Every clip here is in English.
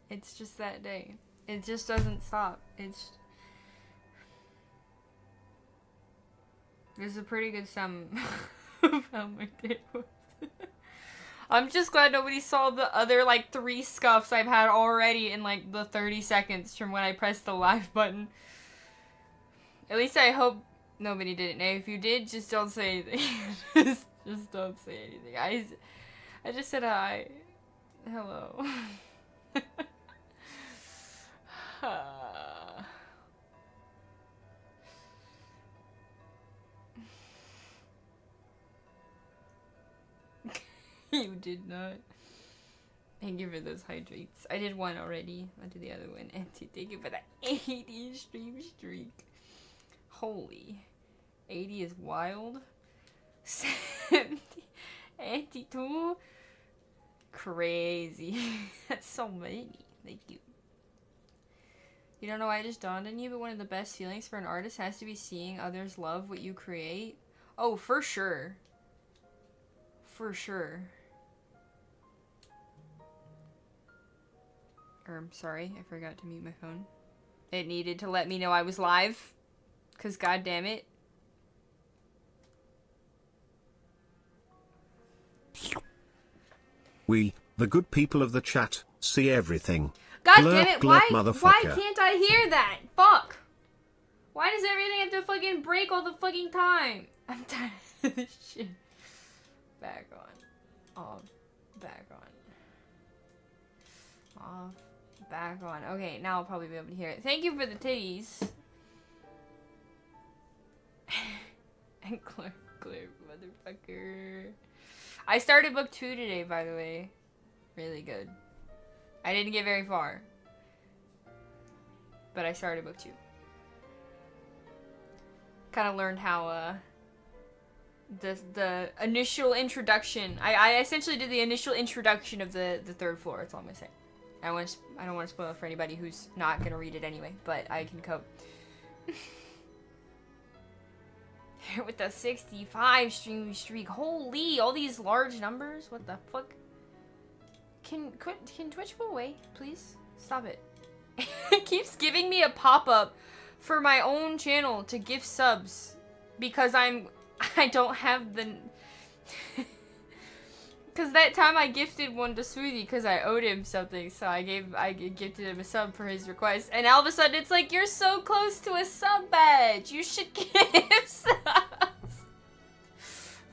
It's just that day. It just doesn't stop. There's a pretty good sum of how my day was. I'm just glad nobody saw the other, like, 3 scuffs I've had already in, like, the 30 seconds from when I pressed the live button. At least I hope nobody did it. Now, if you did, just don't say anything. just don't say anything. I just said hi. Hello. You did not. Thank you for those hydrates. I did one already. I'll do the other one. And thank you for the 80 stream streak. Holy. 80 is wild. 70. 82. Crazy. That's so many. Thank you. You don't know why it just dawned on you, but one of the best feelings for an artist has to be seeing others love what you create. Oh, for sure. For sure. Sorry, I forgot to mute my phone. It needed to let me know I was live. 'Cause god damn it. We, the good people of the chat, see everything. God Glurp, damn it, glurp, why can't I hear that? Fuck! Why does everything have to fucking break all the fucking time? I'm tired of this shit. Back on. Off. Back on. Off. Back on. Okay, now I'll probably be able to hear it. Thank you for the titties. And glurp, motherfucker. I started book 2 today, by the way. Really good. I didn't get very far. But I started book 2. Kind of learned how, the initial introduction. I essentially did the initial introduction of the 3rd floor. That's all I'm gonna say. I don't want to spoil it for anybody who's not gonna read it anyway, but I can cope. With the 65 stream streak. Holy, all these large numbers. What the fuck? Can Twitch go away, please? Stop it. It keeps giving me a pop-up for my own channel to gift subs because I don't have the because that time I gifted one to Smoothie because I owed him something, so I gifted him a sub for his request, and all of a sudden it's like, you're so close to a sub badge, you should give subs.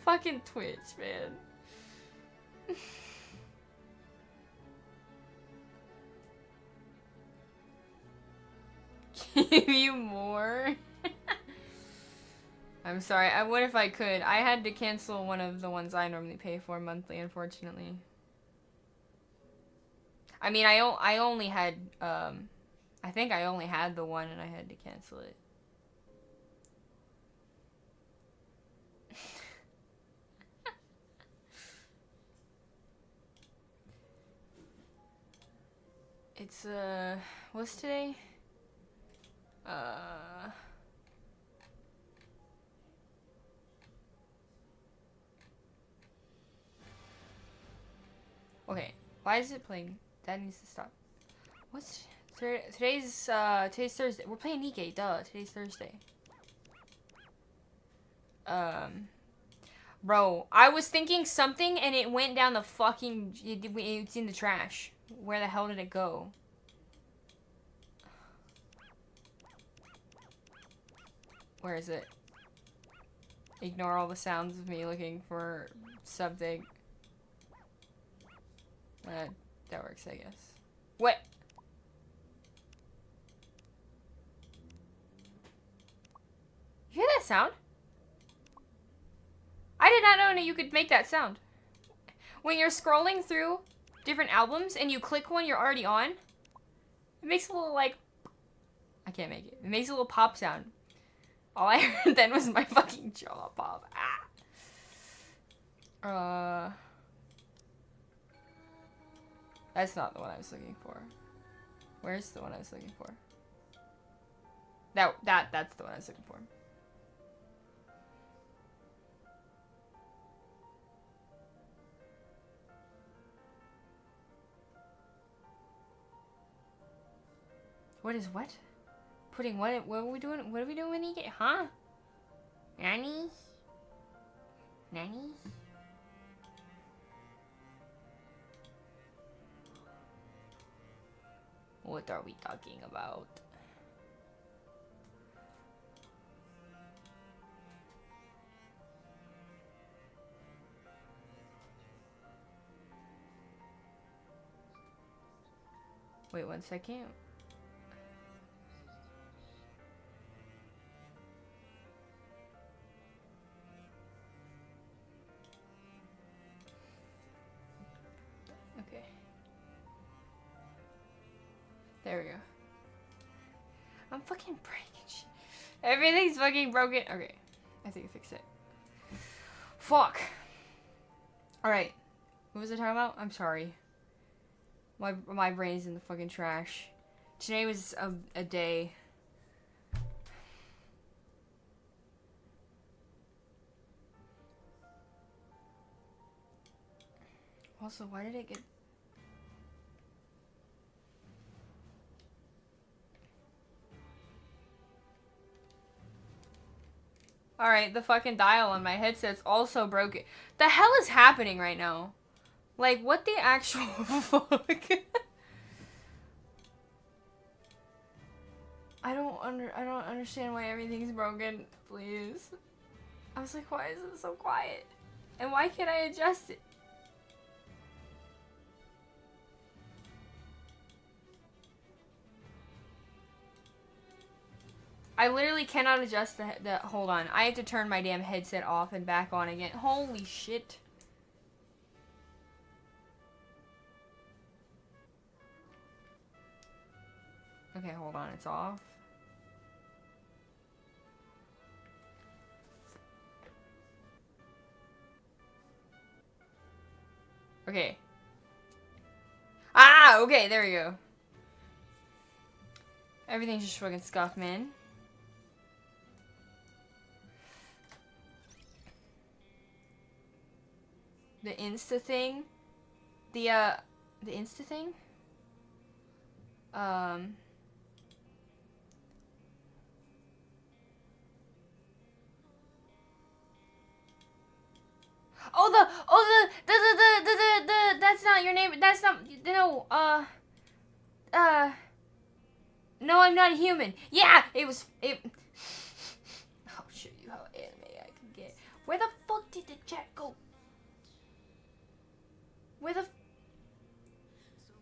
Fucking Twitch, man. Give you more? I'm sorry, I would if I could. I had to cancel one of the ones I normally pay for monthly, unfortunately. I mean, I only had, I think I only had the one and I had to cancel it. It's, what's today? Okay, why is it playing? That needs to stop. What's today's Thursday. We're playing Nikke, duh. Today's Thursday. Bro, I was thinking something and it went down the fucking. It's in the trash. Where the hell did it go? Where is it? Ignore all the sounds of me looking for something. That works, I guess. What? You hear that sound? I did not know that you could make that sound. When you're scrolling through different albums and you click one you're already on, it makes a little, like... I can't make it. It makes a little pop sound. All I heard then was my fucking jaw pop. Ah. That's not the one I was looking for. Where's the one I was looking for? That's the one I was looking for. What is what? Putting what? What are we doing? What are we doing when you get? Huh? Nanny? Nanny? What are we talking about? Wait 1 second. Okay. There we go. I'm fucking breaking shit. Everything's fucking broken. Okay. I think I fixed it. Fuck. Alright. What was I talking about? I'm sorry. My brain's in the fucking trash. Today was a day. Also, why did it get... Alright, the fucking dial on my headset's also broken. The hell is happening right now? Like, what the actual fuck? I don't understand why everything's broken, please. I was like, why is it so quiet? And why can't I adjust it? I literally cannot adjust the hold on. I have to turn my damn headset off and back on again. Holy shit. Okay, hold on, it's off. Okay. Ah, okay, there we go. Everything's just fucking scuffed, man. The Insta thing? The Insta thing? The that's not your name. That's not, no, no, I'm not a human. Yeah, I'll show you how anime I can get. Where the fuck did the chat go?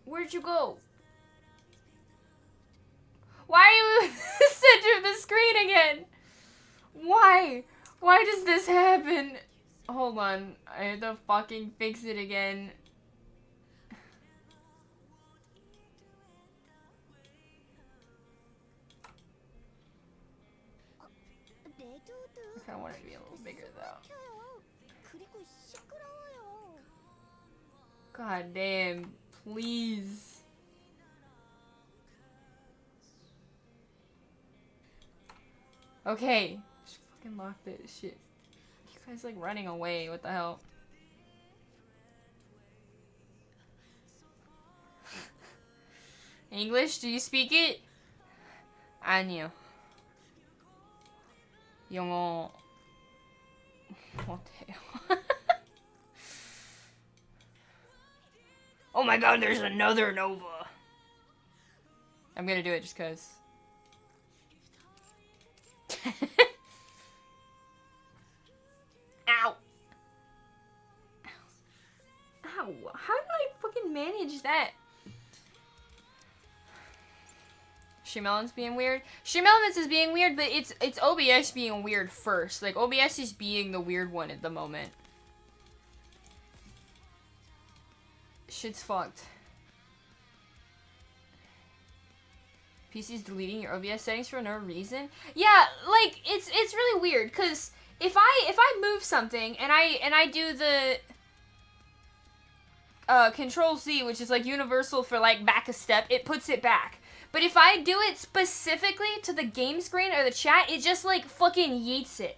Where'd you go? Why are you in the center of the screen again? Why? Why does this happen? Hold on, I have to fucking fix it again. I kinda want it to be a little bigger though. God damn, please. Okay, just fucking lock this shit. You guys like running away, what the hell? English, do you speak it? 아니요. 영어 못해요. Oh my god, there's another Nova. I'm gonna do it just cause. Ow. Ow. How did I fucking manage that? Shimelon's being weird. Shimelon's is being weird, but it's OBS being weird first. Like, OBS is being the weird one at the moment. Shit's fucked. PC's deleting your OBS settings for no reason. Yeah, like it's really weird because if I move something and I do the Control Z, which is like universal for like back a step, it puts it back. But if I do it specifically to the game screen or the chat, it just like fucking yeets it.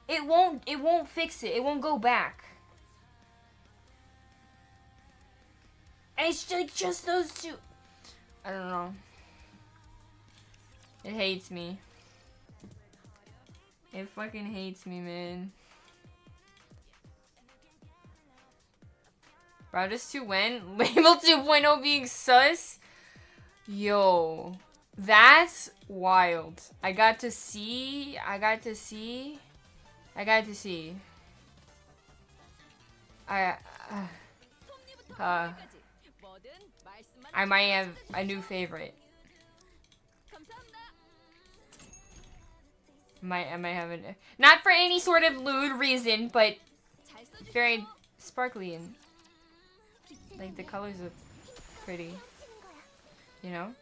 It won't fix it. It won't go back. And it's like just those two. I don't know. It hates me. It fucking hates me, man. Raptures 2 when? Label 2.0 being sus? Yo. That's wild. I got to see. I might have a new favorite. I might have a, not for any sort of lewd reason, but very sparkly and like the colors are pretty, you know?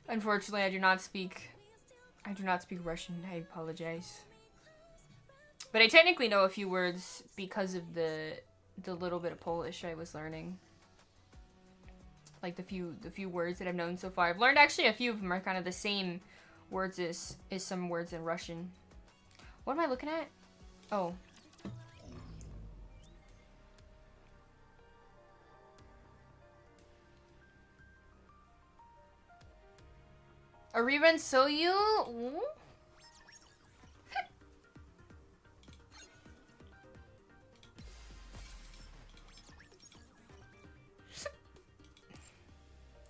Unfortunately, I do not speak Russian. I apologize. But I technically know a few words because of the little bit of Polish I was learning. Like the few words that I've known so far. I've learned actually a few of them are kind of the same words as some words in Russian. What am I looking at? Oh. A rerun Soyu? Ooh.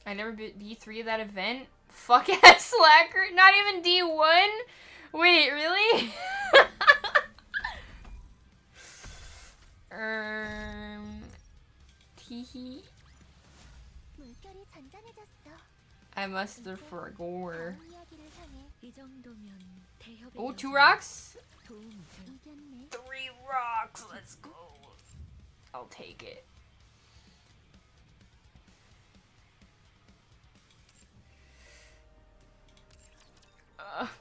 I never beat D3 of that event. Fuck ass slacker. Not even D1? Wait, really? Teehee. I muster for gore. Oh, 2 rocks? 3 rocks. Let's go. I'll take it.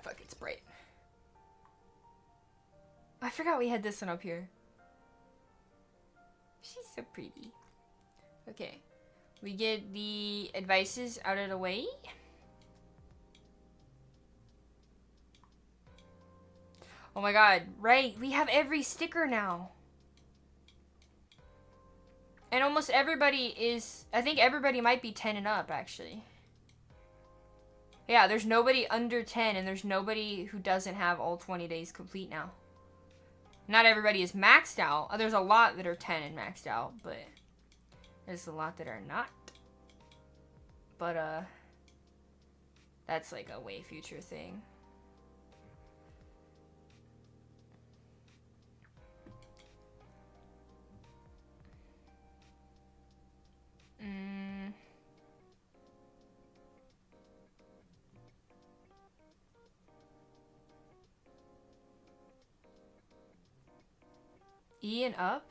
Fuck, it's bright. I forgot we had this one up here. She's so pretty. Okay. We get the advices out of the way. Oh my god, right. We have every sticker now. And almost everybody is... I think everybody might be 10 and up, actually. Yeah, there's nobody under 10, and there's nobody who doesn't have all 20 days complete now. Not everybody is maxed out. There's a lot that are 10 and maxed out, but there's a lot that are not. But, that's like a way future thing. E and up?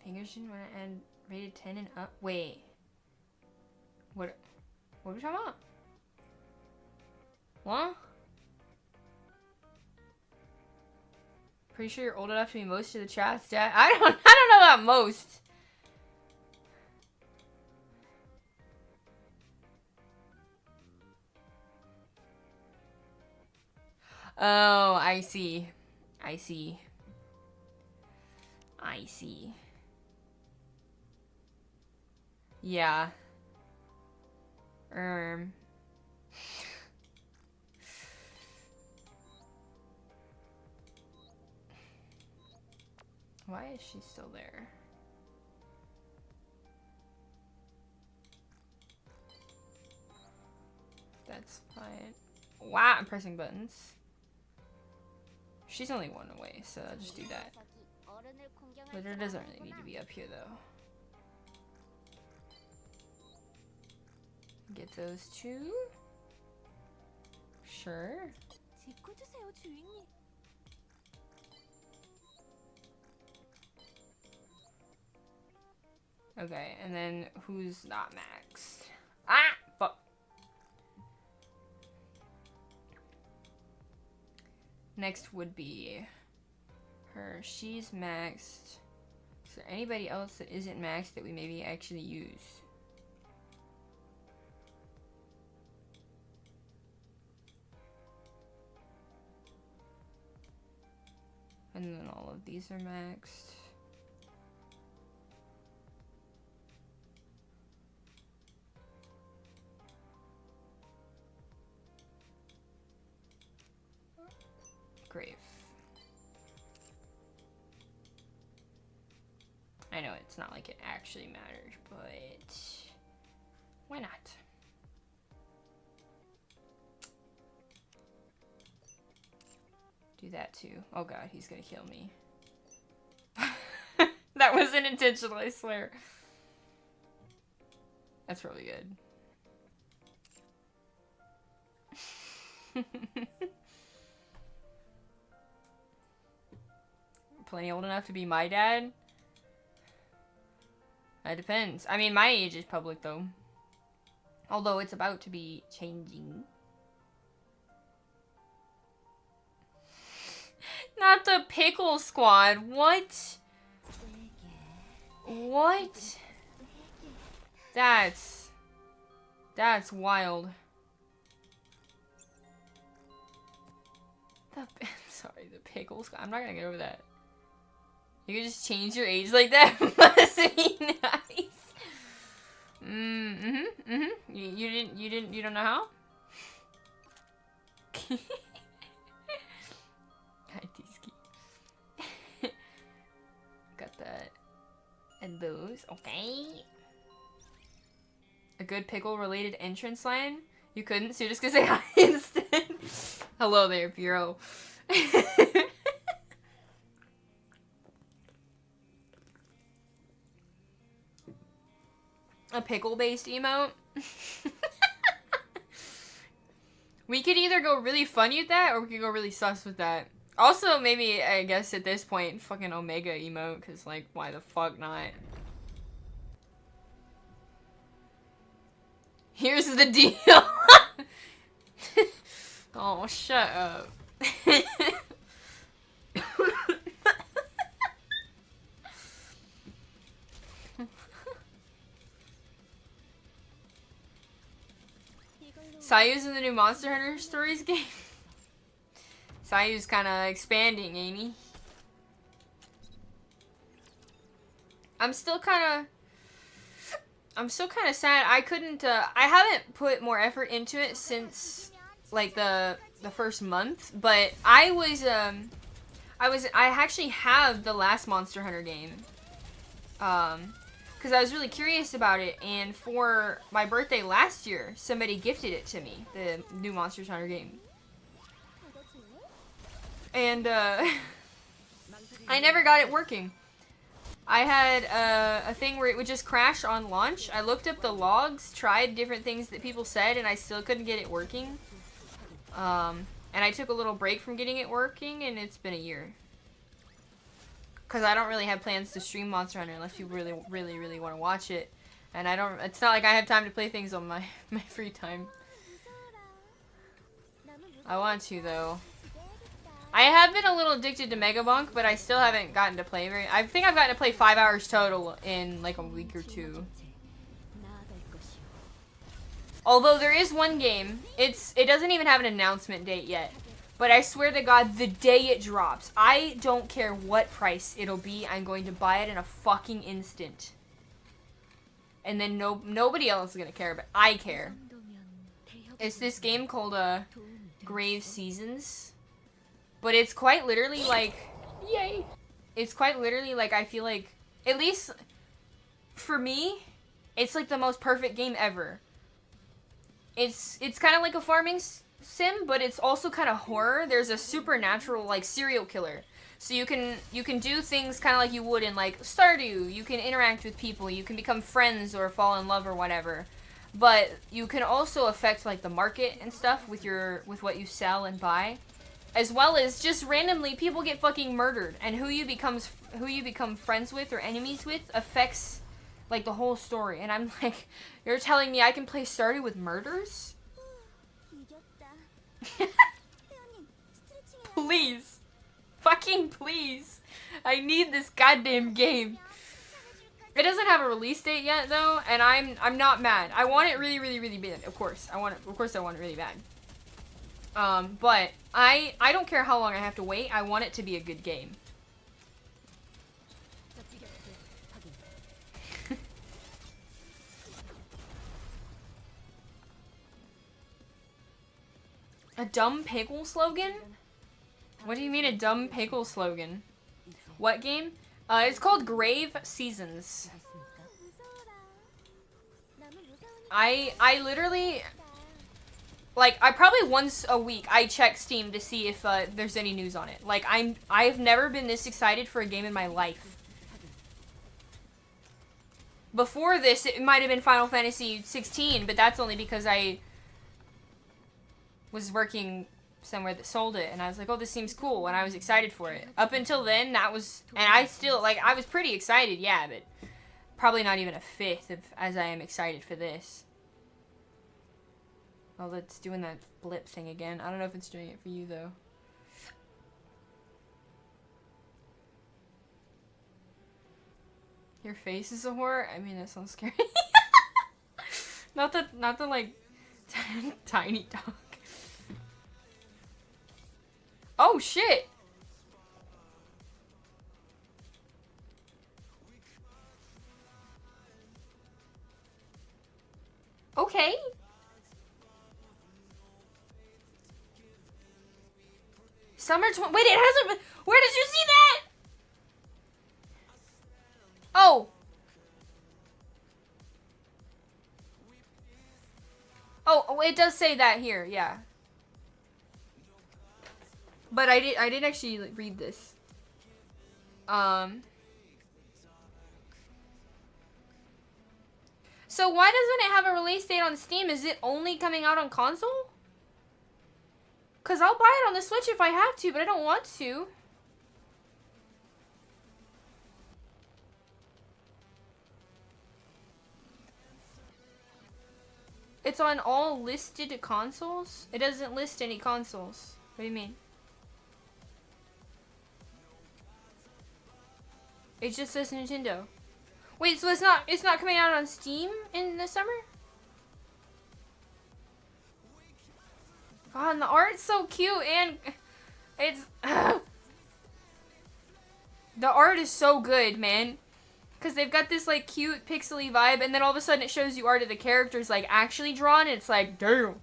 Fingers in when I end rated 10 and up. Wait. What are we talking about? What? Pretty sure you're old enough to be most of the chat's dad. I don't know about most. Oh, I see. I see. I see. Yeah. Why is she still there? That's fine. Wow, I'm pressing buttons. She's only 1 away, so I'll just do that. Litter doesn't really need to be up here, though. Get those 2. Sure. Okay, and then who's not maxed? Ah! Fuck. Next would be her. She's maxed. Is there anybody else that isn't maxed that we maybe actually use? And then all of these are maxed. Grave. I know it's not like it actually matters, but why not? Do that too. Oh god, he's gonna kill me. That wasn't intentional, I swear. That's really good. Plenty old enough to be my dad? That depends. I mean, my age is public though. Although it's about to be changing. Not the pickle squad. What? What? That's wild. Sorry, the pickle squad. I'm not gonna get over that. You can just change your age like that. Must be nice. You don't know how? Got that. And those. Okay. A good pickle-related entrance line? You couldn't, so you're just gonna say hi instead? Hello there, Bureau. A pickle-based emote? We could either go really funny with that, or we could go really sus with that. Also, maybe, I guess at this point, fucking Omega emote, because, like, why the fuck not? Here's the deal. Oh, shut up. Sayu's in the new Monster Hunter Stories game. Sayu's kind of expanding, ain't he? I'm still kind of sad. I couldn't. I haven't put more effort into it since like the first month. But I actually have the last Monster Hunter game. Because I was really curious about it, and for my birthday last year, somebody gifted it to me, the new Monster Hunter game. And, I never got it working. I had a thing where it would just crash on launch. I looked up the logs, tried different things that people said, and I still couldn't get it working. And I took a little break from getting it working, and it's been a year. Because I don't really have plans to stream Monster Hunter unless you really, really, really want to watch it. And I don't, it's not like I have time to play things on my free time. I want to, though. I have been a little addicted to Megabunk, but I still haven't gotten to play very, I think I've gotten to play 5 hours total in like a week or two. Although there is one game, it doesn't even have an announcement date yet. But I swear to God, the day it drops, I don't care what price it'll be, I'm going to buy it in a fucking instant. And then nobody else is gonna care, but I care. It's this game called Grave Seasons. But it's quite literally like, yay! It's quite literally like, I feel like, at least for me, it's like the most perfect game ever. It's kind of like a farming sim, but it's also kind of horror. There's a supernatural like serial killer, so you can do things kind of like you would in like Stardew. You can interact with people, you can become friends or fall in love or whatever, but you can also affect like the market and stuff with what you sell and buy, as well as just randomly people get fucking murdered, and who you become friends with or enemies with affects like the whole story. And I'm like, you're telling me I can play Stardew with murders? Please. Fucking please. I need this goddamn game. It doesn't have a release date yet though, and I'm not mad. I want it really, really, really bad. Of course I want it really bad. But I don't care how long I have to wait. I want it to be a good game. A dumb pickle slogan? What do you mean a dumb pickle slogan? What game? It's called Grave Seasons. I literally, like, I probably once a week I check Steam to see if there's any news on it. Like, I've never been this excited for a game in my life. Before this, it might have been Final Fantasy 16, but that's only because I was working somewhere that sold it, and I was like, oh, this seems cool, and I was excited for it. Up until then, that was, and I still, like, I was pretty excited, yeah, but probably not even a fifth of as I am excited for this. Oh, it's doing that blip thing again. I don't know if it's doing it for you, though. Your face is a horror? I mean, that sounds scary. Not the, like, tiny dog. Oh, shit! Okay. Wait, it hasn't been. Where did you see that? Oh. Oh, it does say that here, yeah. But I did actually read this. So why doesn't it have a release date on Steam? Is it only coming out on console? Cause I'll buy it on the Switch if I have to, but I don't want to. It's on all listed consoles? It doesn't list any consoles. What do you mean? It just says Nintendo. Wait, so it's not coming out on Steam in the summer? God, and the art's so cute, and it's the art is so good, man. Cause they've got this like cute pixely vibe, and then all of a sudden it shows you art of the characters like actually drawn, and it's like, damn.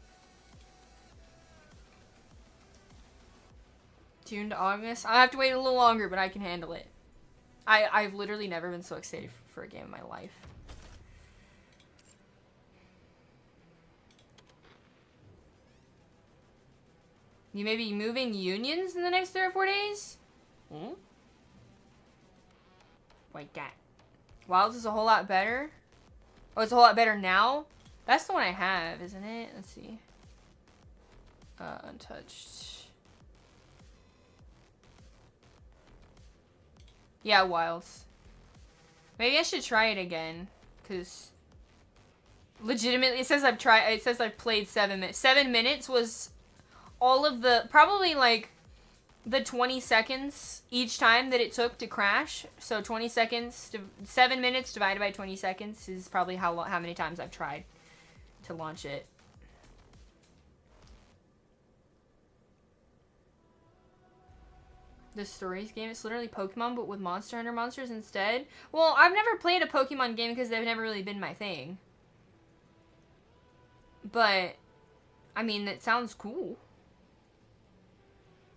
June to August. I'll have to wait a little longer, but I can handle it. I've literally never been so excited for a game in my life. You may be moving unions in the next 3 or 4 days? Hmm? Like that. Wilds is a whole lot better. Oh, it's a whole lot better now? That's the one I have, isn't it? Let's see. Untouched. Yeah, Wilds. Maybe I should try it again, cause legitimately it says I've played 7 minutes. 7 minutes was all of the probably like the 20 seconds each time that it took to crash. So 20 seconds to 7 minutes divided by 20 seconds is probably how many times I've tried to launch it. The stories game, it's literally Pokemon but with Monster Hunter monsters instead. Well, I've never played a Pokemon game because they've never really been my thing. But I mean, it sounds cool.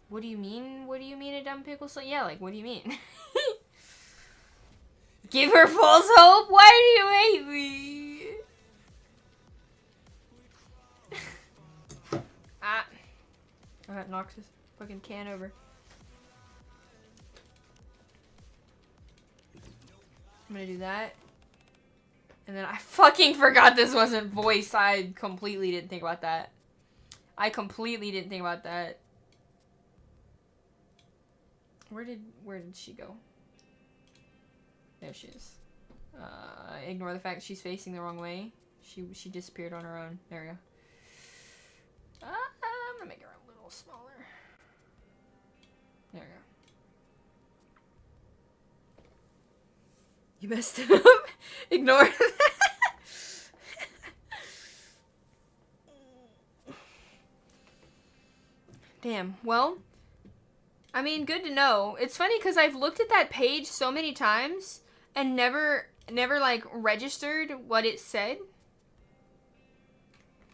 What do you mean? What do you mean a dumb pickle? So yeah, like, what do you mean? Give her false hope? Why do you hate me? Ah. I got knocked this fucking can over. I'm gonna do that. And then I fucking forgot this wasn't voice. I completely didn't think about that. I completely didn't think about that. Where did she go? There she is. Ignore the fact she's facing the wrong way. She disappeared on her own. There we go. I'm gonna make her a little smaller. There we go. You messed it up. Ignore that. Damn. Well, I mean, good to know. It's funny because I've looked at that page so many times and never like registered what it said.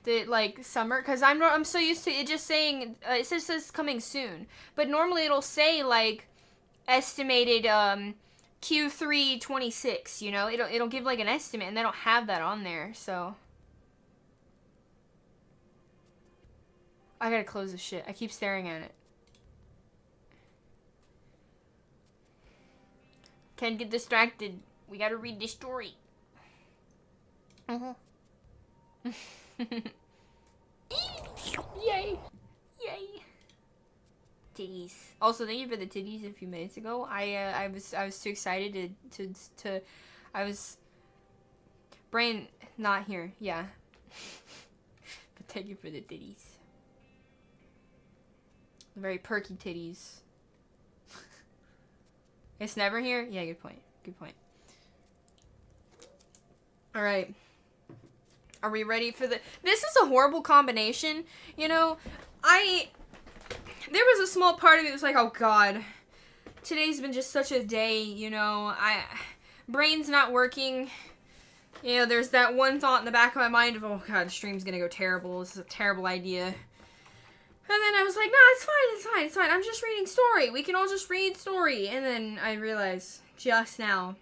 the like summer, because I'm so used to it just saying it says coming soon, but normally it'll say like estimated Q3 26. You know, it'll give like an estimate, and they don't have that on there, so I gotta close this shit. I keep staring at it. Can't get distracted. We gotta read the story. Yay! Yay! Titties. Also, thank you for the titties a few minutes ago. I was too excited to I was brain not here. Yeah. But thank you for the titties. Very perky titties. It's never here? Yeah, good point. Good point. Alright. Are we ready for the... This is a horrible combination. You know, there was a small part of me that was like, oh god. Today's been just such a day, you know. Brain's not working. You know, there's that one thought in the back of my mind of, oh god, stream's gonna go terrible. This is a terrible idea. And then I was like, no, it's fine. I'm just reading story. We can all just read story. And then I realized, just now,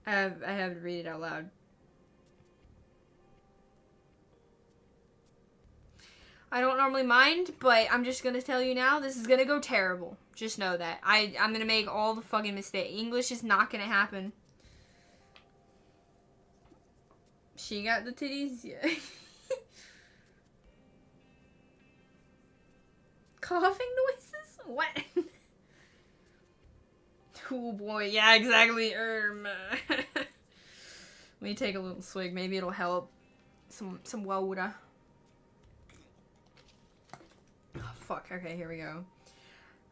I have to read it out loud. I don't normally mind, but I'm just gonna tell you now, this is gonna go terrible. Just know that. I'm gonna make all the fucking mistakes. English is not gonna happen. She got the titties? Yeah. Coughing noises? What? Oh boy, yeah, exactly. Let me take a little swig. Maybe it'll help. Some water. Oh, fuck. Okay, here we go.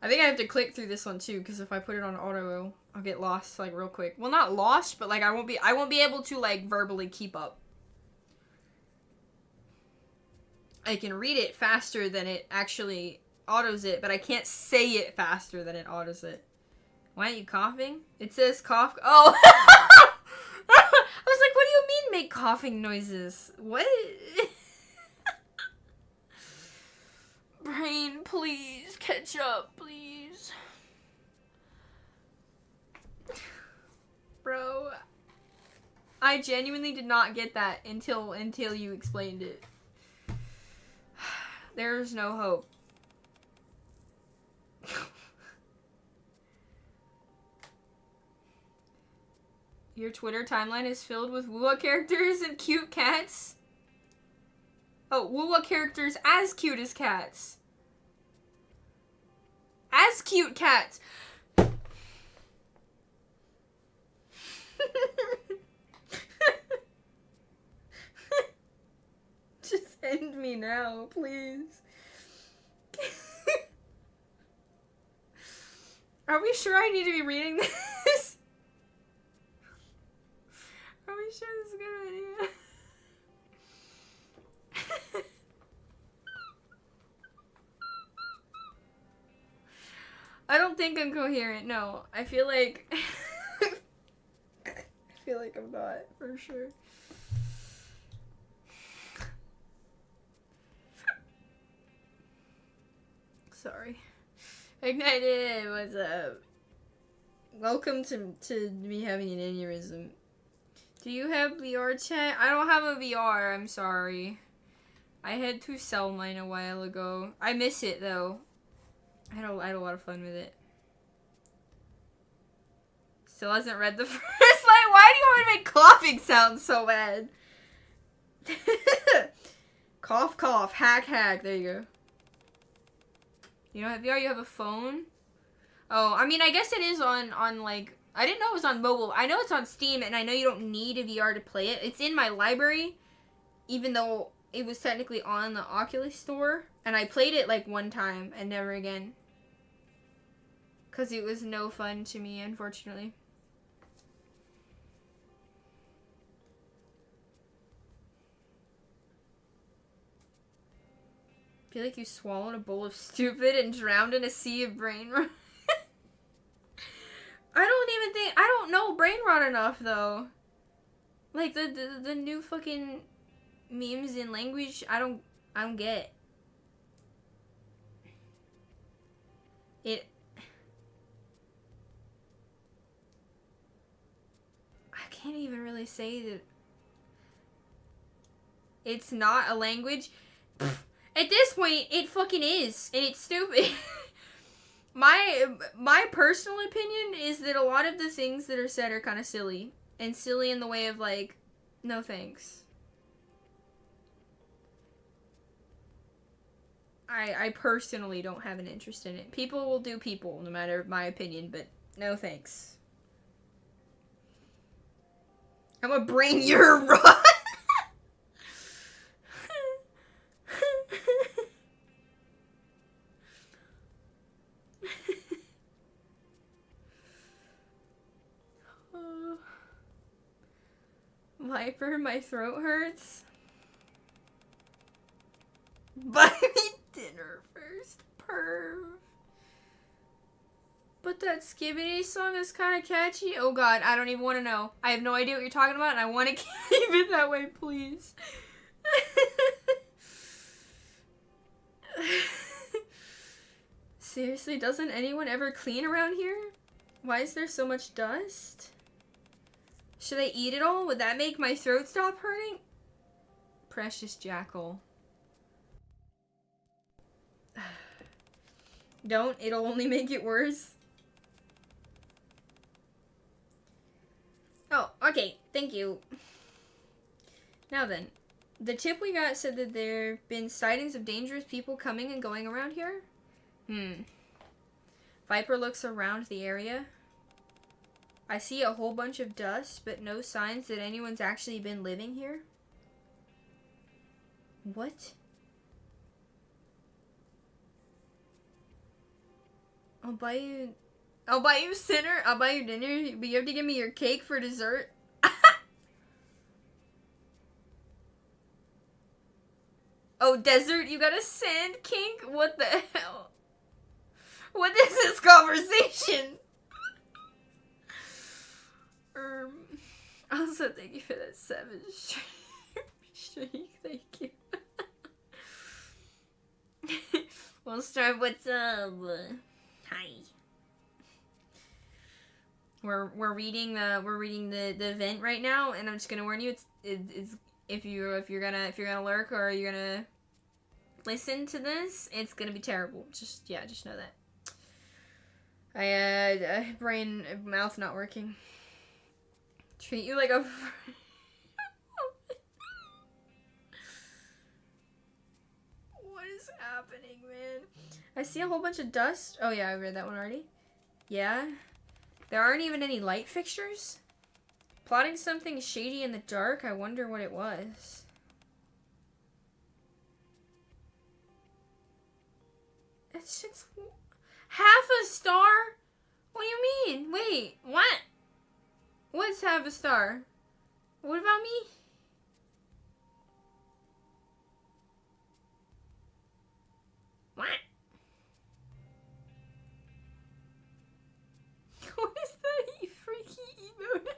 I think I have to click through this one too, because if I put it on auto, I'll get lost like real quick. Well, not lost, but like I won't be able to like verbally keep up. I can read it faster than it actually autos it, but I can't say it faster than it autos it. Why aren't you coughing? It says cough. Oh! I was like, what do you mean make coughing noises? What? Brain, please, catch up, please. Bro, I genuinely did not get that until you explained it. There's no hope. Your Twitter timeline is filled with Woowa characters and cute cats. Oh, Woowa characters as cute as cats. As cute cats. Just end me now, please. Are we sure I need to be reading this? Are we sure this is a good idea? I don't think I'm coherent, no. I feel like... I feel like I'm not, for sure. Sorry. Ignited, what's up? Welcome to me having an aneurysm. Do you have VR chat? I don't have a VR, I'm sorry. I had to sell mine a while ago. I miss it though. I had a lot of fun with it. Still hasn't read the first line. Why do you want me to make coughing sound so bad? Cough, cough, hack, hack. There you go. You don't have VR, you have a phone? Oh, I mean, I guess it is on like, I didn't know it was on mobile. I know it's on Steam, and I know you don't need a VR to play it. It's in my library, even though it was technically on the Oculus store. And I played it like one time and never again. Because it was no fun to me, unfortunately. I feel like you swallowed a bowl of stupid and drowned in a sea of brain rot. I don't know brain rot enough though. Like the new fucking memes in language I don't get. It I can't even really say that it's not a language. At this point, it fucking is, and it's stupid. My personal opinion is that a lot of the things that are said are kind of silly, and silly in the way of like, no thanks. I personally don't have an interest in it. People will do people, no matter my opinion, but no thanks. I'm gonna bring your rod. Viper, my throat hurts. Buy me dinner first, perv. But that Skibbity song is kind of catchy. Oh god, I don't even want to know. I have no idea what you're talking about, and I want to keep it that way, please. Seriously, doesn't anyone ever clean around here? Why is there so much dust? Should I eat it all? Would that make my throat stop hurting? Precious jackal. Don't, it'll only make it worse. Oh, okay, thank you. Now then, the tip we got said that there have been sightings of dangerous people coming and going around here. Viper looks around the area. I see a whole bunch of dust, but no signs that anyone's actually been living here. What? I'll buy you dinner. I'll buy you dinner, but you have to give me your cake for dessert. Oh, desert, you got a sand kink? What the hell? What is this conversation? Also, thank you for that 7 streak. Thank you. We'll start. What's up? Hi. We're reading the event right now, and I'm just gonna warn you. It's if you're gonna lurk or you're gonna listen to this, it's gonna be terrible. Just know that. Mouth not working. Treat you like a. What is happening, man? I see a whole bunch of dust. Oh yeah, I read that one already. Yeah. There aren't even any light fixtures. Plotting something shady in the dark. I wonder what it was. It's just half a star? What do you mean? Wait, what? What's half a star? What about me? What? What is that freaky emote?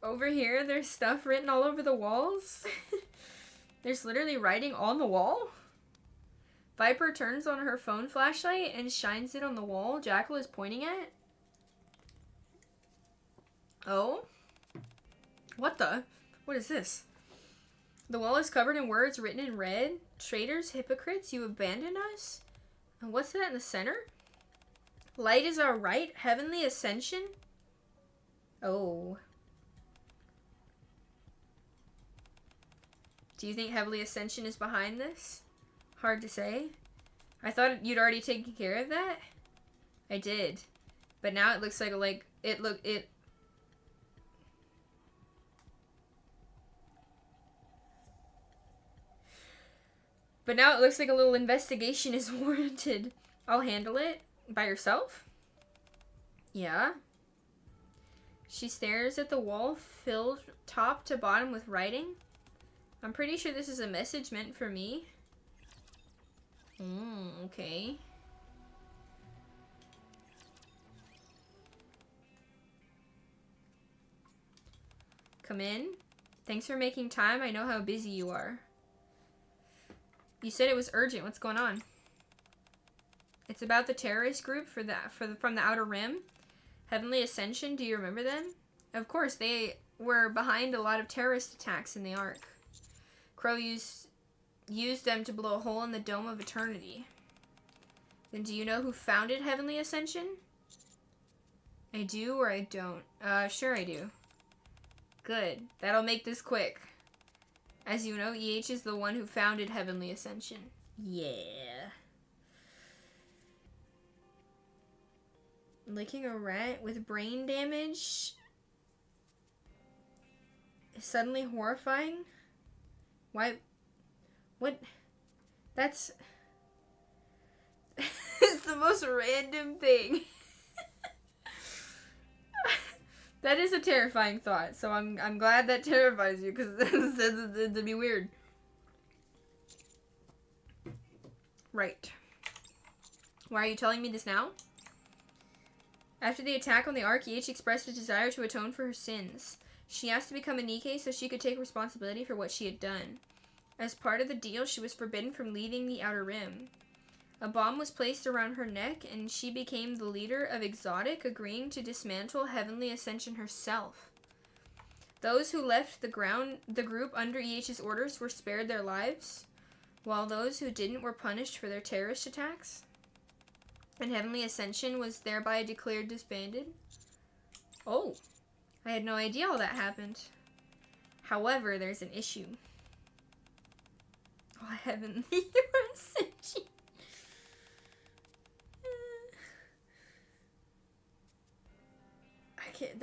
Over here, there's stuff written all over the walls. There's literally writing on the wall. Viper turns on her phone flashlight and shines it on the wall Jackal is pointing at. Oh? What the? What is this? The wall is covered in words written in red. Traitors, hypocrites, you abandoned us? And what's that in the center? Light is our right, heavenly ascension? Oh. Do you think heavenly ascension is behind this? Hard to say. I thought you'd already taken care of that. I did. But now it looks like But now it looks like a little investigation is warranted. I'll handle it. By yourself? Yeah. She stares at the wall filled top to bottom with writing. I'm pretty sure this is a message meant for me. Okay. Come in. Thanks for making time. I know how busy you are. You said it was urgent. What's going on? It's about the terrorist group from the Outer Rim. Heavenly Ascension. Do you remember them? Of course, they were behind a lot of terrorist attacks in the Ark. Crow used them to blow a hole in the Dome of Eternity. Then do you know who founded Heavenly Ascension? I do or I don't? Sure I do. Good. That'll make this quick. As you know, EH is the one who founded Heavenly Ascension. Yeah. Licking a rat with brain damage is suddenly horrifying? Why? What? That's... it's the most random thing. That is a terrifying thought, so I'm glad that terrifies you, because it'd be weird. Right. Why are you telling me this now? After the attack on the Ark, EH expressed a desire to atone for her sins. She asked to become a Nikke so she could take responsibility for what she had done. As part of the deal, she was forbidden from leaving the Outer Rim. A bomb was placed around her neck, and she became the leader of Exotic, agreeing to dismantle Heavenly Ascension herself. Those who left the group under EH's orders were spared their lives, while those who didn't were punished for their terrorist attacks. And Heavenly Ascension was thereby declared disbanded. Oh, I had no idea all that happened. However, there's an issue. Oh, Heavenly Ascension. I can't,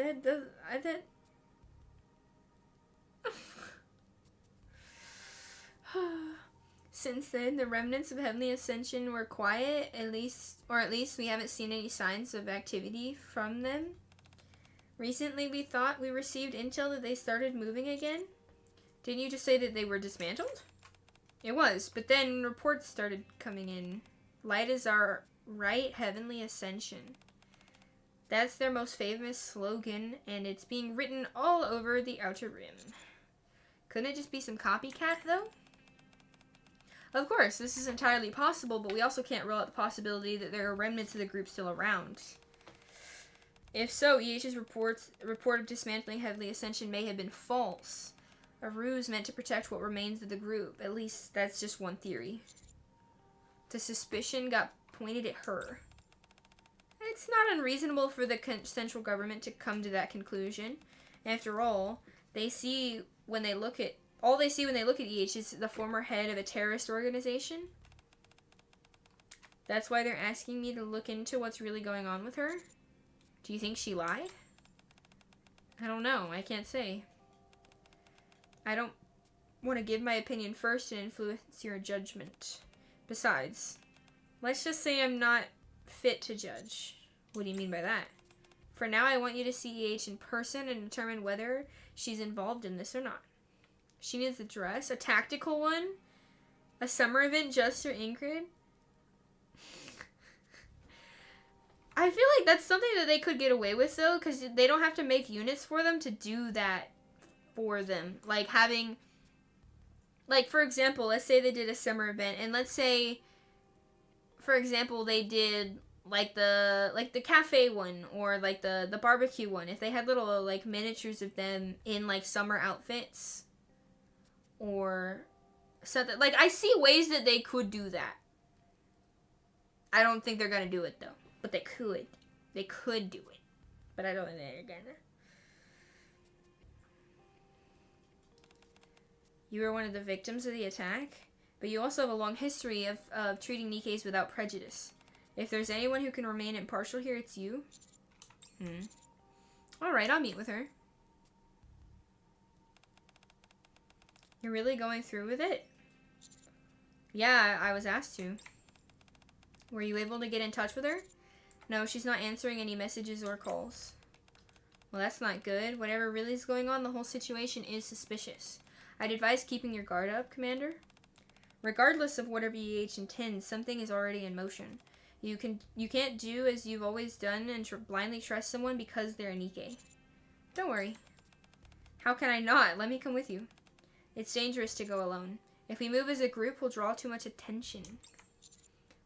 Since then, the remnants of Heavenly Ascension were quiet, at least we haven't seen any signs of activity from them. Recently, we thought we received intel that they started moving again. Didn't you just say that they were dismantled? It was, but then reports started coming in. Light is our right Heavenly Ascension. That's their most famous slogan, and it's being written all over the Outer Rim. Couldn't it just be some copycat, though? Of course, this is entirely possible, but we also can't rule out the possibility that there are remnants of the group still around. If so, EH's report of dismantling Heavenly Ascension may have been false. A ruse meant to protect what remains of the group. At least, that's just one theory. The suspicion got pointed at her. It's not unreasonable for the central government to come to that conclusion. After all, they see when they look at EH is the former head of a terrorist organization. That's why they're asking me to look into what's really going on with her. Do you think she lied? I don't know. I can't say. I don't want to give my opinion first and influence your judgment. Besides, let's just say I'm not fit to judge. What do you mean by that? For now, I want you to see EH in person and determine whether she's involved in this or not. She needs a dress, a tactical one, a summer event just for Ingrid. I feel like that's something that they could get away with, though, because they don't have to make units for them to do that for them. Like having, like, for example, let's say they did a summer event, and let's say, for example, they did like the cafe one or like the barbecue one. If they had little like miniatures of them in like summer outfits or something, like I see ways that they could do that. I don't think they're gonna do it though, but they could do it, but I don't think they're gonna. You were one of the victims of the attack, but you also have a long history of treating Nikkes without prejudice. If there's anyone who can remain impartial here, it's you. Alright, I'll meet with her. You're really going through with it? Yeah, I was asked to. Were you able to get in touch with her? No, she's not answering any messages or calls. Well, that's not good. Whatever really is going on, the whole situation is suspicious. I'd advise keeping your guard up, Commander. Regardless of whatever EH intends, something is already in motion. You can't do as you've always done and blindly trust someone because they're a Nikke. Don't worry. How can I not? Let me come with you. It's dangerous to go alone. If we move as a group, we'll draw too much attention.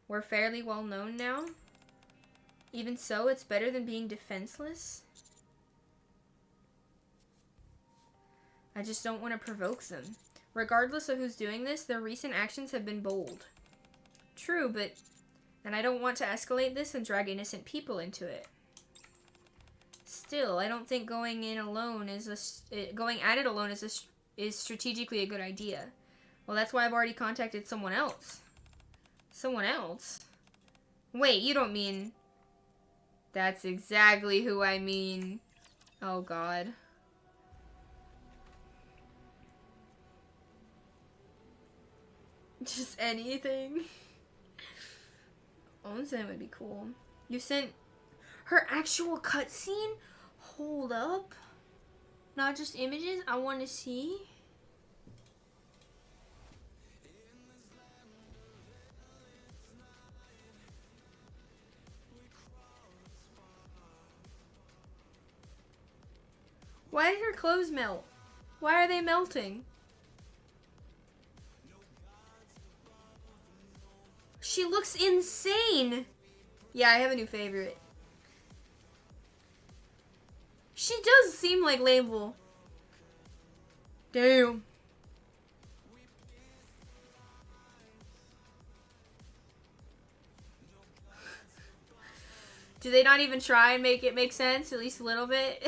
We're fairly well known now. Even so, it's better than being defenseless. I just don't want to provoke them. Regardless of who's doing this, their recent actions have been bold. True, but... And I don't want to escalate this and drag innocent people into it. Still, I don't think going at it alone is strategically a good idea. Well, that's why I've already contacted someone else. Someone else? Wait, you don't mean... That's exactly who I mean. Oh, God. Just anything. Onsen would be cool. You sent her actual cutscene? Hold up. Not just images? I want to see. Why did her clothes melt? Why are they melting? She looks insane. Yeah, I have a new favorite. She does seem like Label. Damn. Do they not even try and make it make sense? At least a little bit?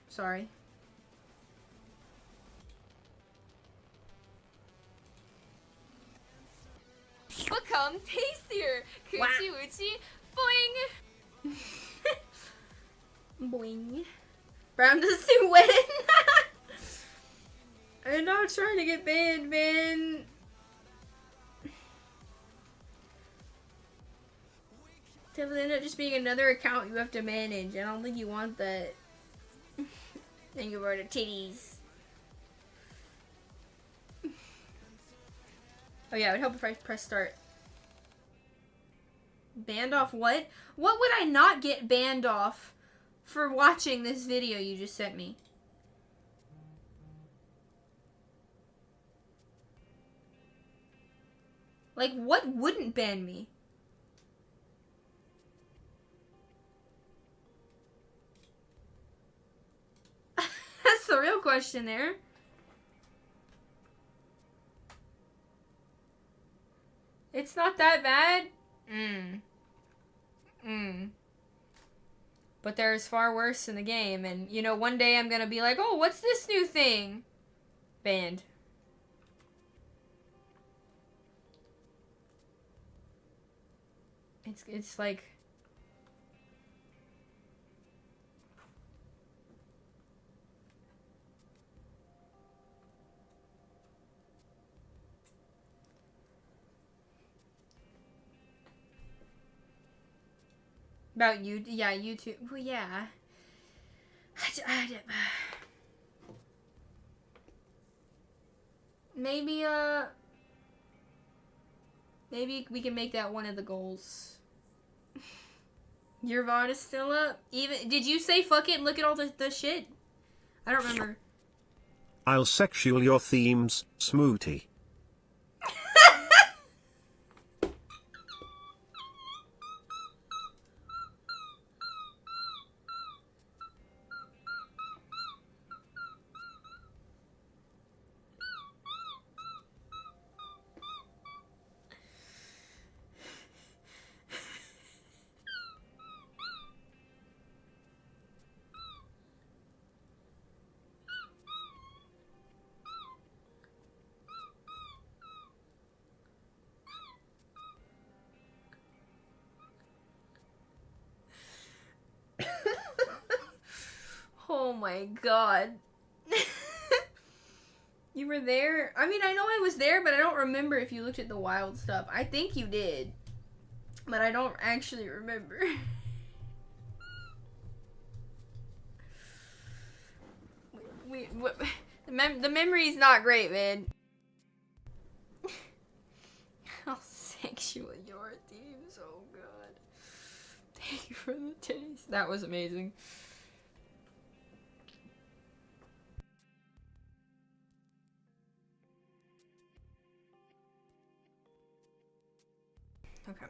Sorry. Become tastier. Coochie woochie. Boing. Boing. Brown does do win. I'm not trying to get banned, man. That would end up just being another account you have to manage. I don't think you want that. Then you were the titties. Oh yeah, it would help if I press start. Banned off what? What would I not get banned off for watching this video you just sent me? Like, what wouldn't ban me? That's the real question there. It's not that bad. But there's far worse in the game, and you know, one day I'm gonna be like, oh, what's this new thing? Banned. It's like... About you, yeah, YouTube. Well, yeah. Maybe, maybe we can make that one of the goals. Your VOD is still up? Even, did you say fuck it and look at all the shit? I don't remember. I'll sexual your themes, Smooty. Oh my god. You were there? I mean, I know I was there, but I don't remember if you looked at the wild stuff. I think you did. But I don't actually remember. The memory's not great, man. For the titties. That was amazing. Okay.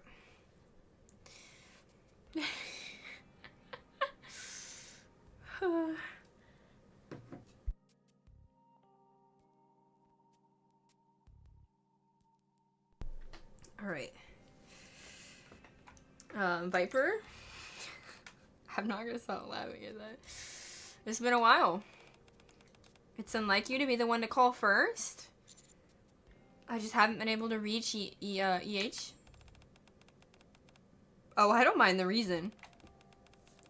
All right. Viper. I'm not gonna stop laughing at that. It's been a while. It's unlike you to be the one to call first. I just haven't been able to reach EH. Oh, I don't mind the reason.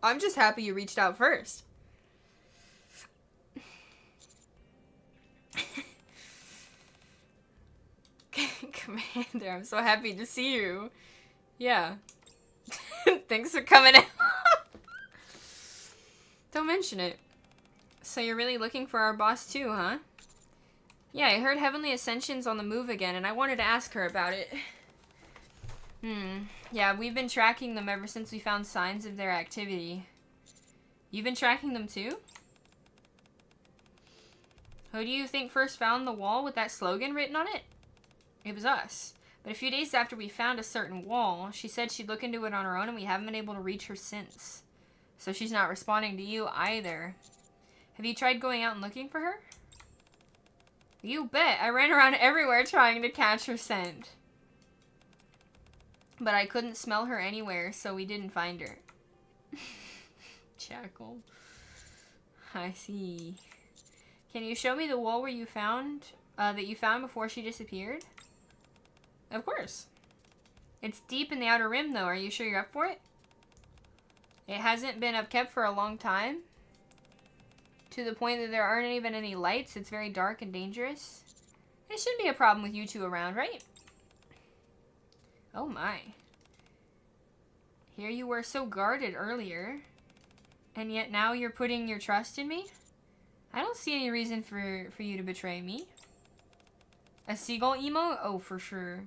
I'm just happy you reached out first. Commander, I'm so happy to see you. Yeah. Thanks for coming out. Don't mention it. So you're really looking for our boss too, huh? Yeah, I heard Heavenly Ascension's on the move again, and I wanted to ask her about it. Yeah, we've been tracking them ever since we found signs of their activity. You've been tracking them too? Who do you think first found the wall with that slogan written on it? It was us. But a few days after we found a certain wall, she said she'd look into it on her own, and we haven't been able to reach her since. So she's not responding to you either. Have you tried going out and looking for her? You bet. I ran around everywhere trying to catch her scent. But I couldn't smell her anywhere, so we didn't find her. Jackal. I see. Can you show me the wall where you found, that you found before she disappeared? Of course. It's deep in the Outer Rim, though. Are you sure you're up for it? It hasn't been upkept for a long time. To the point that there aren't even any lights. It's very dark and dangerous. It shouldn't be a problem with you two around, right? Oh my. Here you were so guarded earlier. And yet now you're putting your trust in me? I don't see any reason for you to betray me. A seagull emo? Oh, for sure.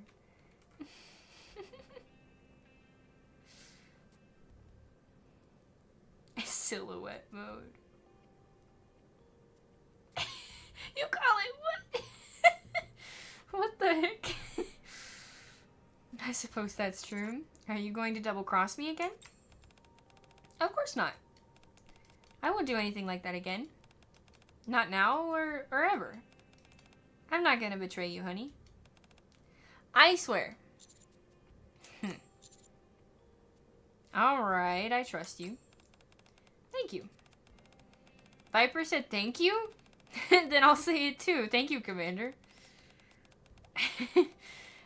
Silhouette mode. You call it what? What the heck? I suppose that's true. Are you going to double-cross me again? Of course not. I won't do anything like that again. Not now or ever. I'm not gonna betray you, honey. I swear. Alright, I trust you. Thank you. Viper said thank you? Then I'll say it too. Thank you, Commander.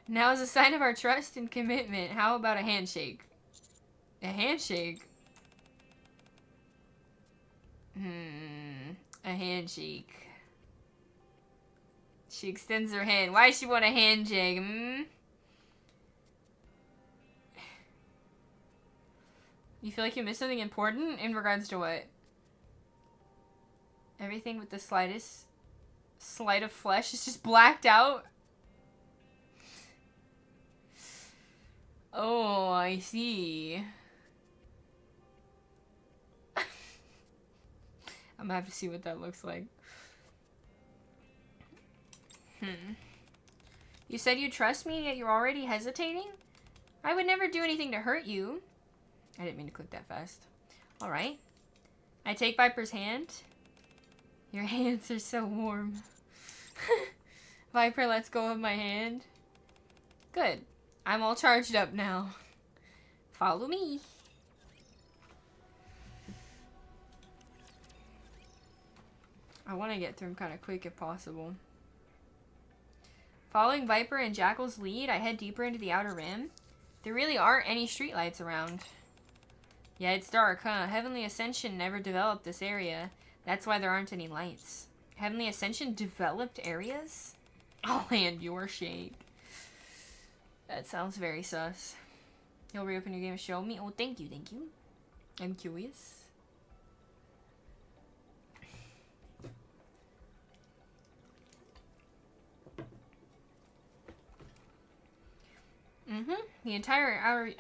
Now as a sign of our trust and commitment, how about a handshake? A handshake? A handshake. She extends her hand. Why does she want a handshake? You feel like you missed something important? In regards to what? Everything with the slightest slight of flesh is just blacked out? Oh, I see. I'm gonna have to see what that looks like. You said you trust me, yet you're already hesitating? I would never do anything to hurt you. I didn't mean to click that fast. Alright. I take Viper's hand. Your hands are so warm. Viper lets go of my hand. Good. I'm all charged up now. Follow me. I want to get through them kind of quick if possible. Following Viper and Jackal's lead, I head deeper into the Outer Rim. There really aren't any streetlights around. Yeah, it's dark, huh? Heavenly Ascension never developed this area. That's why there aren't any lights. Heavenly Ascension developed areas? I'll hand your shake. That sounds very sus. You'll reopen your game and show me? Oh, thank you, thank you. I'm curious. The entire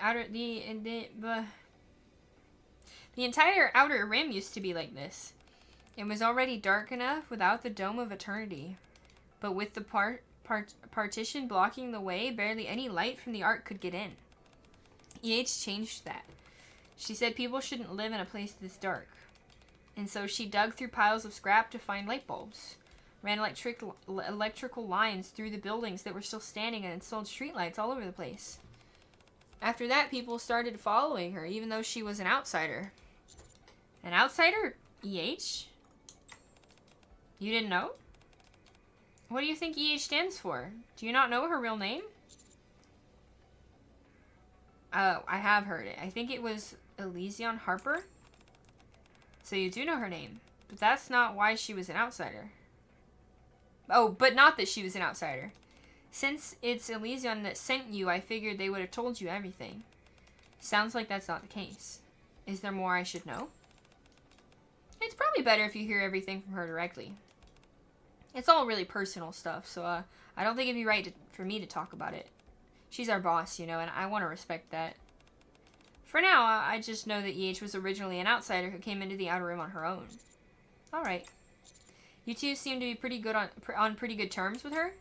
The entire outer rim used to be like this. It was already dark enough without the Dome of Eternity. But with the partition blocking the way, barely any light from the Ark could get in. EH changed that. She said people shouldn't live in a place this dark. And so she dug through piles of scrap to find light bulbs. Ran electrical lines through the buildings that were still standing and installed streetlights all over the place. After that, people started following her, even though she was an outsider. An outsider? EH? You didn't know? What do you think EH stands for? Do you not know her real name? Oh, I have heard it. I think it was Elysion Harper. So you do know her name. But that's not why she was an outsider. Oh, but not that she was an outsider. Since it's Elysion that sent you, I figured they would have told you everything. Sounds like that's not the case. Is there more I should know? It's probably better if you hear everything from her directly. It's all really personal stuff, so I don't think it'd be right for me to talk about it. She's our boss, you know, and I want to respect that. For now, I just know that EH was originally an outsider who came into the Outer Rim on her own. Alright. You two seem to be pretty good on pretty good terms with her?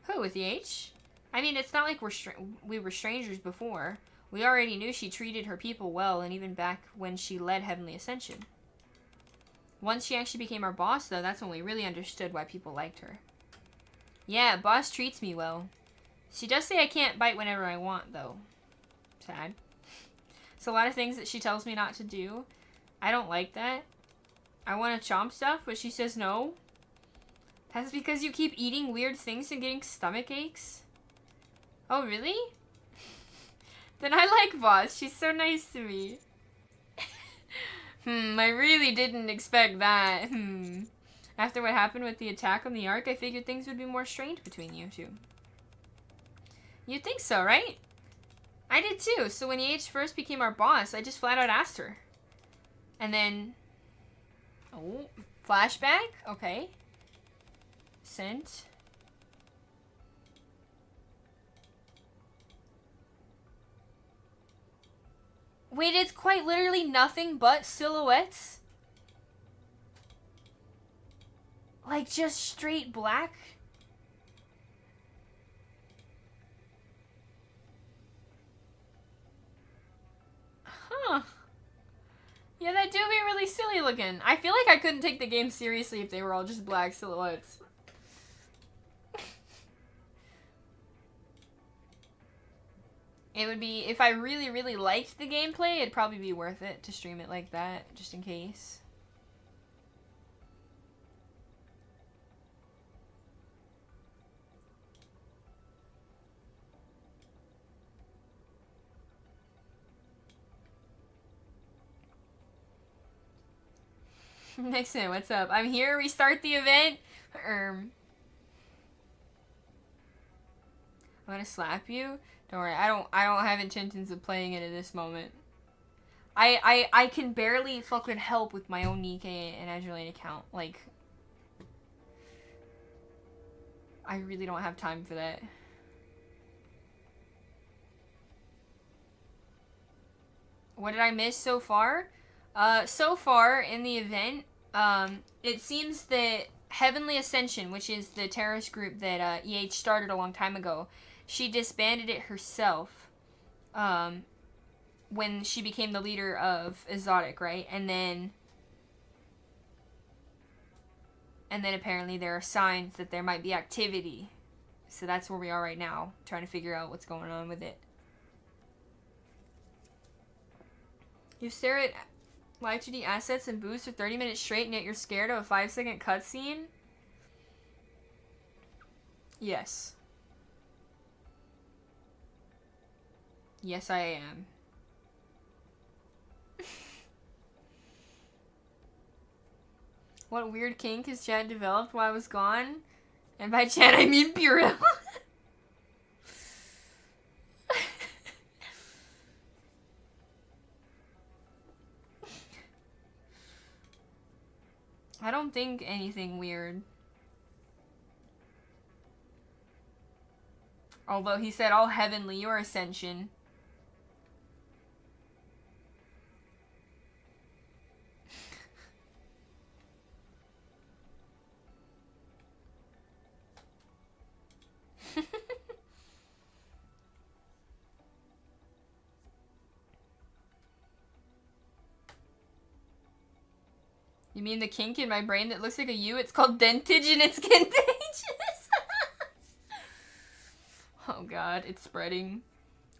Who, with EH? I mean, it's not like we were strangers before. We already knew she treated her people well, and even back when she led Heavenly Ascension. Once she actually became our boss, though, that's when we really understood why people liked her. Yeah, boss treats me well. She does say I can't bite whenever I want, though. Sad. It's a lot of things that she tells me not to do. I don't like that. I want to chomp stuff, but she says no. That's because you keep eating weird things and getting stomach aches? Oh, really? Then I like boss. She's so nice to me. I really didn't expect that. After what happened with the attack on the Ark, I figured things would be more strained between you two. You'd think so, right? I did too, so when EH first became our boss, I just flat out asked her. And then... Oh, flashback? Okay. Sent. Wait, it's quite literally nothing but silhouettes? Like, just straight black? Huh. Yeah, that do be really silly looking. I feel like I couldn't take the game seriously if they were all just black silhouettes. It would be, if I really, really liked the gameplay, it'd probably be worth it to stream it like that, just in case. Nixon, what's up? I'm here, restart the event. I'm gonna slap you. Don't worry, I don't have intentions of playing it at this moment. I can barely fucking help with my own Nikke and Azurlane account. Like, I really don't have time for that. What did I miss so far? So far in the event, it seems that Heavenly Ascension, which is the terrorist group that EH started a long time ago, she disbanded it herself when she became the leader of Exotic, right? And then apparently there are signs that there might be activity. So that's where we are right now, trying to figure out what's going on with it. You stare at Live 2D assets and boosts for 30 minutes straight and yet you're scared of a 5-second cutscene? Yes. Yes, I am. What weird kink has Chad developed while I was gone? And by Chad, I mean Burrell. I don't think anything weird. Although he said all heavenly, your ascension. You mean the kink in my brain that looks like a U? It's called dentage and it's contagious. Oh god, it's spreading.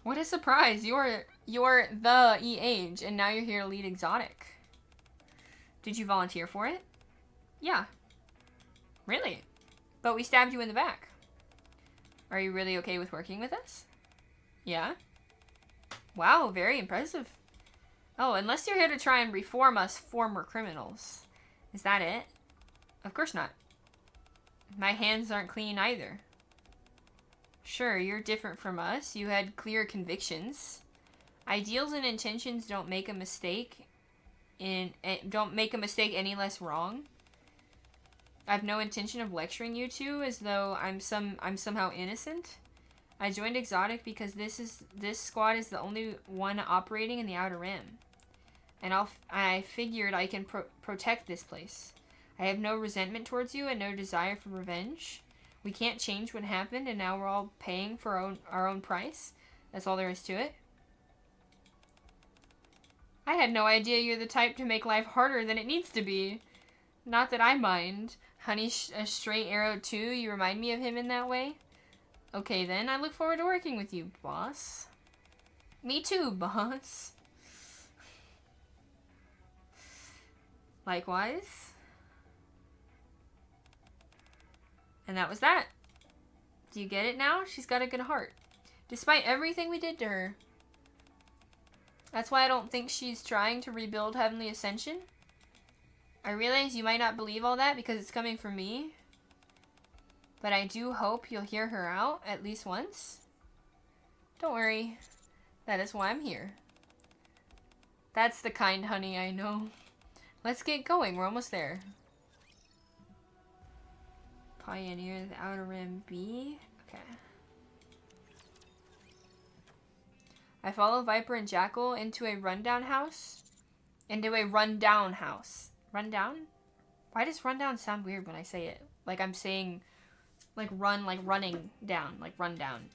What a surprise. You're the E-Age and now you're here to lead exotic. Did you volunteer for it? Yeah. Really? But we stabbed you in the back. Are you really okay with working with us? Yeah. Wow, very impressive. Oh, unless you're here to try and reform us former criminals. Is that it? Of course not. My hands aren't clean either. Sure, you're different from us. You had clear convictions. Ideals and intentions don't make a mistake any less wrong. I have no intention of lecturing you two as though I'm somehow innocent. I joined Exotic because this squad is the only one operating in the Outer Rim. And I figured I can protect this place. I have no resentment towards you and no desire for revenge. We can't change what happened and now we're all paying for our own price. That's all there is to it. I had no idea you're the type to make life harder than it needs to be. Not that I mind. Honey, a straight arrow too, you remind me of him in that way? Okay then, I look forward to working with you, boss. Me too, boss. Likewise. And that was that. Do you get it now? She's got a good heart. Despite everything we did to her. That's why I don't think she's trying to rebuild Heavenly Ascension. I realize you might not believe all that because it's coming from me. But I do hope you'll hear her out at least once. Don't worry. That is why I'm here. That's the kind honey I know. Let's get going. We're almost there. Pioneer the Outer Rim B. Okay. I follow Viper and Jackal into a rundown house. Rundown? Why does rundown sound weird when I say it? Like I'm saying, like run, like running down, like run down.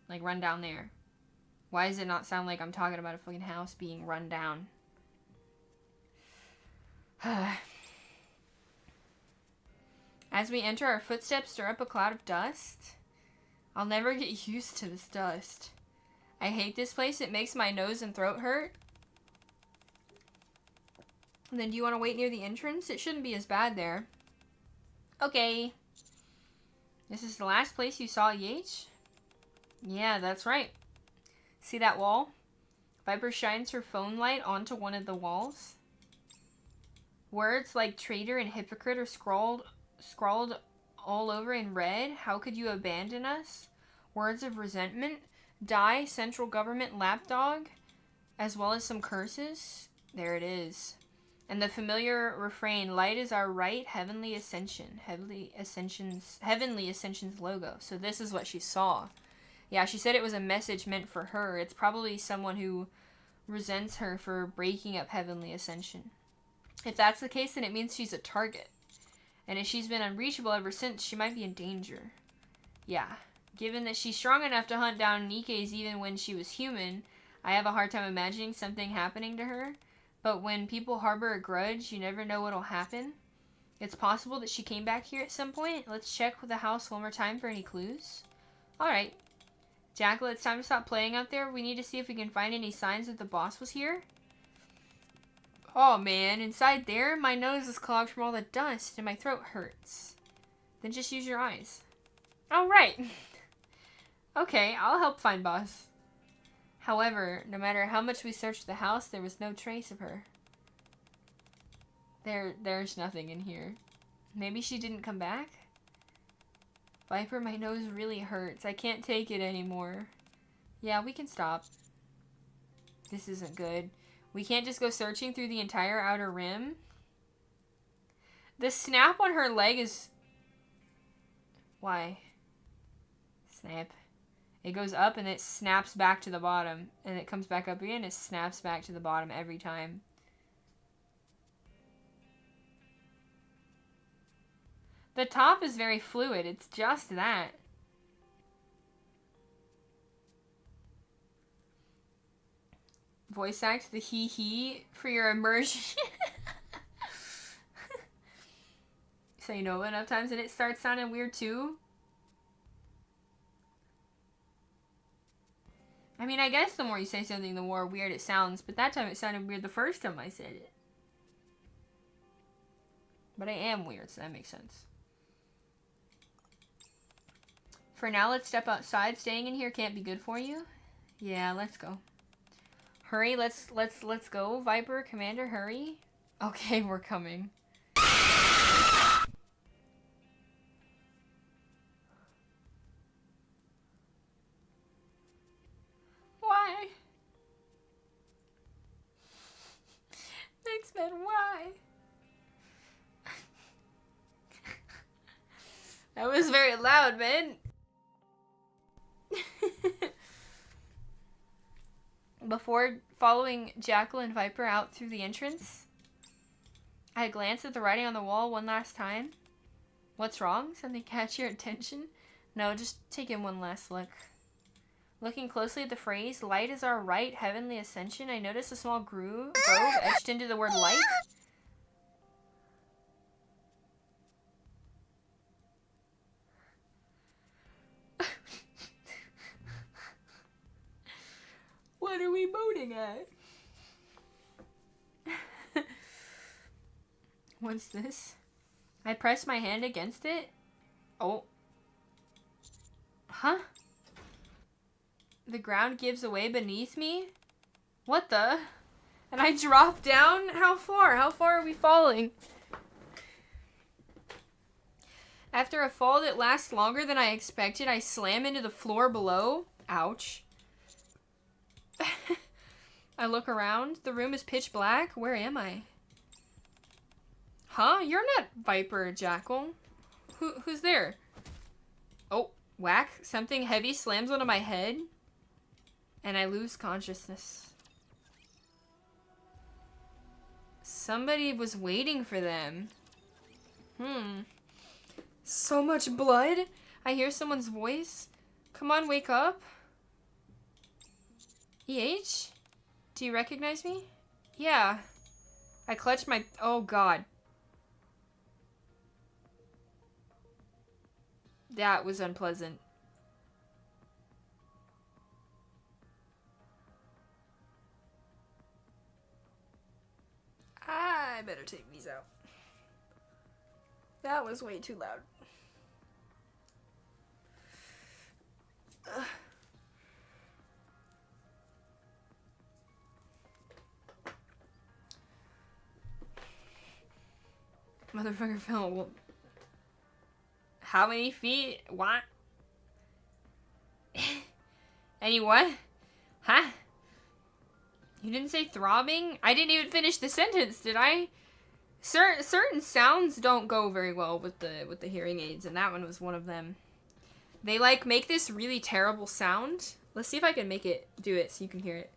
Like run down there. Why does it not sound like I'm talking about a fucking house being run down? As we enter, our footsteps stir up a cloud of dust. I'll never get used to this dust. I hate this place. It makes my nose and throat hurt. And then do you want to wait near the entrance? It shouldn't be as bad there. Okay. This is the last place you saw Yates? Yeah, that's right. See that wall? Viper shines her phone light onto one of the walls. Words like traitor and hypocrite are scrawled all over in red. How could you abandon us? Words of resentment. Die, central government lapdog. As well as some curses. There it is. And the familiar refrain, light is our right, heavenly ascension. Heavenly Ascension's logo. So this is what she saw. Yeah, she said it was a message meant for her. It's probably someone who resents her for breaking up Heavenly Ascension. If that's the case, then it means she's a target. And if she's been unreachable ever since, she might be in danger. Yeah. Given that she's strong enough to hunt down Nikke's even when she was human, I have a hard time imagining something happening to her. But when people harbor a grudge, you never know what'll happen. It's possible that she came back here at some point. Let's check with the house one more time for any clues. Alright. Jackal, it's time to stop playing out there. We need to see if we can find any signs that the boss was here. Oh man, inside there, my nose is clogged from all the dust and my throat hurts. Then just use your eyes. Alright. Okay, I'll help find boss. However, no matter how much we searched the house, there was no trace of her. There's nothing in here. Maybe she didn't come back? Viper, my nose really hurts. I can't take it anymore. Yeah, we can stop. This isn't good. We can't just go searching through the entire Outer Rim. The snap on her leg is... Why? Snap. It goes up and it snaps back to the bottom. And it comes back up again. It snaps back to the bottom every time. The top is very fluid. It's just that. Voice act the hee hee for your immersion. say no enough times and it starts sounding weird too. I mean, I guess the more you say something, the more weird it sounds, but that time it sounded weird the first time I said it. But I am weird, so that makes sense. For now, let's step outside. Staying in here can't be good for you. Yeah, let's go. Hurry, let's go. Viper, Commander, hurry. Okay, we're coming. Why? X-Men, why? That was very loud, man. Before following Jackal and Viper out through the entrance, I glanced at the writing on the wall one last time. What's wrong? Something catch your attention? No, just take in one last look. Looking closely at the phrase, light is our right heavenly ascension, I noticed a small grove etched into the word light. What are we boating at? What's this? I press my hand against it. Oh. Huh? The ground gives away beneath me? What the? And I drop down? How far? How far are we falling? After a fall that lasts longer than I expected, I slam into the floor below. Ouch. I look around. The room is pitch black. Where am I? Huh? You're not Viper or Jackal. Who's there? Oh, whack. Something heavy slams onto my head. And I lose consciousness. Somebody was waiting for them. So much blood. I hear someone's voice. Come on, wake up. EH? Do you recognize me? Yeah. I clutched my... Oh, God. That was unpleasant. I better take these out. That was way too loud. Ugh. Motherfucker fell. How many feet? What? Any what? Huh? You didn't say throbbing? I didn't even finish the sentence, did I? Certain sounds don't go very well with the hearing aids, and that one was one of them. They like make this really terrible sound. Let's see if I can make it do it so you can hear it.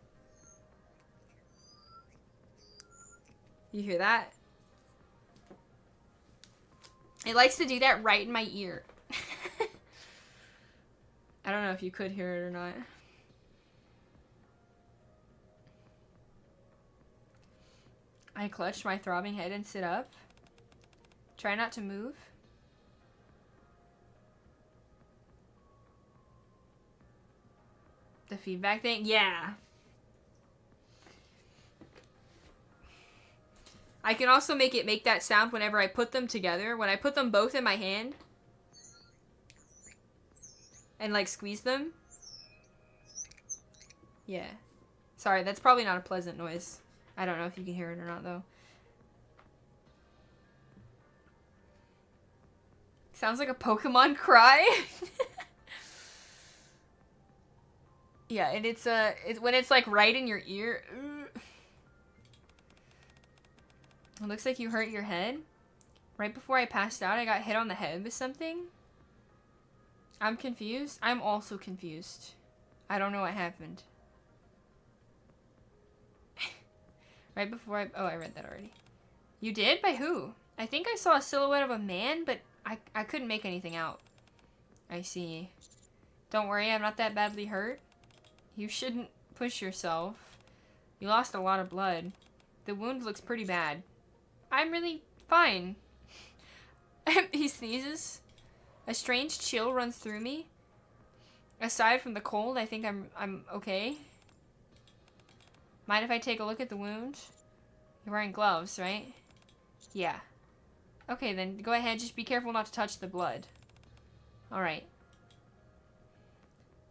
You hear that? It likes to do that right in my ear. I don't know if you could hear it or not. I clutch my throbbing head and sit up. Try not to move. The feedback thing? Yeah. I can also make it make that sound whenever I put them together. When I put them both in my hand and like squeeze them. Yeah. Sorry, that's probably not a pleasant noise. I don't know if you can hear it or not though. Sounds like a Pokemon cry. Yeah, and it's when it's like right in your ear. It looks like you hurt your head. Right before I passed out, I got hit on the head with something. I'm confused. I'm also confused. I don't know what happened. Right before I read that already. You did? By who? I think I saw a silhouette of a man, but I couldn't make anything out. I see. Don't worry, I'm not that badly hurt. You shouldn't push yourself. You lost a lot of blood. The wound looks pretty bad. I'm really fine. He sneezes. A strange chill runs through me. Aside from the cold, I think I'm okay. Mind if I take a look at the wound? You're wearing gloves, right? Yeah. Okay, then go ahead. Just be careful not to touch the blood. Alright.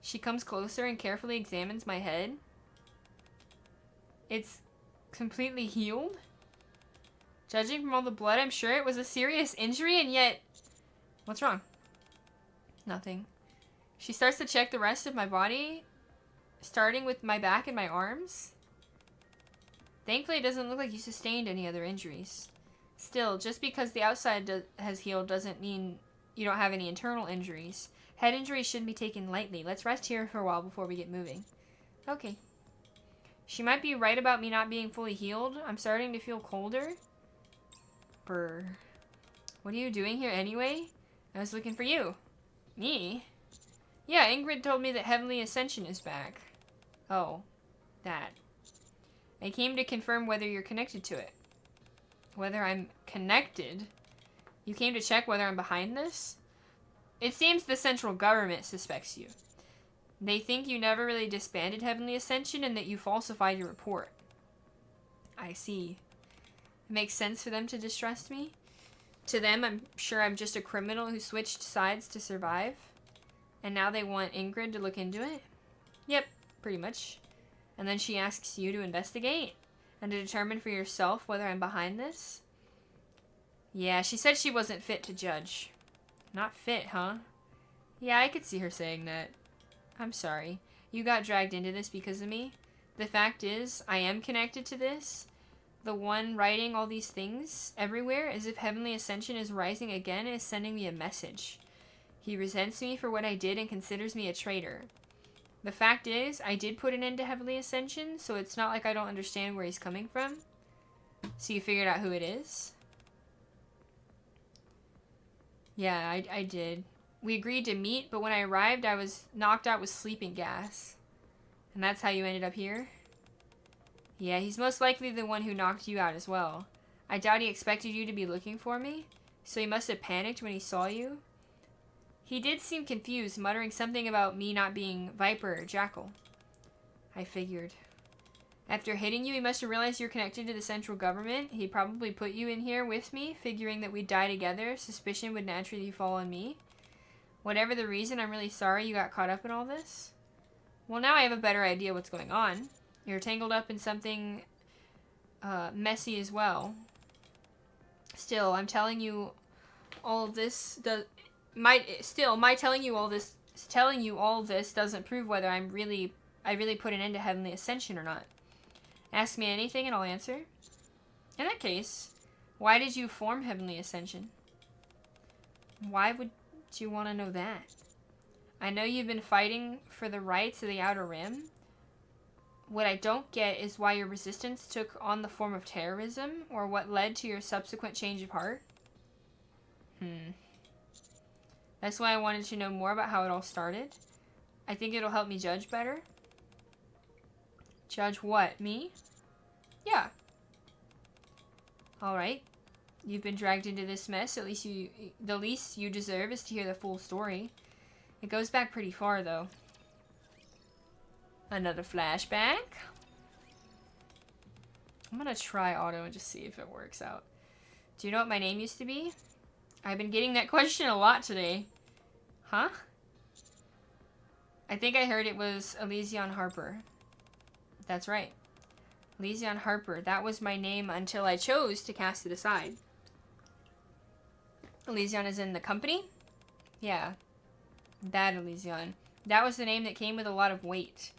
She comes closer and carefully examines my head. It's completely healed. Judging from all the blood, I'm sure it was a serious injury, and yet... What's wrong? Nothing. She starts to check the rest of my body, starting with my back and my arms. Thankfully, it doesn't look like you sustained any other injuries. Still, just because the outside has healed doesn't mean you don't have any internal injuries. Head injuries shouldn't be taken lightly. Let's rest here for a while before we get moving. Okay. She might be right about me not being fully healed. I'm starting to feel colder. Brr. What are you doing here anyway? I was looking for you. Me? Yeah, Ingrid told me that Heavenly Ascension is back. Oh. That. I came to confirm whether you're connected to it. Whether I'm connected? You came to check whether I'm behind this? It seems the central government suspects you. They think you never really disbanded Heavenly Ascension and that you falsified your report. I see. It makes sense for them to distrust me. To them, I'm sure I'm just a criminal who switched sides to survive. And now they want Ingrid to look into it? Yep, pretty much. And then she asks you to investigate and to determine for yourself whether I'm behind this? Yeah, she said she wasn't fit to judge. Not fit, huh? Yeah, I could see her saying that. I'm sorry. You got dragged into this because of me. The fact is, I am connected to this. The one writing all these things everywhere, as if Heavenly Ascension is rising again, is sending me a message. He resents me for what I did and considers me a traitor. The fact is, I did put an end to Heavenly Ascension, so it's not like I don't understand where he's coming from. So you figured out who it is? Yeah, I did. We agreed to meet, but when I arrived, I was knocked out with sleeping gas. And that's how you ended up here? Yeah, he's most likely the one who knocked you out as well. I doubt he expected you to be looking for me, so he must have panicked when he saw you. He did seem confused, muttering something about me not being Viper or Jackal. I figured. After hitting you, he must have realized you're connected to the central government. He probably put you in here with me, figuring that we'd die together. Suspicion would naturally fall on me. Whatever the reason, I'm really sorry you got caught up in all this. Well, now I have a better idea what's going on. You're tangled up in something messy as well. Still, I'm telling you all of this my telling you all this doesn't prove whether I really put an end to Heavenly Ascension or not. Ask me anything and I'll answer. In that case, why did you form Heavenly Ascension? Why would you want to know that? I know you've been fighting for the rights of the Outer Rim. What I don't get is why your resistance took on the form of terrorism, or what led to your subsequent change of heart. That's why I wanted to know more about how it all started. I think it'll help me judge better. Judge what? Me? Yeah. Alright. You've been dragged into this mess. The least you deserve is to hear the full story. It goes back pretty far, though. Another flashback. I'm gonna try auto and just see if it works out. Do you know what my name used to be? I've been getting that question a lot today. Huh? I think I heard it was Elysion Harper. That's right. Elysion Harper. That was my name until I chose to cast it aside. Elysion is in the company? Yeah. That Elysion. That was the name that came with a lot of weight.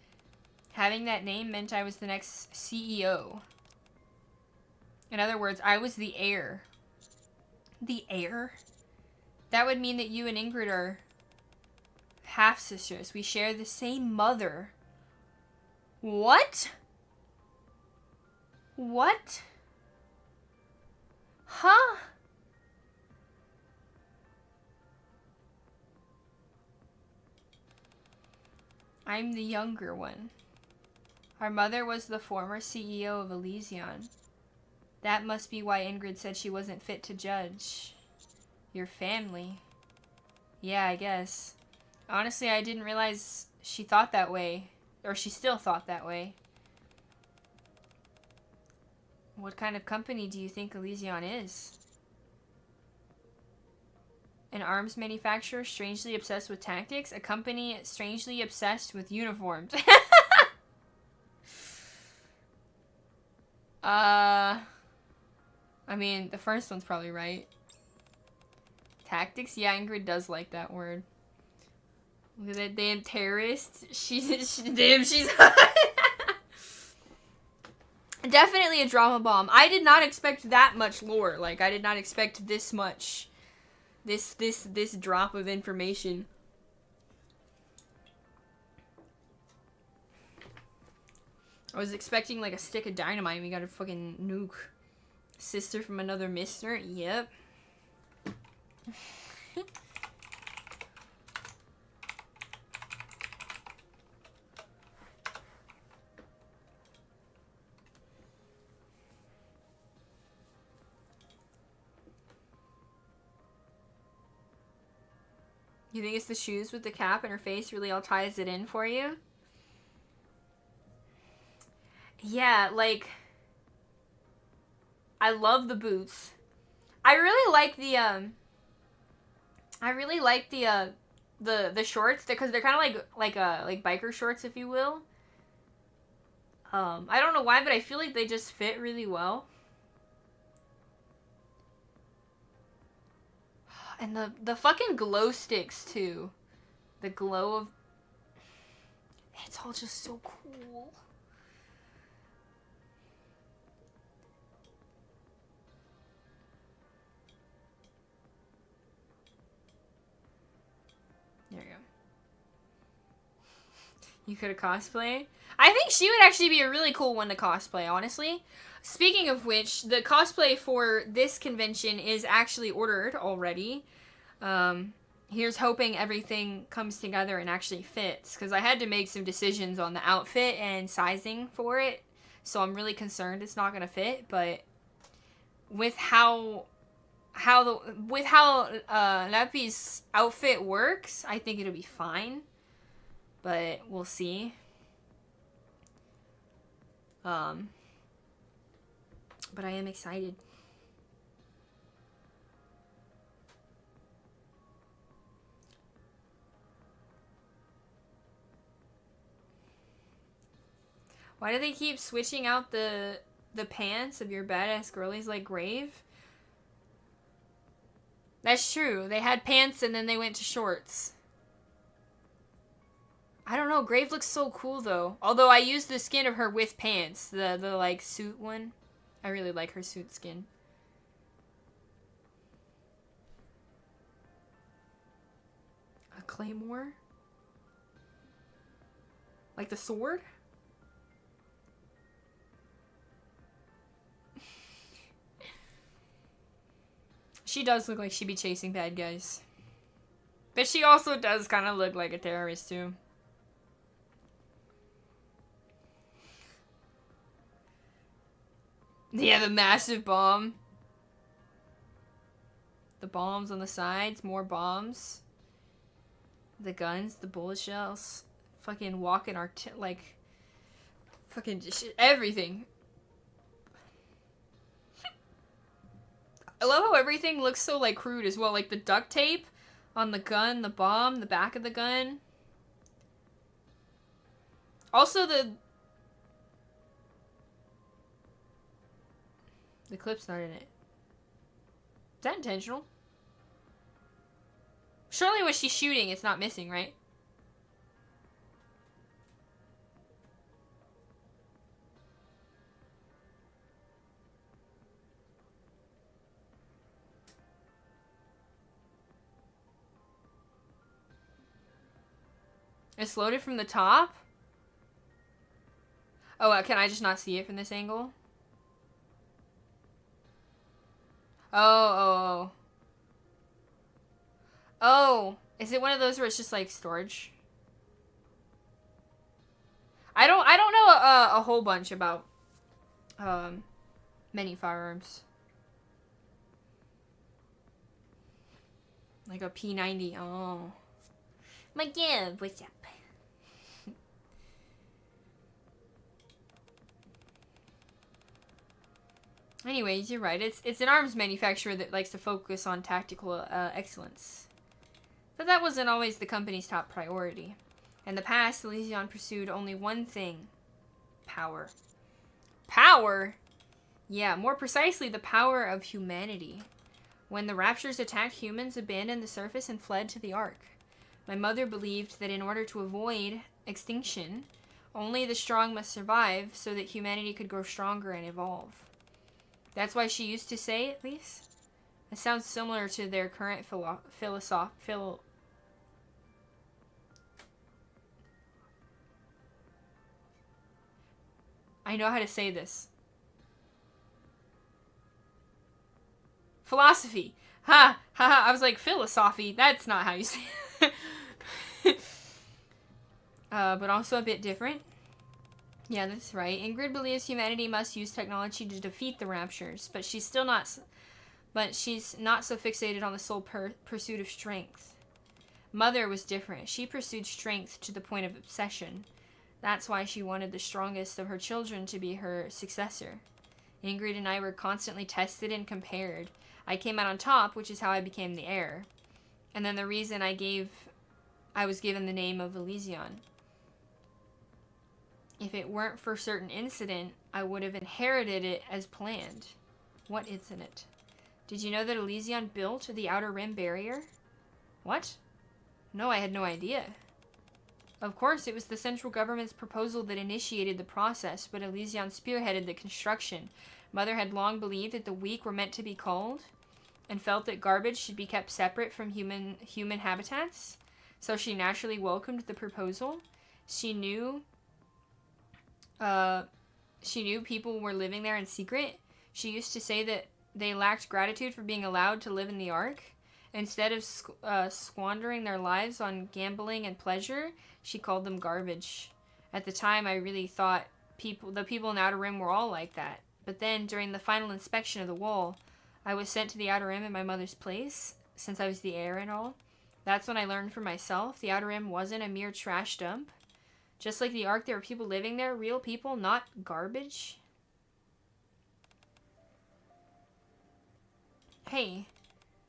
Having that name meant I was the next CEO. In other words, I was the heir. The heir? That would mean that you and Ingrid are half-sisters. We share the same mother. What? What? Huh? I'm the younger one. Our mother was the former CEO of Elysion. That must be why Ingrid said she wasn't fit to judge. Your family. Yeah, I guess. Honestly, I didn't realize she thought that way. Or she still thought that way. What kind of company do you think Elysion is? An arms manufacturer strangely obsessed with tactics? A company strangely obsessed with uniforms. I mean, the first one's probably right. Tactics? Yeah, Ingrid does like that word. Look at that damn terrorist. Damn, she's hot. Definitely a drama bomb. I did not expect that much lore. Like, I did not expect this much. This drop of information. I was expecting, like, a stick of dynamite. We got a fucking nuke. Sister from another mister? Yep. You think it's the shoes with the cap and her face really all ties it in for you? Yeah, like, I love the boots. I really like the the shorts because they're kind of like biker shorts, if you will. I don't know why, but I feel like they just fit really well. And the fucking glow sticks too. The glow of, it's all just so cool. There you go. You could have cosplayed. I think she would actually be a really cool one to cosplay, honestly. Speaking of which, the cosplay for this convention is actually ordered already. Here's hoping everything comes together and actually fits, because I had to make some decisions on the outfit and sizing for it, so I'm really concerned it's not going to fit, but with how Lappy's outfit works, I think it'll be fine, but we'll see. But I am excited. Why do they keep switching out the pants of your badass girlies like Grave? That's true. They had pants and then they went to shorts. I don't know. Grave looks so cool though. Although I used the skin of her with pants. The like suit one. I really like her suit skin. A claymore? Like the sword? She does look like she'd be chasing bad guys. But she also does kind of look like a terrorist too. Yeah, the massive bomb. The bombs on the sides, more bombs. The guns, the bullet shells. Fucking walking like... Fucking everything. I love how everything looks so, like, crude as well. Like, the duct tape on the gun, the bomb, the back of the gun. Also, the clip's not in it. Is that intentional? Surely when she's shooting, it's not missing, right? It's loaded from the top? Oh, can I just not see it from this angle? Oh. Oh, is it one of those where it's just like storage? I don't know a whole bunch about many firearms. Like a P90. Oh. My god, what's up? Anyways, you're right. It's an arms manufacturer that likes to focus on tactical excellence. But that wasn't always the company's top priority. In the past, Elysion pursued only one thing. Power. Power? Yeah, more precisely, the power of humanity. When the Raptures attacked, humans abandoned the surface and fled to the Ark. My mother believed that in order to avoid extinction, only the strong must survive so that humanity could grow stronger and evolve. That's why she used to say, at least. It sounds similar to their current I know how to say this. Philosophy. Ha! Ha ha! I was like, philosophy. That's not how you say it. But also a bit different. Yeah, that's right. Ingrid believes humanity must use technology to defeat the Raptures, but she's not so fixated on the sole pursuit of strength. Mother was different. She pursued strength to the point of obsession. That's why she wanted the strongest of her children to be her successor. Ingrid and I were constantly tested and compared. I came out on top, which is how I became the heir. And then the reason I was given the name of Elysion. If it weren't for a certain incident, I would have inherited it as planned. What incident? Did you know that Elysion built the Outer Rim barrier? What? No, I had no idea. Of course, it was the central government's proposal that initiated the process, but Elysion spearheaded the construction. Mother had long believed that the weak were meant to be culled, and felt that garbage should be kept separate from human habitats, so she naturally welcomed the proposal. She knew people were living there in secret. She used to say that they lacked gratitude for being allowed to live in the Ark. Instead of squandering their lives on gambling and pleasure, she called them garbage. At the time, I really thought the people in the Outer Rim were all like that. But then, during the final inspection of the wall, I was sent to the Outer Rim in my mother's place, since I was the heir and all. That's when I learned for myself the Outer Rim wasn't a mere trash dump. Just like the Ark, there were people living there, real people, not garbage. Hey,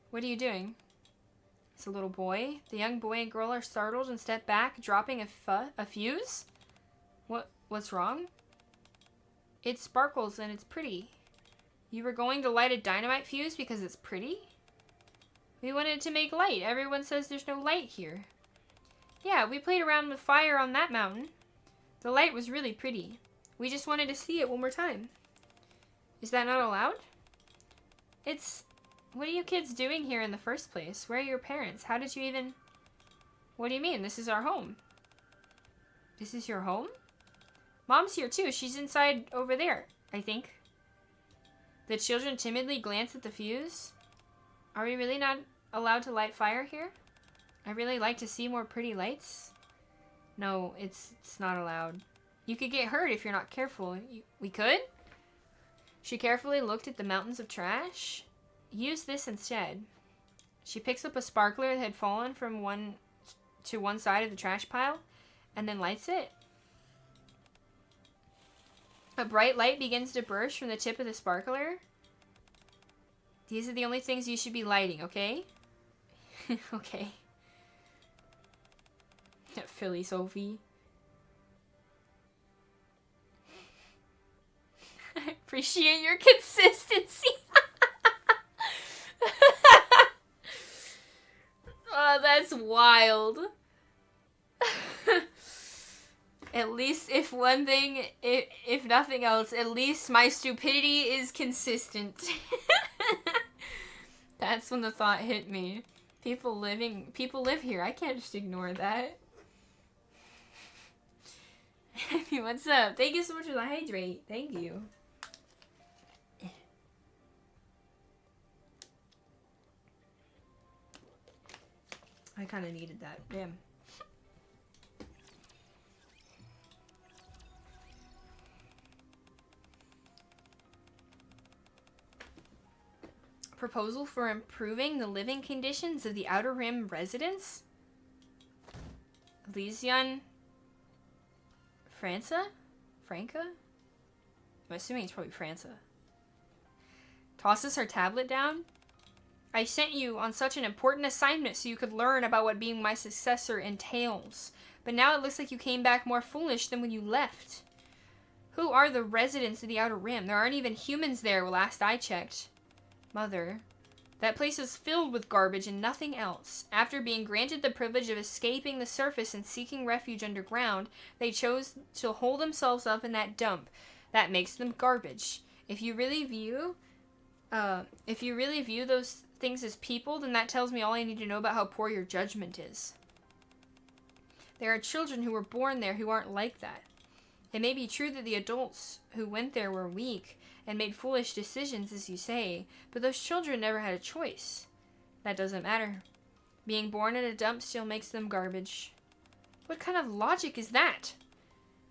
what are you doing? It's a little boy. The young boy and girl are startled and step back, dropping a fuse? What's wrong? It sparkles and it's pretty. You were going to light a dynamite fuse because it's pretty? We wanted to make light. Everyone says there's no light here. Yeah, we played around with fire on that mountain. The light was really pretty. We just wanted to see it one more time. Is that not allowed? What are you kids doing here in the first place? Where are your parents? How did you even... What do you mean? This is our home. This is your home? Mom's here too. She's inside over there, I think. The children timidly glance at the fuse. Are we really not allowed to light fire here? I really like to see more pretty lights. No, it's not allowed. You could get hurt if you're not careful. We could? She carefully looked at the mountains of trash. Use this instead. She picks up a sparkler that had fallen from one side of the trash pile and then lights it. A bright light begins to burst from the tip of the sparkler. These are the only things you should be lighting, okay? Okay. Philly Sophie. I appreciate your consistency. Oh, that's wild. At least if one thing, if nothing else, at least my stupidity is consistent. That's when the thought hit me. People live here. I can't just ignore that. What's up? Thank you so much for the hydrate. Thank you. I kind of needed that. Damn. proposal for improving the living conditions of the Outer Rim residents? Elysion Franca? I'm assuming it's probably Franca. Tosses her tablet down. I sent you on such an important assignment so you could learn about what being my successor entails. But now it looks like you came back more foolish than when you left. Who are the residents of the Outer Rim? There aren't even humans there last I checked. Mother, that place is filled with garbage and nothing else. After being granted the privilege of escaping the surface and seeking refuge underground, they chose to hole themselves up in that dump. That makes them garbage. If you really view those things as people, then that tells me all I need to know about how poor your judgment is. There are children who were born there who aren't like that. It may be true that the adults who went there were weak and made foolish decisions, as you say, but those children never had a choice. That doesn't matter. Being born in a dump still makes them garbage. What kind of logic is that?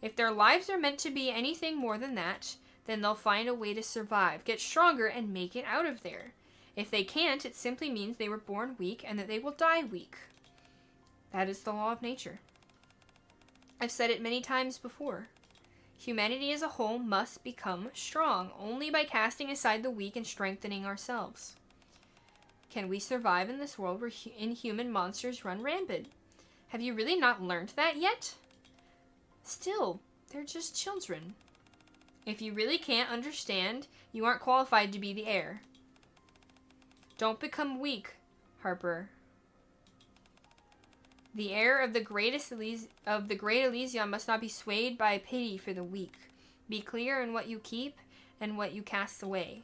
If their lives are meant to be anything more than that, then they'll find a way to survive, get stronger, and make it out of there. If they can't, it simply means they were born weak and that they will die weak. That is the law of nature. I've said it many times before. Humanity as a whole must become strong only by casting aside the weak and strengthening ourselves. Can we survive in this world where inhuman monsters run rampant? Have you really not learned that yet? Still, they're just children. If you really can't understand, you aren't qualified to be the heir. Don't become weak, Harper. The heir of the great Elysion must not be swayed by pity for the weak. Be clear in what you keep and what you cast away.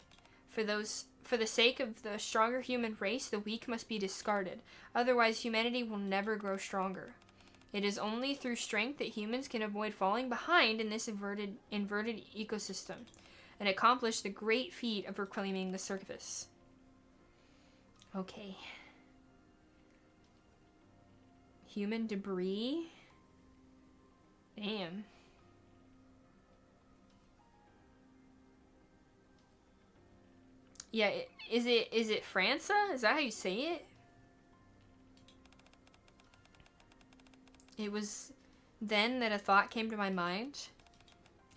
For the sake of the stronger human race, the weak must be discarded. Otherwise, humanity will never grow stronger. It is only through strength that humans can avoid falling behind in this inverted ecosystem and accomplish the great feat of reclaiming the surface. Okay. Human debris? Damn. Yeah, is it Franca? Is that how you say it? It was then that a thought came to my mind.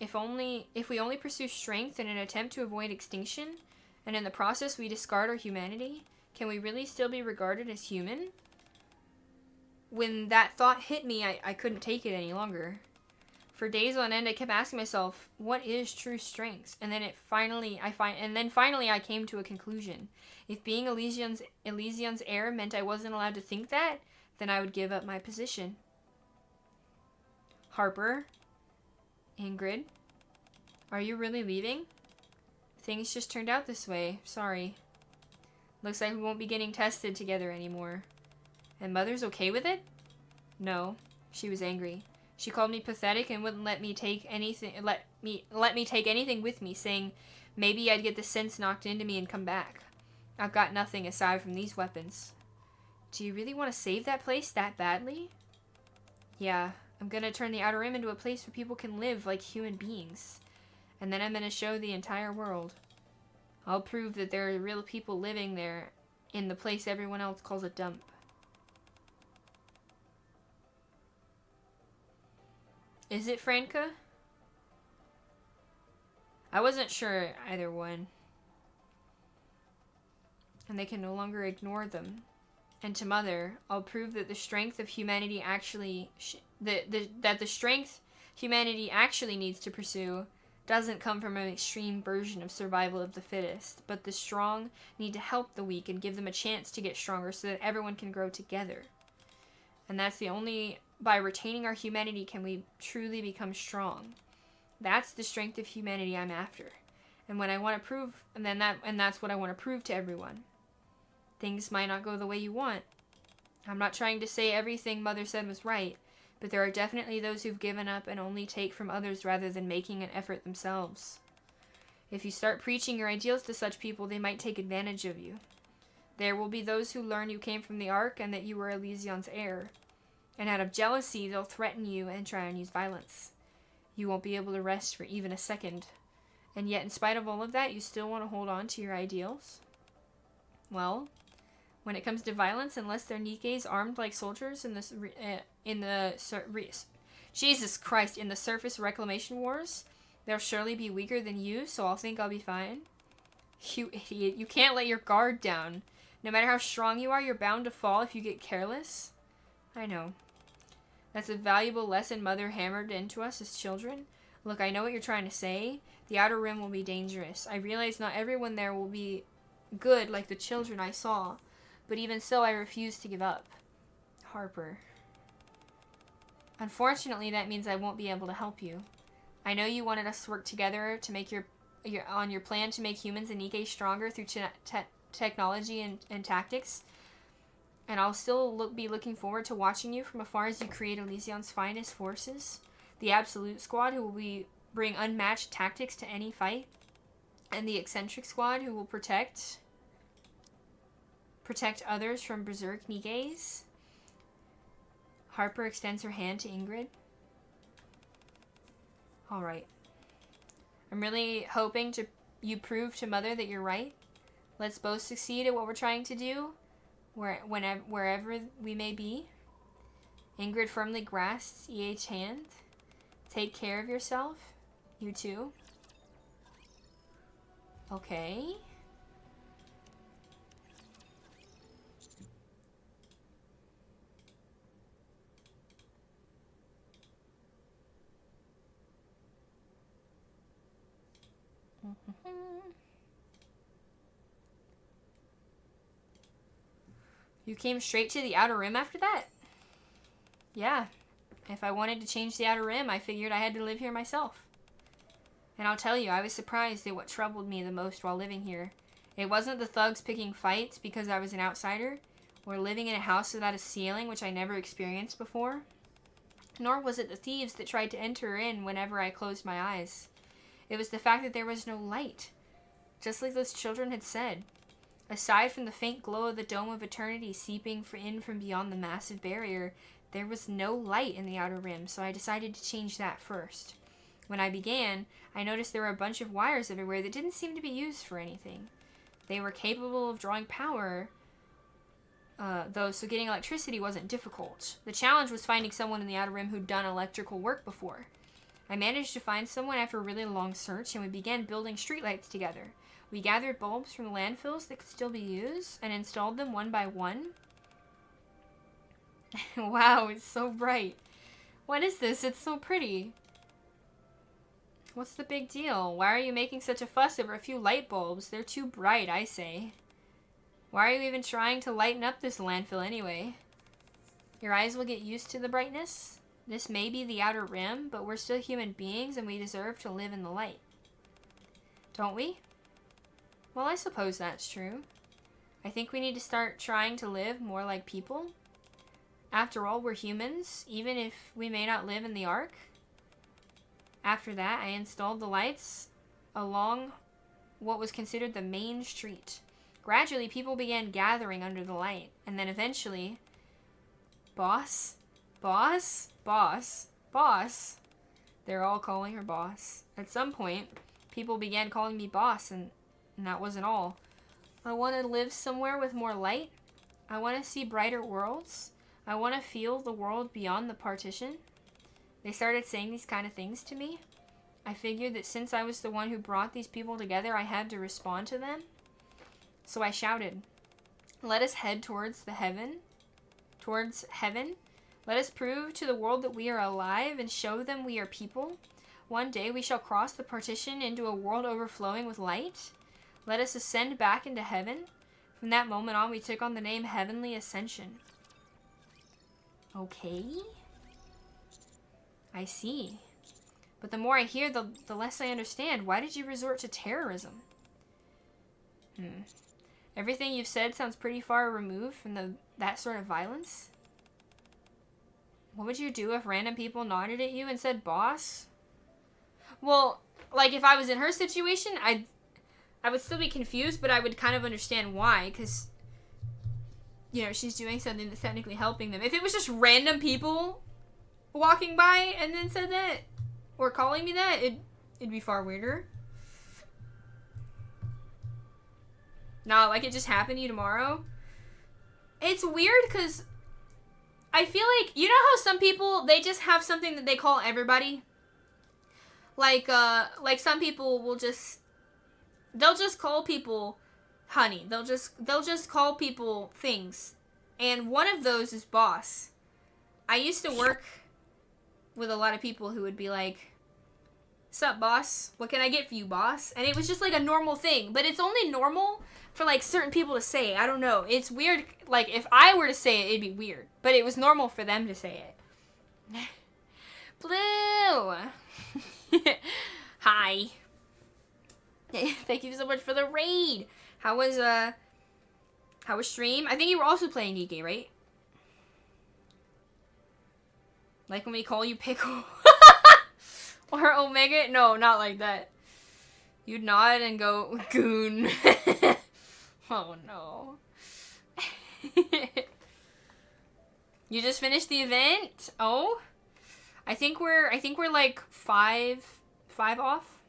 If we only pursue strength in an attempt to avoid extinction, and in the process we discard our humanity, can we really still be regarded as human? When that thought hit me, I couldn't take it any longer. For days on end, I kept asking myself, what is true strength? And then finally I came to a conclusion. If being Elysion's heir meant I wasn't allowed to think that, then I would give up my position. Harper? Ingrid? Are you really leaving? Things just turned out this way. Sorry. Looks like we won't be getting tested together anymore. And Mother's okay with it? No. She was angry. She called me pathetic and wouldn't let me take anything with me, saying maybe I'd get the sense knocked into me and come back. I've got nothing aside from these weapons. Do you really want to save that place that badly? Yeah, I'm gonna turn the Outer Rim into a place where people can live like human beings. And then I'm gonna show the entire world. I'll prove that there are real people living there in the place everyone else calls a dump. Is it Franca? I wasn't sure either one. And they can no longer ignore them. And to Mother, I'll prove that the strength of humanity actually that the strength humanity actually needs to pursue doesn't come from an extreme version of survival of the fittest, but the strong need to help the weak and give them a chance to get stronger so that everyone can grow together. And that's the only by retaining our humanity can we truly become strong. That's the strength of humanity I'm after. And what I want to prove, that's what I want to prove to everyone. Things might not go the way you want. I'm not trying to say everything Mother said was right, but there are definitely those who've given up and only take from others rather than making an effort themselves. If you start preaching your ideals to such people, they might take advantage of you. There will be those who learn you came from the Ark and that you were Elysion's heir. And out of jealousy, they'll threaten you and try and use violence. You won't be able to rest for even a second. And yet, in spite of all of that, you still want to hold on to your ideals? Well, when it comes to violence, unless they're Nikkes armed like soldiers in Jesus Christ, in the surface reclamation wars, they'll surely be weaker than you, so I'll think I'll be fine. You idiot. You can't let your guard down. No matter how strong you are, you're bound to fall if you get careless. I know. That's a valuable lesson Mother hammered into us as children. Look, I know what you're trying to say. The Outer Rim will be dangerous. I realize not everyone there will be good like the children I saw. But even so, I refuse to give up. Harper. Unfortunately, that means I won't be able to help you. I know you wanted us to work together to make your plan to make humans and Nikke stronger through technology and tactics. And I'll still be looking forward to watching you from afar as you create Elysion's finest forces. The Absolute Squad, who will bring unmatched tactics to any fight. And the Eccentric Squad, who will protect others from berserk Nikkes. Harper extends her hand to Ingrid. Alright. I'm really hoping you prove to Mother that you're right. Let's both succeed at what we're trying to do, wherever we may be. Ingrid firmly grasps EH's hand. Take care of yourself. You too. Okay. You came straight to the Outer Rim after that? Yeah. If I wanted to change the Outer Rim, I figured I had to live here myself. And I'll tell you, I was surprised at what troubled me the most while living here. It wasn't the thugs picking fights because I was an outsider, or living in a house without a ceiling, which I never experienced before. Nor was it the thieves that tried to enter in whenever I closed my eyes. It was the fact that there was no light. Just like those children had said. Aside from the faint glow of the Dome of Eternity seeping in from beyond the massive barrier, there was no light in the Outer Rim, so I decided to change that first. When I began, I noticed there were a bunch of wires everywhere that didn't seem to be used for anything. They were capable of drawing power, though, so getting electricity wasn't difficult. The challenge was finding someone in the Outer Rim who'd done electrical work before. I managed to find someone after a really long search, and we began building streetlights together. We gathered bulbs from the landfills that could still be used, and installed them one by one. Wow, it's so bright. What is this? It's so pretty. What's the big deal? Why are you making such a fuss over a few light bulbs? They're too bright, I say. Why are you even trying to lighten up this landfill anyway? Your eyes will get used to the brightness? This may be the Outer Rim, but we're still human beings and we deserve to live in the light. Don't we? Well, I suppose that's true. I think we need to start trying to live more like people. After all, we're humans, even if we may not live in the Ark. After that, I installed the lights along what was considered the main street. Gradually, people began gathering under the light, and then eventually, Boss? They're all calling her boss. At some point, people began calling me boss, and that wasn't all. I want to live somewhere with more light. I want to see brighter worlds. I want to feel the world beyond the partition. They started saying these kind of things to me. I figured that since I was the one who brought these people together, I had to respond to them. So I shouted, "Let us head towards heaven. Let us prove to the world that we are alive and show them we are people. One day we shall cross the partition into a world overflowing with light. Let us ascend back into heaven." From that moment on, we took on the name Heavenly Ascension. Okay. I see. But the more I hear, the less I understand. Why did you resort to terrorism? Everything you've said sounds pretty far removed from that sort of violence. What would you do if random people nodded at you and said, "Boss"? Well, like if I was in her situation, I would still be confused, but I would kind of understand why, because, you know, she's doing something that's technically helping them. If it was just random people walking by and then said that, or calling me that, it'd be far weirder. Not like it just happened to you tomorrow. It's weird because I feel like, you know how some people, they just have something that they call everybody? Like some people will just, they'll just call people honey. They'll just call people things. And one of those is boss. I used to work with a lot of people who would be like, "Sup, boss? What can I get for you, boss?" And it was just like a normal thing. But it's only normal for like certain people to say. I don't know. It's weird. Like if I were to say it, it'd be weird. But it was normal for them to say it. Blue. Hi. Thank you so much for the raid. How was stream? I think you were also playing Nikke, right? Like when we call you Pickle. Or Omega? No, not like that. You'd nod and go, goon. Oh no. You just finished the event? Oh? I think we're like five off.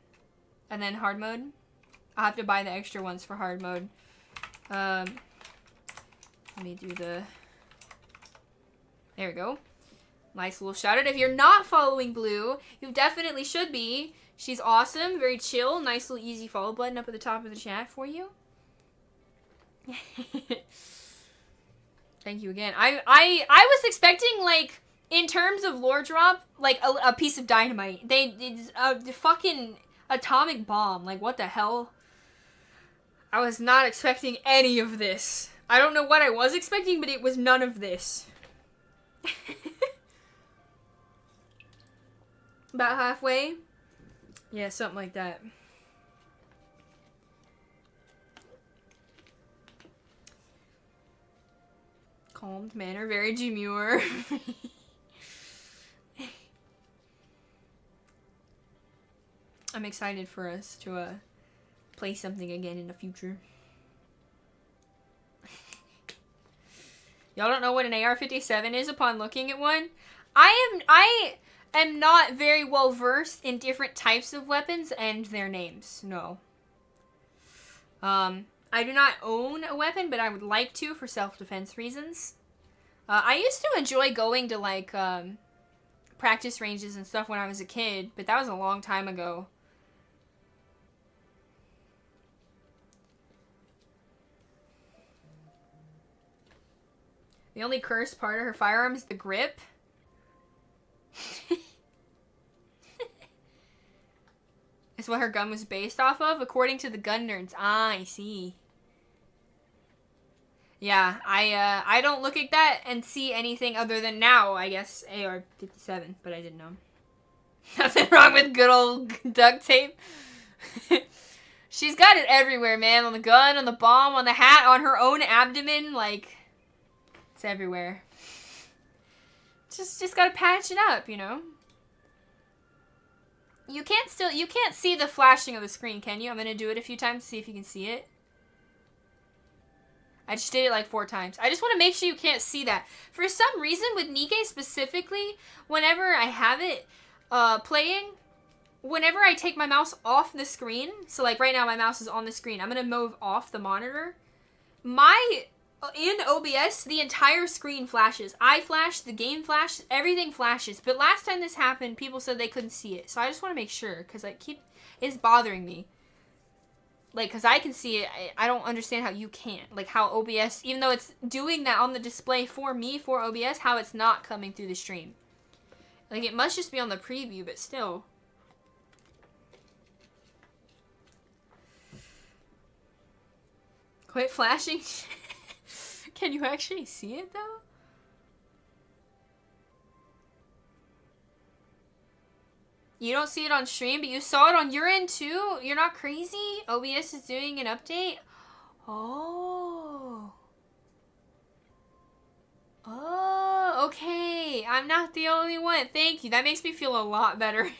And then hard mode. I'll have to buy the extra ones for hard mode. Let me do the... There we go. Nice little shout out. If you're not following Blue, you definitely should be. She's awesome, very chill. Nice little easy follow button up at the top of the chat for you. Thank you again. I was expecting, like, in terms of lore drop, like a piece of dynamite. It's a fucking atomic bomb. Like, what the hell? I was not expecting any of this. I don't know what I was expecting, but it was none of this. About halfway? Yeah, something like that. Calmed manner, very demure. I'm excited for us to play something again in the future. Y'all don't know what an AR-57 is upon looking at one? I am not very well versed in different types of weapons and their names. No. I do not own a weapon, but I would like to for self-defense reasons. I used to enjoy going to, like, practice ranges and stuff when I was a kid, but that was a long time ago. The only cursed part of her firearm is the grip. Is what her gun was based off of, according to the gun nerds. Ah, I see. Yeah, I don't look at that and see anything other than now, I guess, AR-57, but I didn't know. Nothing wrong with good old duct tape. She's got it everywhere, man. On the gun, on the bomb, on the hat, on her own abdomen, like, it's everywhere. Just gotta patch it up, you know? You can't see the flashing of the screen, can you? I'm gonna do it a few times to see if you can see it. I just did it like 4 times. I just want to make sure you can't see that. For some reason, with Nikke specifically, whenever I have it playing, whenever I take my mouse off the screen, so like right now my mouse is on the screen, I'm gonna move off the monitor. In OBS, the entire screen flashes. I flash, the game flashes, everything flashes. But last time this happened, people said they couldn't see it. So I just want to make sure, because it's bothering me. Like, because I can see it, I don't understand how you can't. Like, how OBS, even though it's doing that on the display for me, for OBS, how it's not coming through the stream. Like, it must just be on the preview, but still. Quit flashing. Can you actually see it, though? You don't see it on stream, but you saw it on your end, too? You're not crazy? OBS is doing an update? Oh. Oh, okay. I'm not the only one. Thank you. That makes me feel a lot better.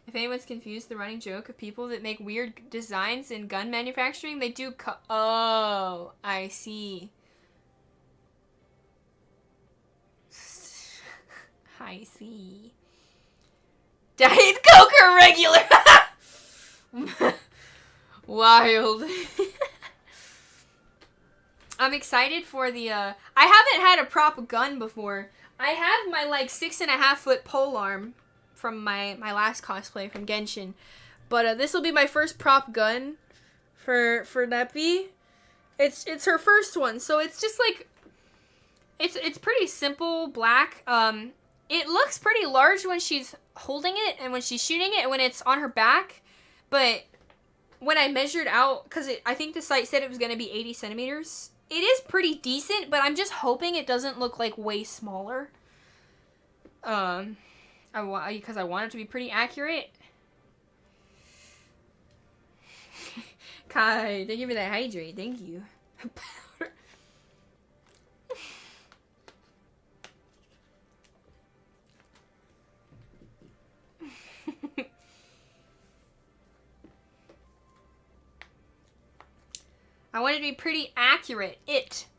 If anyone's confused, the running joke of people that make weird designs in gun manufacturing, they do oh, I see. I see. Diet Coke or regular? Wild. I'm excited for the, I haven't had a prop gun before. I have my, like, 6.5-foot polearm from my last cosplay from Genshin. But, this will be my first prop gun for Neppy. It's her first one, so it's just, like, it's pretty simple, black. It looks pretty large when she's holding it and when she's shooting it and when it's on her back. But when I measured out, because I think the site said it was going to be 80 centimeters, it is pretty decent, but I'm just hoping it doesn't look, like, way smaller. Because I want it to be pretty accurate. Kai, thank you for that hydrate. Thank you. I want it to be pretty accurate.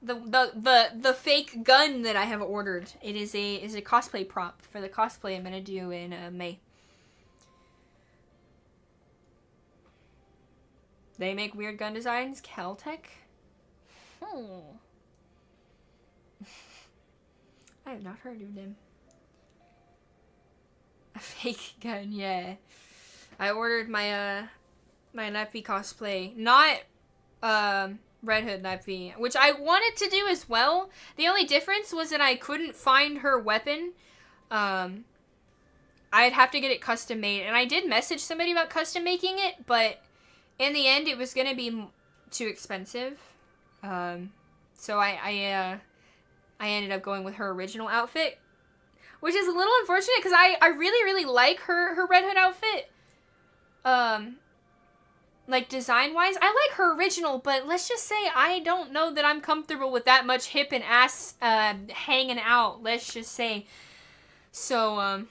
The fake gun that I have ordered. It is a cosplay prop for the cosplay I'm gonna do in May. They make weird gun designs. Caltech. I have not heard of them. A fake gun, yeah. I ordered my my Neppy cosplay. Not Red Hood Neppy, which I wanted to do as well. The only difference was that I couldn't find her weapon. I'd have to get it custom made, and I did message somebody about custom making it, but in the end it was gonna be too expensive. So I ended up going with her original outfit, which is a little unfortunate because I really like her Red Hood outfit. Like, design-wise, I like her original, but let's just say I don't know that I'm comfortable with that much hip and ass, hanging out, let's just say. So,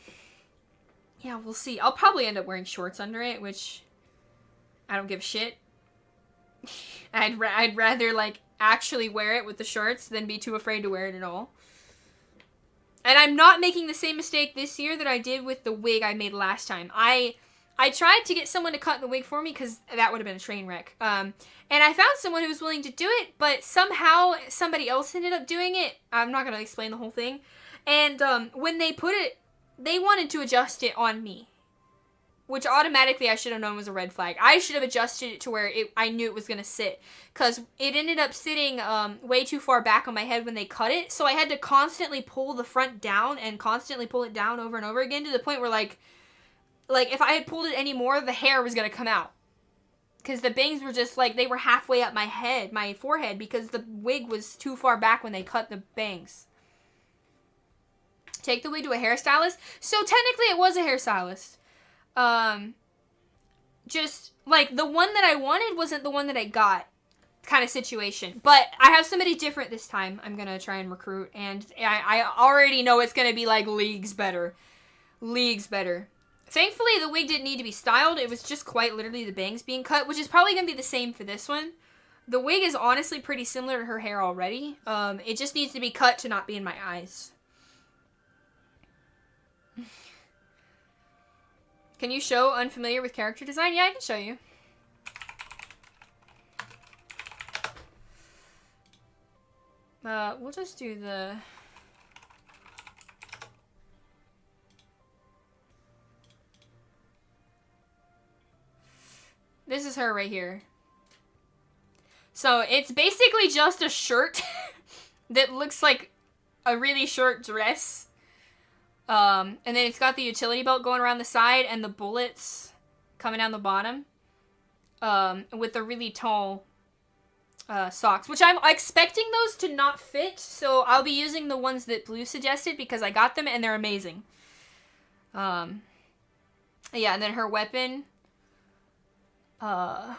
yeah, we'll see. I'll probably end up wearing shorts under it, which I don't give a shit. I'd rather, like, actually wear it with the shorts than be too afraid to wear it at all. And I'm not making the same mistake this year that I did with the wig I made last time. I tried to get someone to cut the wig for me because that would have been a train wreck. And I found someone who was willing to do it, but somehow somebody else ended up doing it. I'm not going to explain the whole thing. And when they put it, they wanted to adjust it on me, which automatically I should have known was a red flag. I should have adjusted it to where I knew it was going to sit, because it ended up sitting way too far back on my head when they cut it. So I had to constantly pull the front down and constantly pull it down over and over again to the point where, like if I had pulled it any more, the hair was going to come out. Because the bangs were just, like, they were halfway up my forehead, because the wig was too far back when they cut the bangs. Take the wig to a hairstylist? So, technically, it was a hairstylist. Just, like, the one that I wanted wasn't the one that I got, kind of situation. But I have somebody different this time I'm going to try and recruit, and I already know it's going to be, like, leagues better. Leagues better. Thankfully, the wig didn't need to be styled. It was just quite literally the bangs being cut, which is probably going to be the same for this one. The wig is honestly pretty similar to her hair already. It just needs to be cut to not be in my eyes. Can you show unfamiliar with character design? Yeah, I can show you. We'll just do the... This is her right here. So, it's basically just a shirt that looks like a really short dress. And then it's got the utility belt going around the side and the bullets coming down the bottom. With the really tall socks, which I'm expecting those to not fit. So, I'll be using the ones that Blue suggested because I got them and they're amazing. Yeah, and then her weapon... there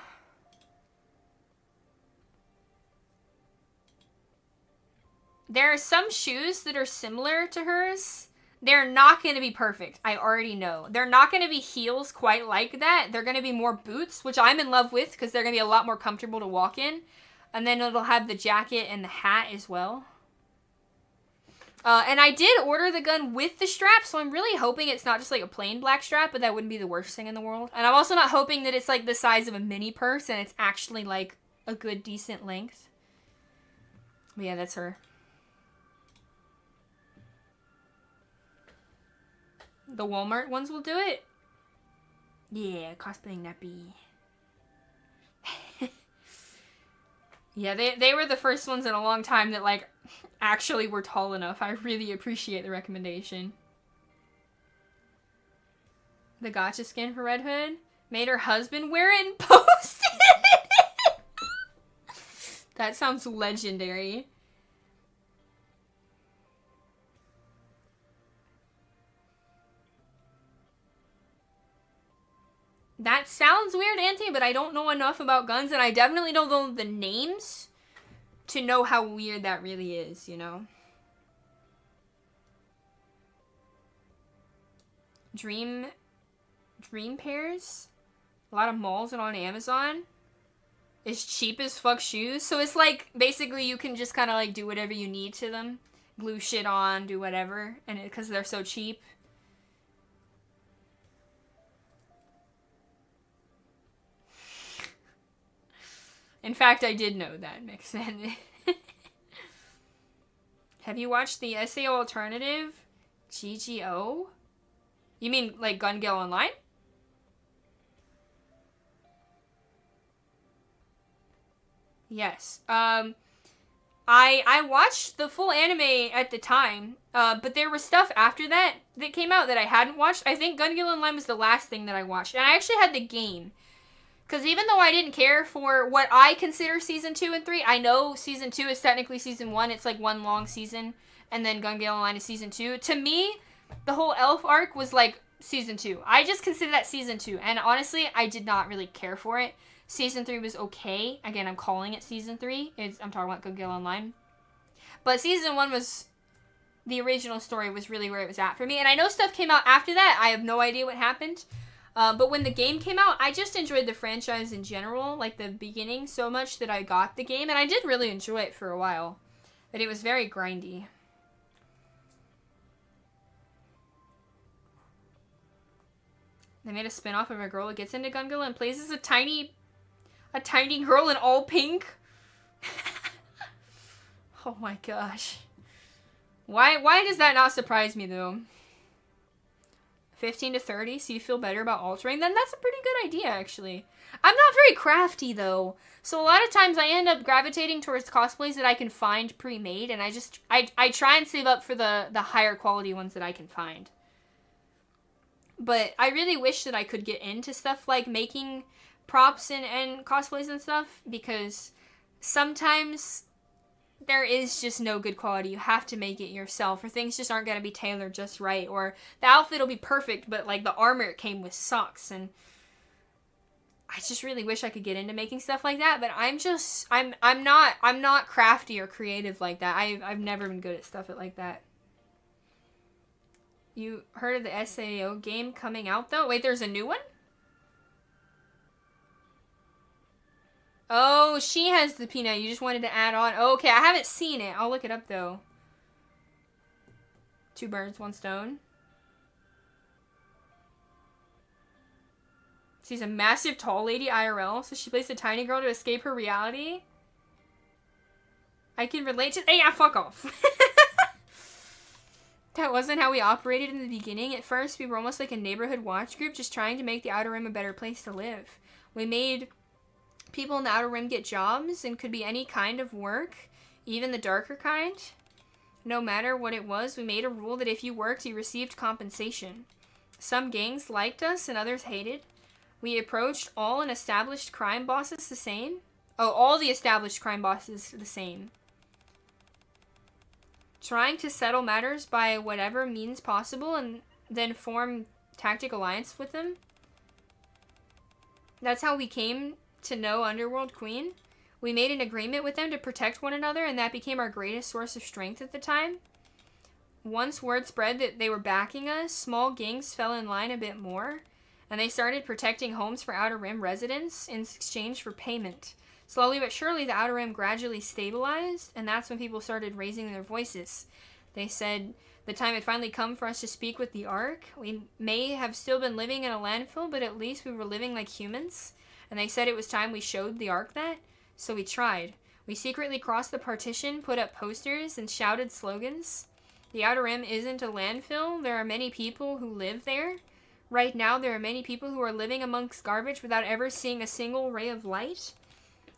are some shoes that are similar to hers. They're not going to be perfect. I already know. They're not going to be heels quite like that. They're going to be more boots, which I'm in love with because they're going to be a lot more comfortable to walk in. And then it'll have the jacket and the hat as well. And I did order the gun with the strap, so I'm really hoping it's not just like a plain black strap, but that wouldn't be the worst thing in the world. And I'm also not hoping that it's like the size of a mini purse and it's actually like a good, decent length. But yeah, that's her. The Walmart ones will do it. Yeah, cosplaying nappy. Yeah, they were the first ones in a long time that like actually were tall enough. I really appreciate the recommendation. The gotcha skin for Red Hood made her husband wear it and posted it. That sounds legendary. That sounds weird, Auntie, but I don't know enough about guns, and I definitely don't know the names to know how weird that really is, you know? Dream pairs? A lot of malls and on Amazon. It's cheap as fuck shoes, so it's like, basically you can just kind of like do whatever you need to them. Glue shit on, do whatever, and because they're so cheap. In fact, I did know that, Mixen. Have you watched the SEO alternative? GGO? You mean, like, Gun Gale Online? Yes. I watched the full anime at the time, but there was stuff after that that came out that I hadn't watched. I think Gun Gale Online was the last thing that I watched. And I actually had the game. Because even though I didn't care for what I consider Season 2 and 3, I know Season 2 is technically Season 1. It's like one long season. And then Gun Gale Online is Season 2. To me, the whole Elf arc was like Season 2. I just consider that Season 2. And honestly, I did not really care for it. Season 3 was okay. Again, I'm calling it Season 3. I'm talking about Gun Gale Online. But Season 1 was... The original story was really where it was at for me. And I know stuff came out after that. I have no idea what happened. But when the game came out, I just enjoyed the franchise in general, like the beginning, so much that I got the game. And I did really enjoy it for a while. But it was very grindy. They made a spin-off of a girl who gets into Gun Gale and plays as a tiny girl in all pink. Oh my gosh. Why does that not surprise me, though? 15 to 30, so you feel better about altering? Then that's a pretty good idea, actually. I'm not very crafty, though. So a lot of times I end up gravitating towards cosplays that I can find pre-made, and I try and save up for the higher quality ones that I can find. But I really wish that I could get into stuff like making props and cosplays and stuff, because sometimes there is just no good quality. You have to make it yourself, or things just aren't going to be tailored just right, or the outfit will be perfect, but like the armor it came with sucks, and I just really wish I could get into making stuff like that, but I'm not crafty or creative like that. I've never been good at stuff like that. You heard of the SAO game coming out, though? Wait, there's a new one? Oh, she has the peanut. You just wanted to add on. Oh, okay, I haven't seen it. I'll look it up, though. 2 birds, 1 stone. She's a massive tall lady IRL, so she plays a tiny girl to escape her reality. I can relate to... Hey, yeah, fuck off. That wasn't how we operated in the beginning. At first, we were almost like a neighborhood watch group, just trying to make the Outer Rim a better place to live. We made people in the Outer Rim get jobs, and could be any kind of work, even the darker kind. No matter what it was, we made a rule that if you worked, you received compensation. Some gangs liked us, and others hated. We approached all the established crime bosses the same. Oh, all the established crime bosses the same. Trying to settle matters by whatever means possible, and then form tactic alliance with them. That's how we came to know Underworld Queen. We made an agreement with them to protect one another, and that became our greatest source of strength at the time. Once word spread that they were backing us, small gangs fell in line a bit more, and they started protecting homes for Outer Rim residents in exchange for payment. Slowly but surely, the Outer Rim gradually stabilized, and that's when people started raising their voices. They said the time had finally come for us to speak with the Ark. We may have still been living in a landfill, but at least we were living like humans. And they said it was time we showed the Ark that, so we tried. We secretly crossed the partition, put up posters, and shouted slogans. The Outer Rim isn't a landfill. There are many people who live there. Right now, there are many people who are living amongst garbage without ever seeing a single ray of light.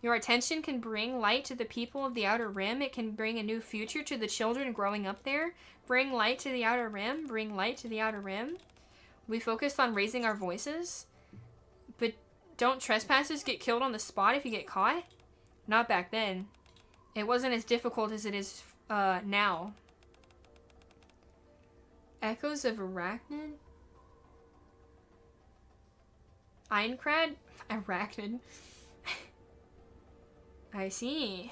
Your attention can bring light to the people of the Outer Rim. It can bring a new future to the children growing up there. Bring light to the Outer Rim. Bring light to the Outer Rim. We focused on raising our voices. But don't trespassers get killed on the spot if you get caught? Not back then. It wasn't as difficult as it is now. Echoes of Arachnid? Aincrad? Arachnid. I see.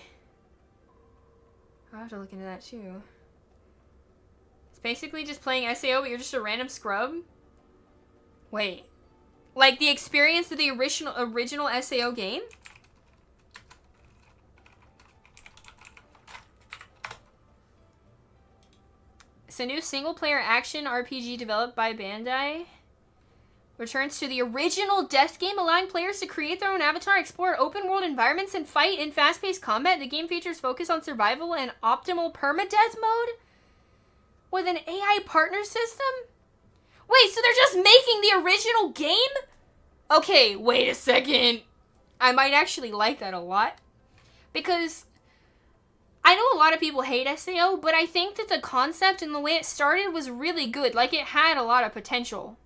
I'll have to look into that too. It's basically just playing SEO, but you're just a random scrub? Wait. Like the experience of the original SEO game? It's a new single-player action RPG developed by Bandai. Returns to the original Death game, allowing players to create their own avatar, explore open-world environments, and fight in fast-paced combat. The game features focus on survival and optimal permadeath mode with an AI partner system? Wait, so they're just making the original game? Okay, wait a second. I might actually like that a lot. Because I know a lot of people hate SEO, but I think that the concept and the way it started was really good. Like, it had a lot of potential.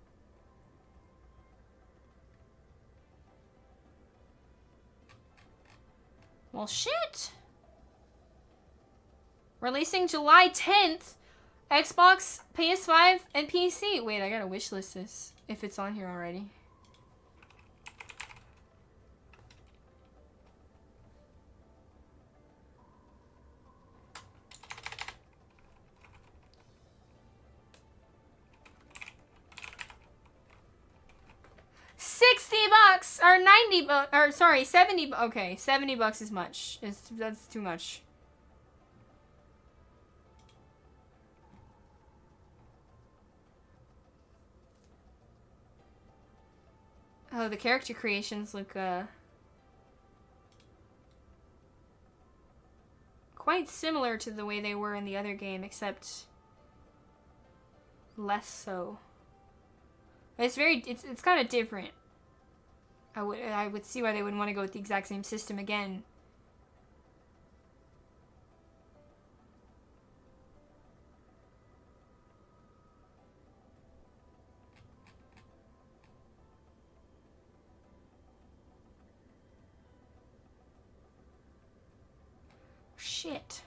Well, shit. Releasing July 10th. Xbox, PS5, and PC. Wait, I gotta wishlist this if it's on here already. $60 or 90 bucks, or sorry, 70. Okay, $70 is much. That's too much. Oh, the character creations look quite similar to the way they were in the other game, except less so. It's kind of different. I would see why they wouldn't want to go with the exact same system again. Shit.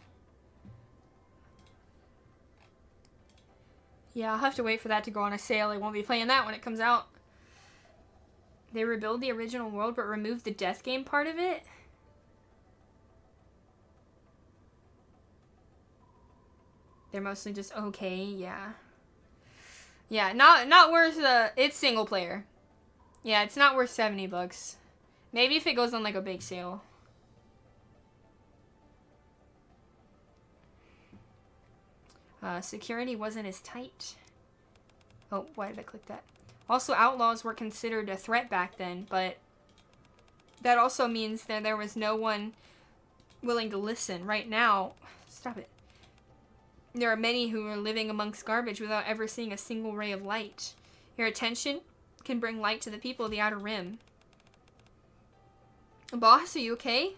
Yeah, I'll have to wait for that to go on a sale. I won't be playing that when it comes out. They rebuild the original world, but remove the death game part of it? They're mostly just okay, yeah. Yeah, not worth it's single player. Yeah, it's not worth $70. Maybe if it goes on like a big sale. Security wasn't as tight. Oh, why did I click that? Also, outlaws were considered a threat back then, but that also means that there was no one willing to listen. Right now, stop it. There are many who are living amongst garbage without ever seeing a single ray of light. Your attention can bring light to the people of the Outer Rim. Boss, are you okay?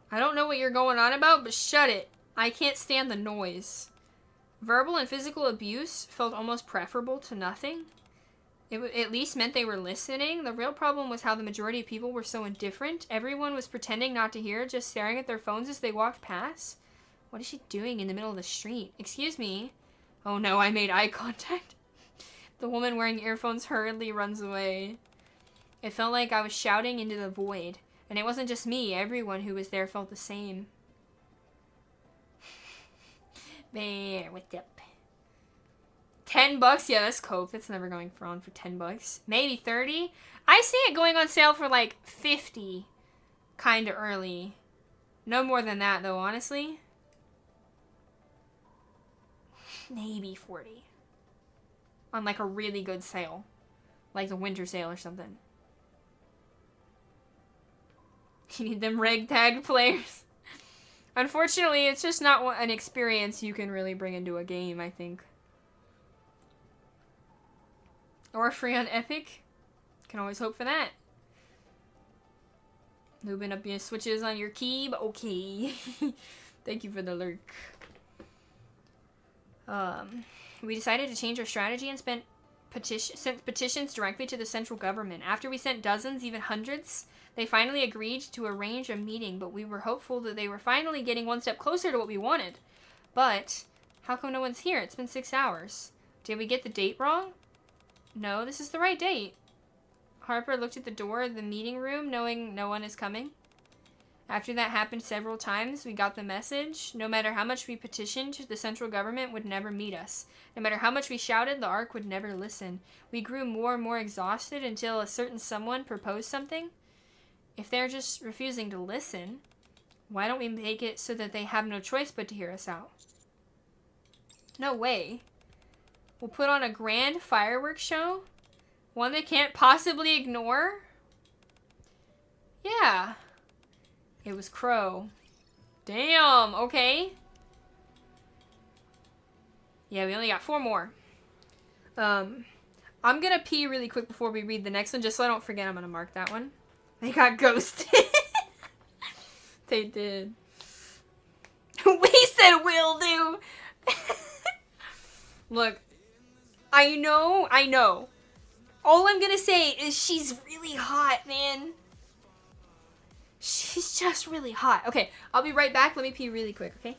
I don't know what you're going on about, but shut it. I can't stand the noise. Verbal and physical abuse felt almost preferable to nothing. It at least meant they were listening. The real problem was how the majority of people were so indifferent. Everyone was pretending not to hear, just staring at their phones as they walked past. What is she doing in the middle of the street? Excuse me. Oh no, I made eye contact. The woman wearing earphones hurriedly runs away. It felt like I was shouting into the void. And it wasn't just me. Everyone who was there felt the same. Bear, what's up? $10? Yeah, that's coke. That's never going on for $10. Maybe 30? I see it going on sale for like 50. Kinda early. No more than that though, honestly. maybe 40. On like a really good sale. Like the winter sale or something. You need them ragtag players. Unfortunately, it's just not an experience you can really bring into a game, I think. Or free on Epic. Can always hope for that. Moving up your switches on your key, but okay. Thank you for the lurk. We decided to change our strategy and sent petitions directly to the central government. After we sent dozens, even hundreds, they finally agreed to arrange a meeting, but we were hopeful that they were finally getting one step closer to what we wanted. But how come no one's here? It's been 6 hours. Did we get the date wrong? No, this is the right date. Harper looked at the door of the meeting room, knowing no one is coming. After that happened several times, we got the message. No matter how much we petitioned, the central government would never meet us. No matter how much we shouted, the Ark would never listen. We grew more and more exhausted until a certain someone proposed something. If they're just refusing to listen, why don't we make it so that they have no choice but to hear us out? No way. We'll put on a grand fireworks show? One they can't possibly ignore? Yeah. It was Crow. Damn, okay. Yeah, we only got 4 more. I'm gonna pee really quick before we read the next one, just so I don't forget. I'm gonna mark that one. They got ghosted. They did. We said will do. Look, I know. All I'm gonna say is she's really hot, man. She's just really hot. Okay, I'll be right back. Let me pee really quick, okay?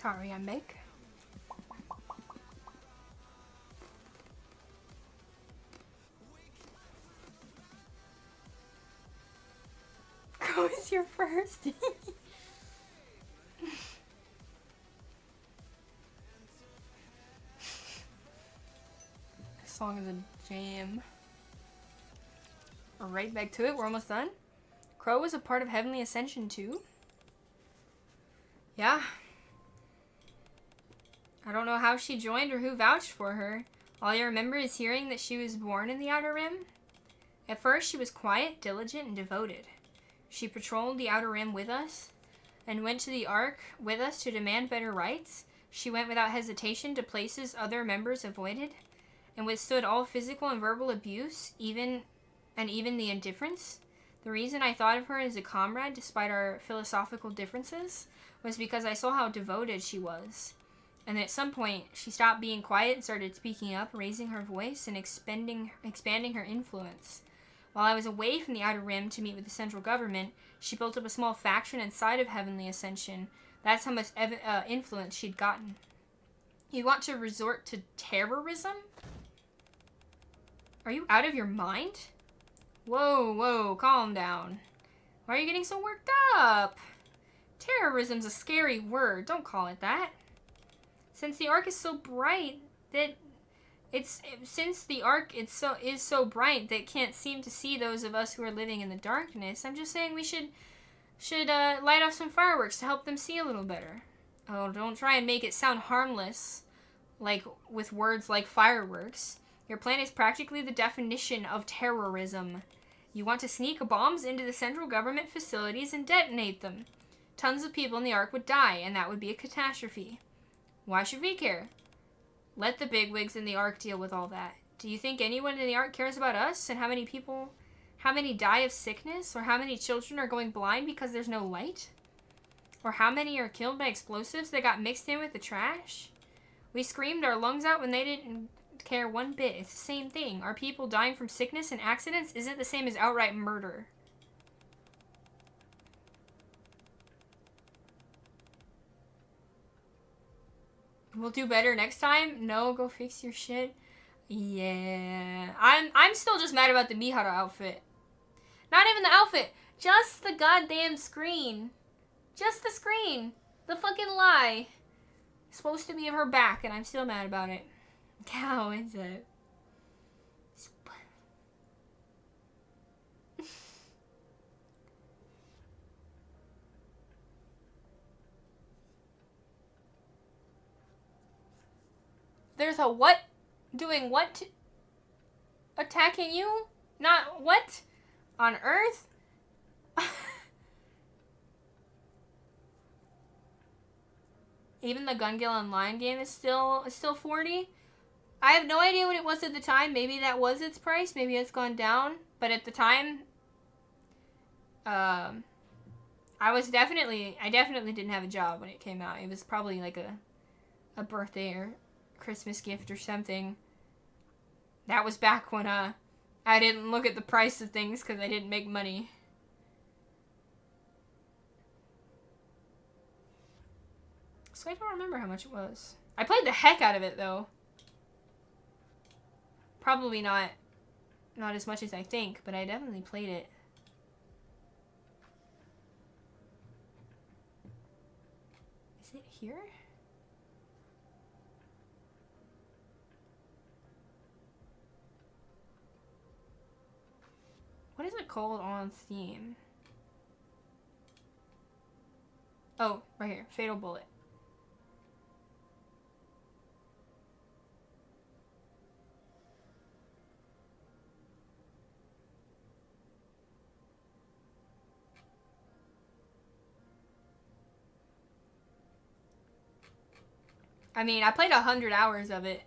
Sorry, I make. Crow is your first. This song is a jam. Right back to it, we're almost done. Crow was a part of Heavenly Ascension too. Yeah. I don't know how she joined or who vouched for her. All I remember is hearing that she was born in the Outer Rim. At first, she was quiet, diligent, and devoted. She patrolled the Outer Rim with us and went to the Ark with us to demand better rights. She went without hesitation to places other members avoided and withstood all physical and verbal abuse, even the indifference. The reason I thought of her as a comrade, despite our philosophical differences, was because I saw how devoted she was. And at some point, she stopped being quiet and started speaking up, raising her voice, and expanding her influence. While I was away from the Outer Rim to meet with the central government, she built up a small faction inside of Heavenly Ascension. That's how much influence she'd gotten. You want to resort to terrorism? Are you out of your mind? Whoa, calm down. Why are you getting so worked up? Terrorism's a scary word. Don't call it that. Since the arc is so bright that is so bright that it can't seem to see those of us who are living in the darkness, I'm just saying we should light off some fireworks to help them see a little better. Oh, don't try and make it sound harmless, like with words like fireworks. Your plan is practically the definition of terrorism. You want to sneak bombs into the central government facilities and detonate them. Tons of people in the Ark would die, and that would be a catastrophe. Why should we care? Let the bigwigs in the Ark deal with all that. Do you think anyone in the Ark cares about us and how many die of sickness, or how many children are going blind because there's no light? Or how many are killed by explosives that got mixed in with the trash? We screamed our lungs out when they didn't care one bit. It's the same thing. Our people dying from sickness and accidents isn't the same as outright murder. We'll do better next time? No, go fix your shit. Yeah. I'm still just mad about the Mihara outfit. Not even the outfit. Just the goddamn screen. Just the screen. The fucking lie. It's supposed to be of her back, and I'm still mad about it. How is it? There's a what? Doing what? Attacking you? Not what? On Earth? Even the Gun Gale Online game is still 40. I have no idea what it was at the time. Maybe that was its price. Maybe it's gone down. But at the time, I definitely didn't have a job when it came out. It was probably like a birthday or Christmas gift or something. That was back when I didn't look at the price of things because I didn't make money. So I don't remember how much it was. I played the heck out of it though. Probably not as much as I think, but I definitely played it. Is it here? What is it called on Steam? Oh, right here. Fatal Bullet. I mean, I played 100 hours of it.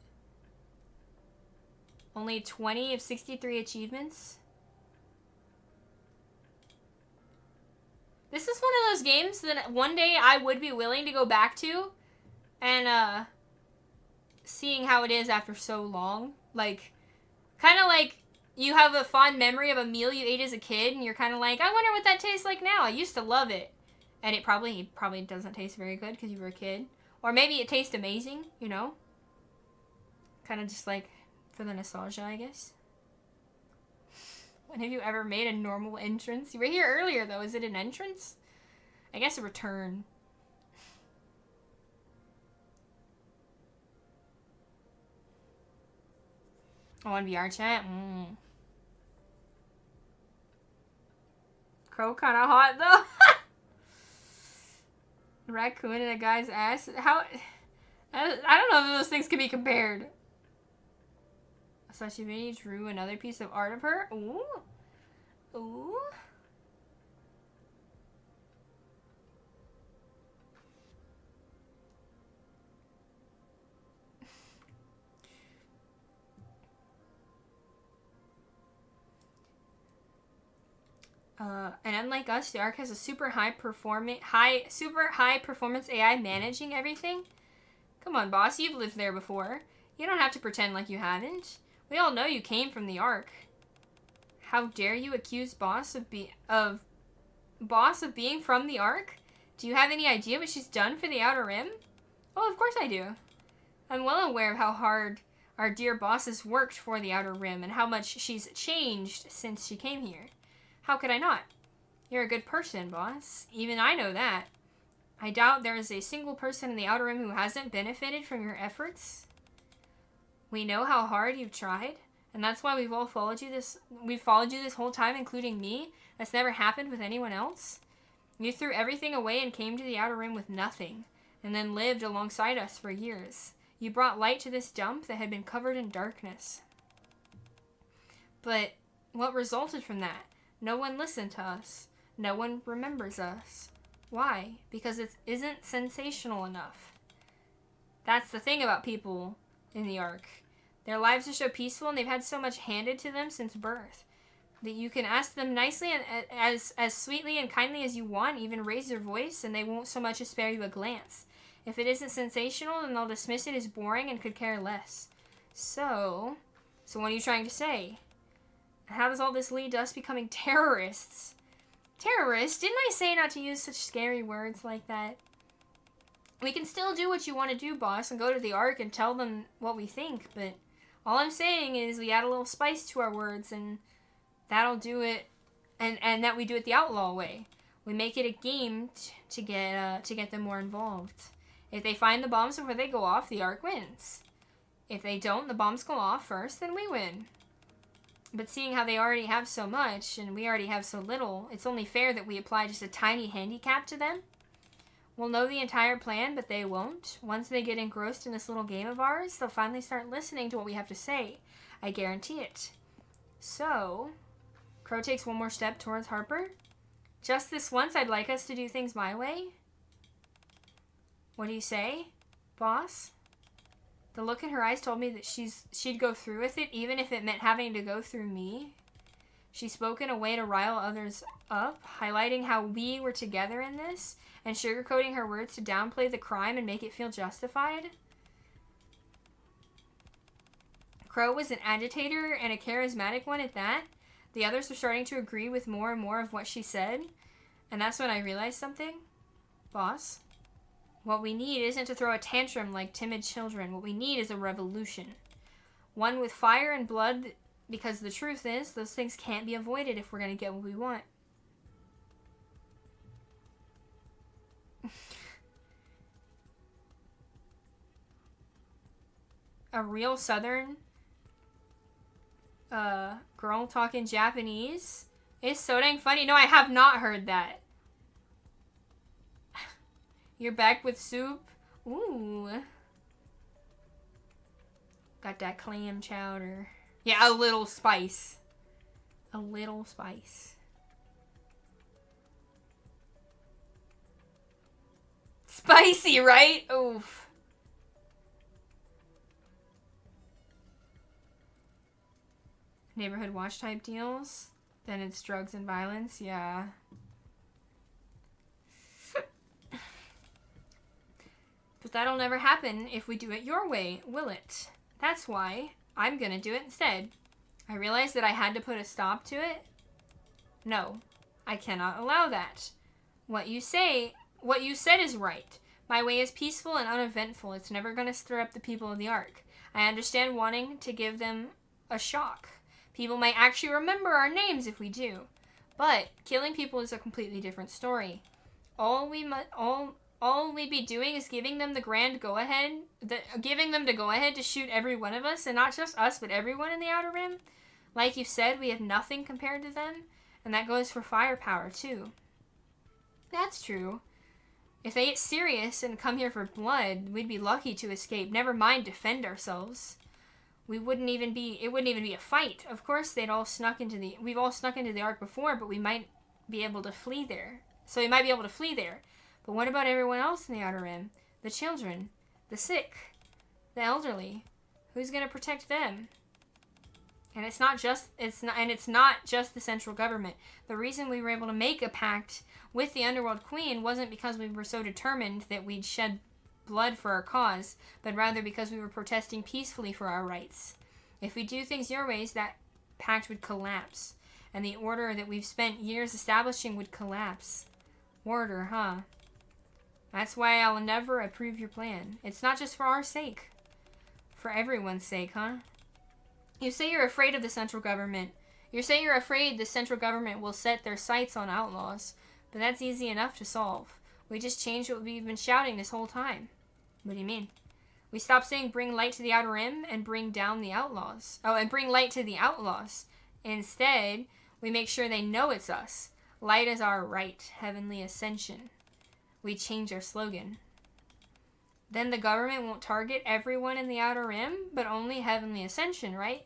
Only 20 of 63 achievements. This is one of those games that one day I would be willing to go back to. And, seeing how it is after so long. Like, kind of like you have a fond memory of a meal you ate as a kid. And you're kind of like, I wonder what that tastes like now. I used to love it. And it probably doesn't taste very good because you were a kid. Or maybe it tastes amazing, you know? Kind of just like for the nostalgia, I guess. When have you ever made a normal entrance? You were here earlier, though. Is it an entrance? I guess a return. Oh, on VR chat? Crow kind of hot, though. Raccoon in a guy's ass. How... I don't know if those things can be compared. Sashimi drew another piece of art of her. Ooh. Ooh. And unlike us, the Ark has a super high performance AI managing everything. Come on, boss, you've lived there before. You don't have to pretend like you haven't. We all know you came from the Ark. How dare you accuse boss of being from the Ark? Do you have any idea what she's done for the Outer Rim? Oh, of course I do. I'm well aware of how hard our dear boss has worked for the Outer Rim and how much she's changed since she came here. How could I not? You're a good person, boss. Even I know that. I doubt there is a single person in the Outer Rim who hasn't benefited from your efforts. We know how hard you've tried, and that's why we've followed you this whole time, including me. That's never happened with anyone else. You threw everything away and came to the Outer Rim with nothing, and then lived alongside us for years. You brought light to this dump that had been covered in darkness. But what resulted from that? No one listened to us. No one remembers us. Why? Because it isn't sensational enough. That's the thing about people in the Ark. Their lives are so peaceful and they've had so much handed to them since birth that you can ask them nicely and as sweetly and kindly as you want, even raise your voice, and they won't so much as spare you a glance. If it isn't sensational, then they'll dismiss it as boring and could care less. So what are you trying to say? How does all this lead to us becoming terrorists? Terrorists? Didn't I say not to use such scary words like that? We can still do what you want to do, boss, and go to the Ark and tell them what we think, but all I'm saying is we add a little spice to our words, and that'll do it, and that we do it the outlaw way. We make it a game to get them more involved. If they find the bombs before they go off, the Ark wins. If they don't, the bombs go off first, then we win. But seeing how they already have so much, and we already have so little, it's only fair that we apply just a tiny handicap to them. We'll know the entire plan, but they won't. Once they get engrossed in this little game of ours, they'll finally start listening to what we have to say. I guarantee it. So, Crow takes one more step towards Harper. Just this once, I'd like us to do things my way. What do you say, boss? The look in her eyes told me that she'd go through with it, even if it meant having to go through me. She spoke in a way to rile others up, highlighting how we were together in this, and sugarcoating her words to downplay the crime and make it feel justified. Crow was an agitator and a charismatic one at that. The others were starting to agree with more and more of what she said, and that's when I realized something. Boss? What we need isn't to throw a tantrum like timid children. What we need is a revolution. One with fire and blood, because the truth is, those things can't be avoided if we're going to get what we want. A real Southern girl talking Japanese is so dang funny. No, I have not heard that. You're back with soup? Ooh. Got that clam chowder. Yeah, a little spice. A little spice. Spicy, right? Oof. Neighborhood watch type deals. Then it's drugs and violence. Yeah. But that'll never happen if we do it your way, will it? That's why I'm gonna do it instead. I realized that I had to put a stop to it. No, I cannot allow that. What you said is right, My way is peaceful and uneventful. It's never going to stir up the people of the Ark. I understand wanting to give them a shock. People might actually remember our names if we do. But killing people is a completely different story. All we'd be doing is giving them the grand go-ahead, giving them the go-ahead to shoot every one of us, and not just us, but everyone in the Outer Rim. Like you said, we have nothing compared to them, and that goes for firepower, too. That's true. If they get serious and come here for blood, we'd be lucky to escape. Never mind defend ourselves. It wouldn't even be a fight. Of course, we've all snuck into the Ark before, but we might be able to flee there. But what about everyone else in the Outer Rim? The children, the sick, the elderly. Who's going to protect them? And it's not just the central government. The reason we were able to make a pact with the Underworld Queen wasn't because we were so determined that we'd shed blood for our cause, but rather because we were protesting peacefully for our rights. If we do things your ways, that pact would collapse, and the order that we've spent years establishing would collapse. Order, huh? That's why I'll never approve your plan. It's not just for our sake. For everyone's sake, huh? You say you're afraid of the central government. You say you're afraid the central government will set their sights on outlaws, but that's easy enough to solve. We just changed what we've been shouting this whole time. What do you mean? We stopped saying bring light to the Outer Rim and bring down the outlaws. Oh, and bring light to the outlaws. Instead, we make sure they know it's us. Light is our right, heavenly ascension. We change our slogan. Then the government won't target everyone in the Outer Rim, but only heavenly ascension, right?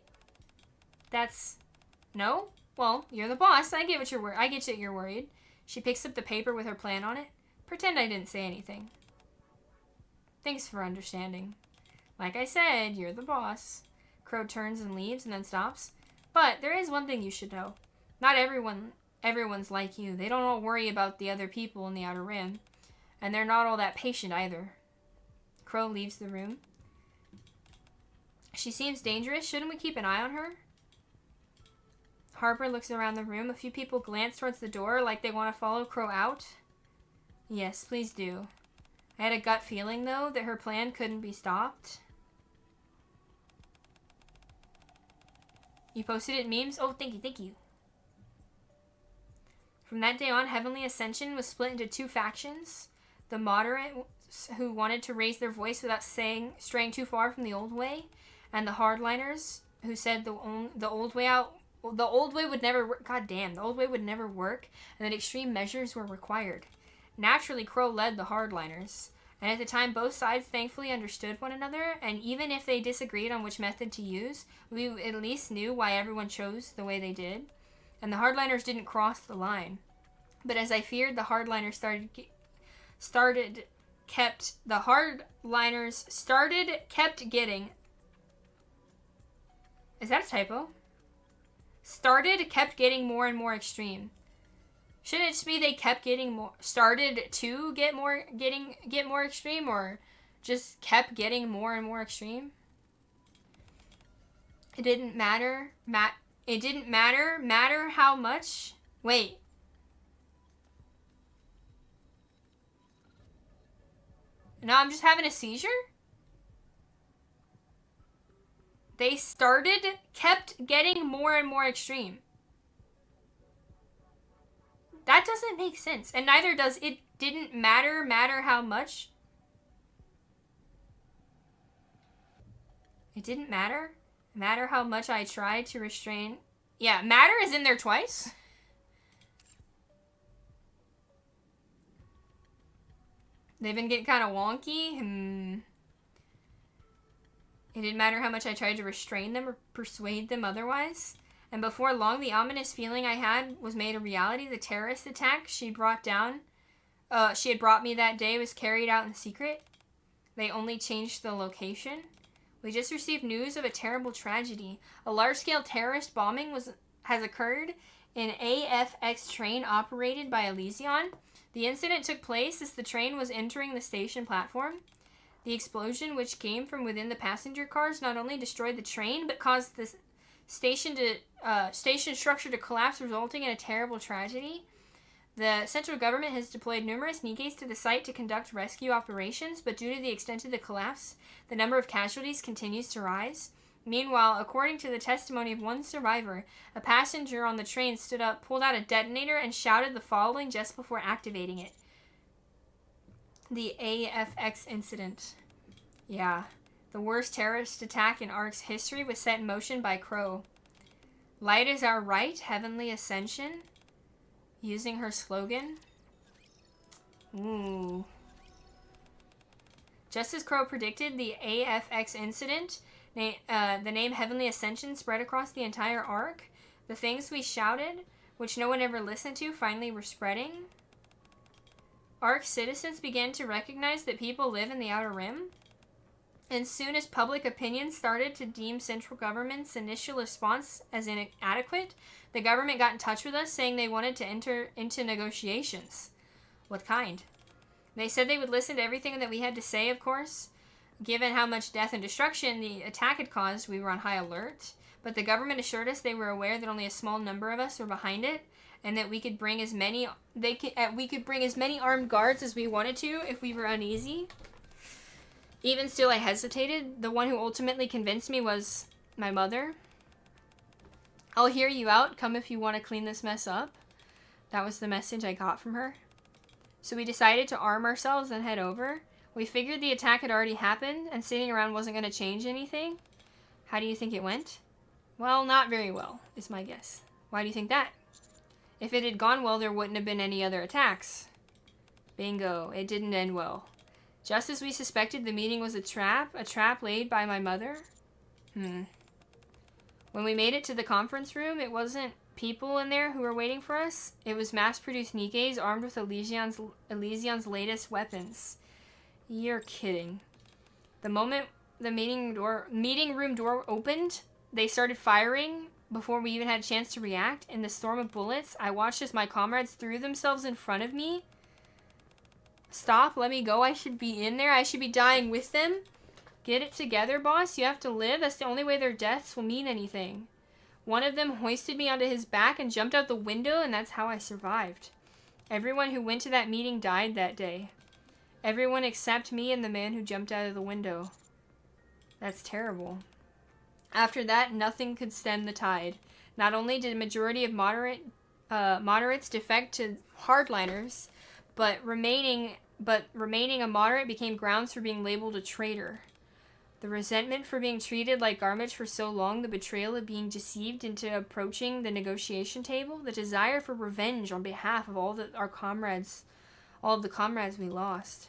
No? Well, you're the boss. I get that you're worried. She picks up the paper with her plan on it. Pretend I didn't say anything. Thanks for understanding. Like I said, you're the boss. Crow turns and leaves and then stops. But there is one thing you should know. Not everyone's like you. They don't all worry about the other people in the Outer Rim. And they're not all that patient either. Crow leaves the room. She seems dangerous. Shouldn't we keep an eye on her? Harper looks around the room. A few people glance towards the door like they want to follow Crow out. Yes, please do. I had a gut feeling, though, that her plan couldn't be stopped. You posted it in memes? Oh, thank you. From that day on, Heavenly Ascension was split into two factions. The moderates, who wanted to raise their voice without straying too far from the old way, and the hardliners, who said the old way would never work. God damn, the old way would never work, and that extreme measures were required. Naturally, Crow led the hardliners, and at the time both sides thankfully understood one another, and even if they disagreed on which method to use, we at least knew why everyone chose the way they did, and the hardliners didn't cross the line. But as I feared, the hardliners kept getting... Is that a typo? Kept getting more and more extreme. Shouldn't it just be they kept getting more, started to get more extreme, or just kept getting more and more extreme? It didn't matter how much. Wait. No, I'm just having a seizure? They kept getting more and more extreme. That doesn't make sense. And neither does it didn't matter how much. It didn't matter how much I tried to restrain. Yeah, matter is in there twice. They've been getting kind of wonky. It didn't matter how much I tried to restrain them or persuade them otherwise. And before long, the ominous feeling I had was made a reality. The terrorist attack she had brought me that day was carried out in secret. They only changed the location. We just received news of a terrible tragedy. A large-scale terrorist bombing has occurred in AFX train operated by Elysion. The incident took place as the train was entering the station platform. The explosion, which came from within the passenger cars, not only destroyed the train, but caused the station structure to collapse, resulting in a terrible tragedy. The central government has deployed numerous Nikkes to the site to conduct rescue operations, but due to the extent of the collapse, the number of casualties continues to rise. Meanwhile, according to the testimony of one survivor, a passenger on the train stood up, pulled out a detonator, and shouted the following just before activating it. The AFX incident. Yeah. The worst terrorist attack in ARC's history was set in motion by Crow. Light is our right, heavenly ascension. Using her slogan. Ooh. Just as Crow predicted, the AFX incident, the name Heavenly Ascension spread across the entire arc. The things we shouted, which no one ever listened to, finally were spreading. Arc citizens began to recognize that people live in the Outer Rim. And soon as public opinion started to deem central government's initial response as inadequate, the government got in touch with us saying they wanted to enter into negotiations. What kind? They said they would listen to everything that we had to say, of course. Given how much death and destruction the attack had caused, we were on high alert. But the government assured us they were aware that only a small number of us were behind it, and that we could bring as many armed guards as we wanted to if we were uneasy. Even still, I hesitated. The one who ultimately convinced me was my mother. I'll hear you out. Come if you want to clean this mess up. That was the message I got from her. So we decided to arm ourselves and head over. We figured the attack had already happened, and sitting around wasn't going to change anything. How do you think it went? Well, not very well, is my guess. Why do you think that? If it had gone well, there wouldn't have been any other attacks. Bingo. It didn't end well. Just as we suspected, the meeting was a trap laid by my mother. When we made it to the conference room, it wasn't people in there who were waiting for us. It was mass-produced Nikkes armed with Elysion's latest weapons. You're kidding. The moment the meeting room door opened, they started firing before we even had a chance to react. In the storm of bullets, I watched as my comrades threw themselves in front of me. Stop, let me go. I should be in there. I should be dying with them. Get it together, boss. You have to live. That's the only way their deaths will mean anything. One of them hoisted me onto his back and jumped out the window, and that's how I survived. Everyone who went to that meeting died that day. Everyone except me and the man who jumped out of the window. That's terrible. After that, nothing could stem the tide. Not only did a majority of moderates defect to hardliners, but remaining a moderate became grounds for being labeled a traitor. The resentment for being treated like garbage for so long, the betrayal of being deceived into approaching the negotiation table, the desire for revenge on behalf of all of the comrades we lost.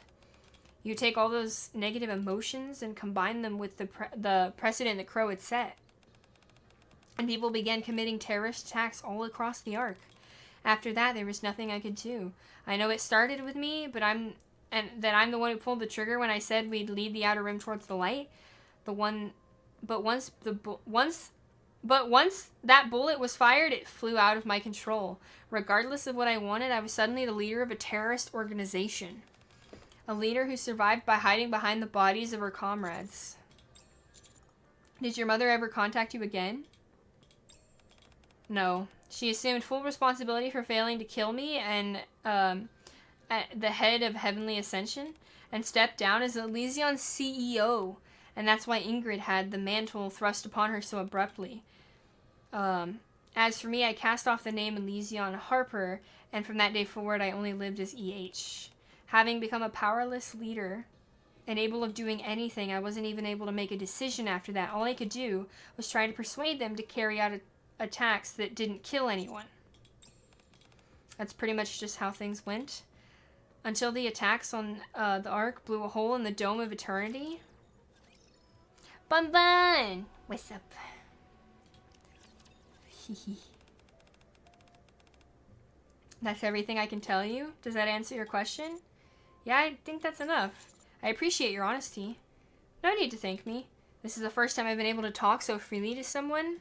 You take all those negative emotions and combine them with the precedent that Crow had set, and people began committing terrorist attacks all across the arc. After that, there was nothing I could do. I know it started with me, but I'm the one who pulled the trigger when I said we'd lead the Outer Rim towards the light. But once that bullet was fired, it flew out of my control. Regardless of what I wanted, I was suddenly the leader of a terrorist organization. A leader who survived by hiding behind the bodies of her comrades. Did your mother ever contact you again? No. She assumed full responsibility for failing to kill me and at the head of Heavenly Ascension, and stepped down as Elysion's CEO, and that's why Ingrid had the mantle thrust upon her so abruptly. As for me, I cast off the name Elysion Harper, and from that day forward I only lived as EH. Having become a powerless leader, incapable of doing anything, I wasn't even able to make a decision after that. All I could do was try to persuade them to carry out attacks that didn't kill anyone. That's pretty much just how things went. Until the attacks on the Ark blew a hole in the Dome of Eternity. Bun Bun! What's up? That's everything I can tell you? Does that answer your question? Yeah, I think that's enough. I appreciate your honesty. No need to thank me. This is the first time I've been able to talk so freely to someone.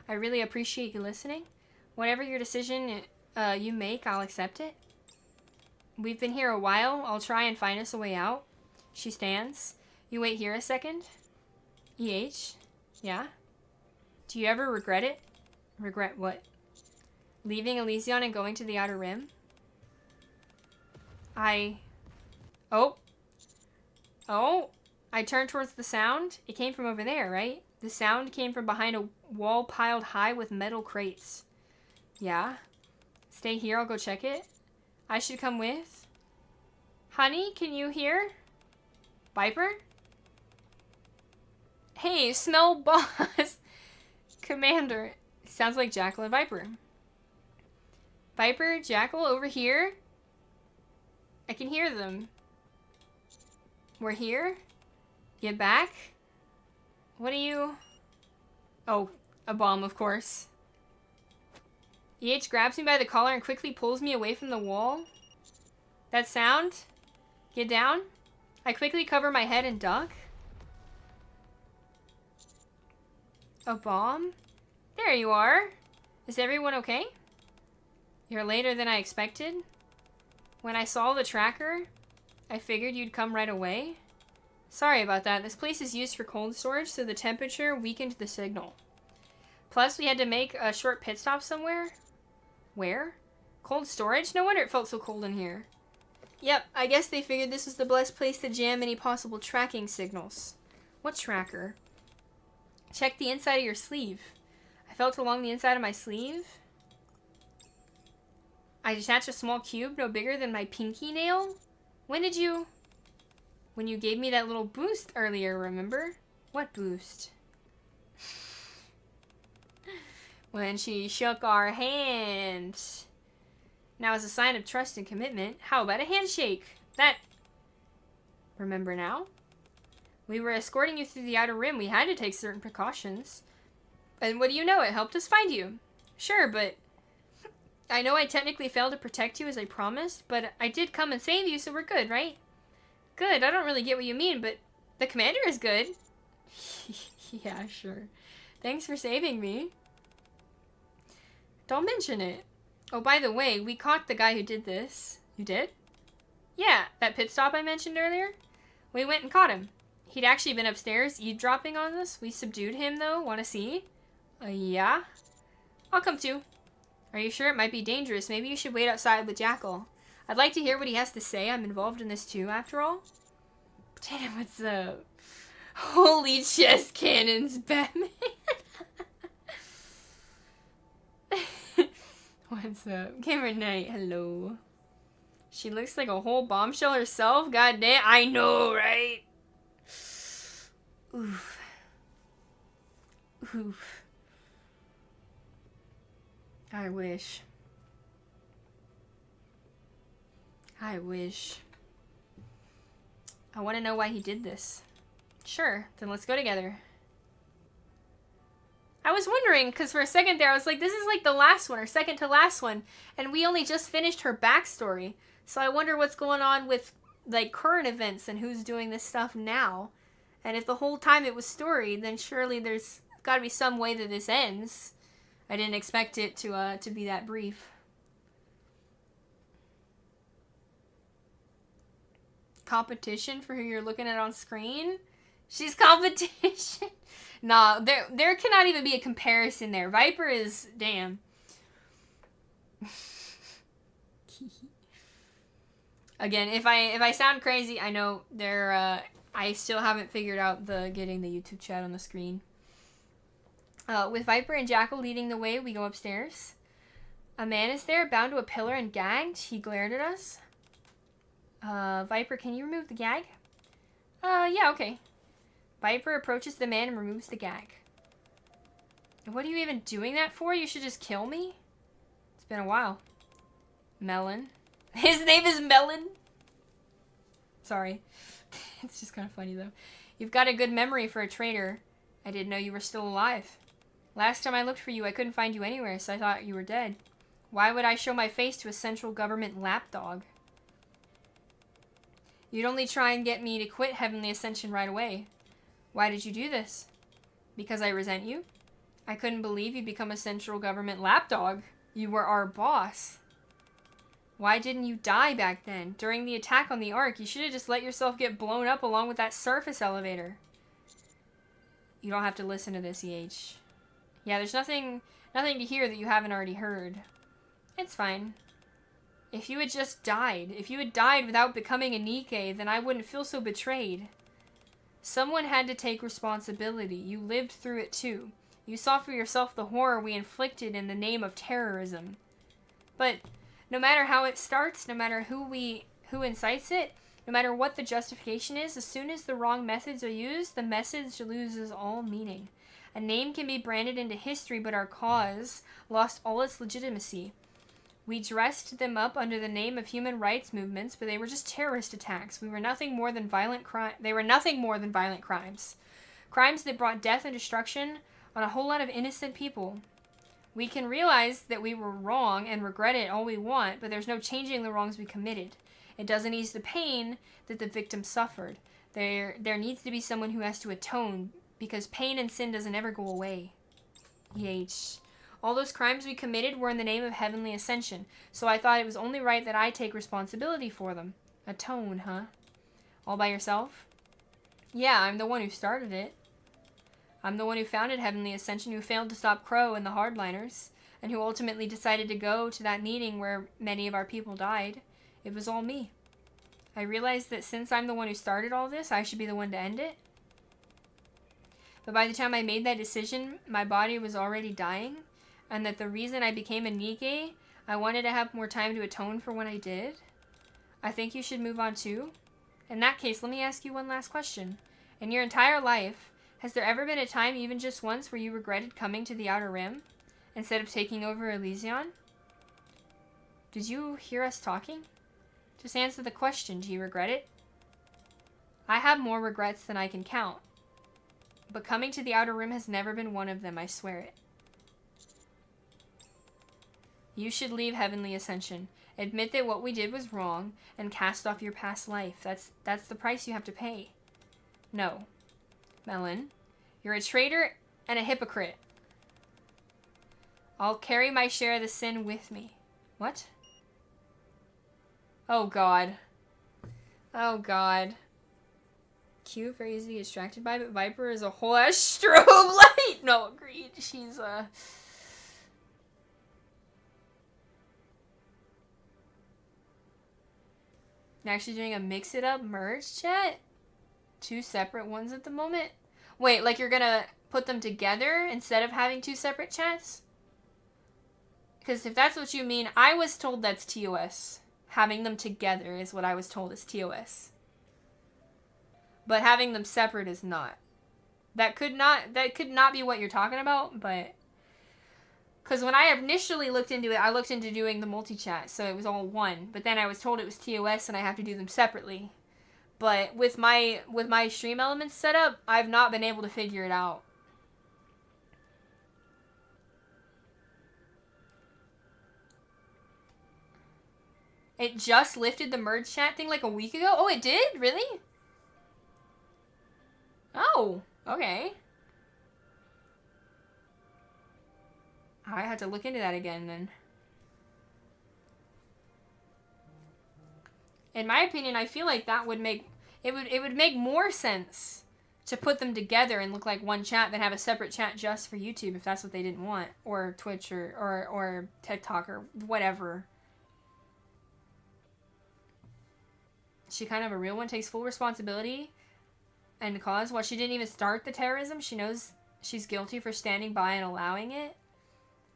I really appreciate you listening. Whatever your decision you make, I'll accept it. We've been here a while. I'll try and find us a way out. She stands. You wait here a second. EH? Yeah? Do you ever regret it? Regret what? Leaving Elysion and going to the Outer Rim? Oh. Oh. I turned towards the sound. It came from over there, right? The sound came from behind a wall piled high with metal crates. Yeah. Stay here, I'll go check it. I should come with. Honey, can you hear? Viper? Hey, smell boss. Commander. Sounds like Jackal and Viper. Viper, Jackal, over here. I can hear them. We're here. Get back. What are you? Oh, a bomb, of course. EH grabs me by the collar and quickly pulls me away from the wall. That sound? Get down. I quickly cover my head and duck. A bomb? There you are. Is everyone okay? You're later than I expected. When I saw the tracker, I figured you'd come right away. Sorry about that. This place is used for cold storage, so the temperature weakened the signal. Plus, we had to make a short pit stop somewhere. Where? Cold storage? No wonder it felt so cold in here. Yep, I guess they figured this was the best place to jam any possible tracking signals. What tracker? Check the inside of your sleeve. I felt along the inside of my sleeve. I detached a small cube no bigger than my pinky nail. When did you... When you gave me that little boost earlier, remember? What boost? When she shook our hand. Now, as a sign of trust and commitment, how about a handshake? That... Remember now? We were escorting you through the outer rim. We had to take certain precautions. And what do you know? It helped us find you. Sure, but... I know I technically failed to protect you as I promised, but I did come and save you, so we're good, right? Good. I don't really get what you mean, but the commander is good. Yeah, sure. Thanks for saving me. Don't mention it. Oh, by the way, we caught the guy who did this. You did? Yeah, that pit stop I mentioned earlier. We went and caught him. He'd actually been upstairs eavesdropping on us. We subdued him, though. Want to see? Yeah? I'll come too. Are you sure? It might be dangerous. Maybe you should wait outside with Jackal. I'd like to hear what he has to say. I'm involved in this too, after all. Damn, what's up? Holy chest cannons, Batman. What's up? Cameron Knight, hello. She looks like a whole bombshell herself. God damn, I know, right? Oof. Oof. I wish. I wish. I want to know why he did this. Sure, then let's go together. I was wondering, because for a second there, I was like, this is like the last one, or second to last one, and we only just finished her backstory. So I wonder what's going on with, like, current events and who's doing this stuff now. And if the whole time it was story, then surely there's got to be some way that this ends. I didn't expect it to be that brief. Competition for who you're looking at on screen? She's competition. Nah, there cannot even be a comparison there. Viper is damn. Again, if I sound crazy, I know I still haven't figured out getting the YouTube chat on the screen. With Viper and Jackal leading the way, we go upstairs. A man is there, bound to a pillar and gagged. He glared at us. Viper, can you remove the gag? Yeah, okay. Viper approaches the man and removes the gag. What are you even doing that for? You should just kill me? It's been a while. Melon. His name is Melon? Sorry. It's just kind of funny, though. You've got a good memory for a traitor. I didn't know you were still alive. Last time I looked for you, I couldn't find you anywhere, so I thought you were dead. Why would I show my face to a central government lapdog? You'd only try and get me to quit Heavenly Ascension right away. Why did you do this? Because I resent you? I couldn't believe you'd become a central government lapdog. You were our boss. Why didn't you die back then? During the attack on the Ark, you should have just let yourself get blown up along with that surface elevator. You don't have to listen to this, EH. Yeah, there's nothing to hear that you haven't already heard. It's fine. If you had just died, if you had died without becoming a Nikke, then I wouldn't feel so betrayed. Someone had to take responsibility. You lived through it too. You saw for yourself the horror we inflicted in the name of terrorism. But no matter how it starts, no matter who incites it, no matter what the justification is, as soon as the wrong methods are used, the message loses all meaning. A name can be branded into history, but our cause lost all its legitimacy. We dressed them up under the name of human rights movements, but they were just terrorist attacks. They were nothing more than violent crimes. Crimes that brought death and destruction on a whole lot of innocent people. We can realize that we were wrong and regret it all we want, but there's no changing the wrongs we committed. It doesn't ease the pain that the victim suffered. There needs to be someone who has to atone, because pain and sin doesn't ever go away. EH. All those crimes we committed were in the name of heavenly ascension, so I thought it was only right that I take responsibility for them. Atone, huh? All by yourself? Yeah, I'm the one who started it. I'm the one who founded Heavenly Ascension, who failed to stop Crow and the hardliners, and who ultimately decided to go to that meeting where many of our people died. It was all me. I realized that since I'm the one who started all this, I should be the one to end it. But by the time I made that decision, my body was already dying, and that the reason I became a Nikke, I wanted to have more time to atone for what I did. I think you should move on too. In that case, let me ask you one last question. In your entire life, has there ever been a time, even just once, where you regretted coming to the Outer Rim instead of taking over Elysion? Did you hear us talking? Just answer the question. Do you regret it? I have more regrets than I can count. But coming to the Outer Rim has never been one of them, I swear it. You should leave Heavenly Ascension. Admit that what we did was wrong and cast off your past life. That's the price you have to pay. No. Melon, you're a traitor and a hypocrite. I'll carry my share of the sin with me. What? Oh god. Oh god. Q, very easily distracted by, but Viper is a whole ass strobe light. No, agreed. She's actually doing a mix it up merge chat? Two separate ones at the moment? Wait, like you're gonna put them together instead of having two separate chats? Because if that's what you mean, I was told that's TOS. Having them together is what I was told is TOS. But having them separate is not. That could not be what you're talking about, but... Because when I initially looked into it, I looked into doing the multi-chat, so it was all one. But then I was told it was TOS and I have to do them separately. But with my stream elements set up, I've not been able to figure it out. It just lifted the merge chat thing like a week ago? Oh, it did? Really? Oh, okay. I had to look into that again then. In my opinion, I feel like that would make it would make more sense to put them together and look like one chat than have a separate chat just for YouTube if that's what they didn't want, or Twitch or TikTok or whatever. She kind of a real one, takes full responsibility and cause. Well, she didn't even start the terrorism. She knows she's guilty for standing by and allowing it.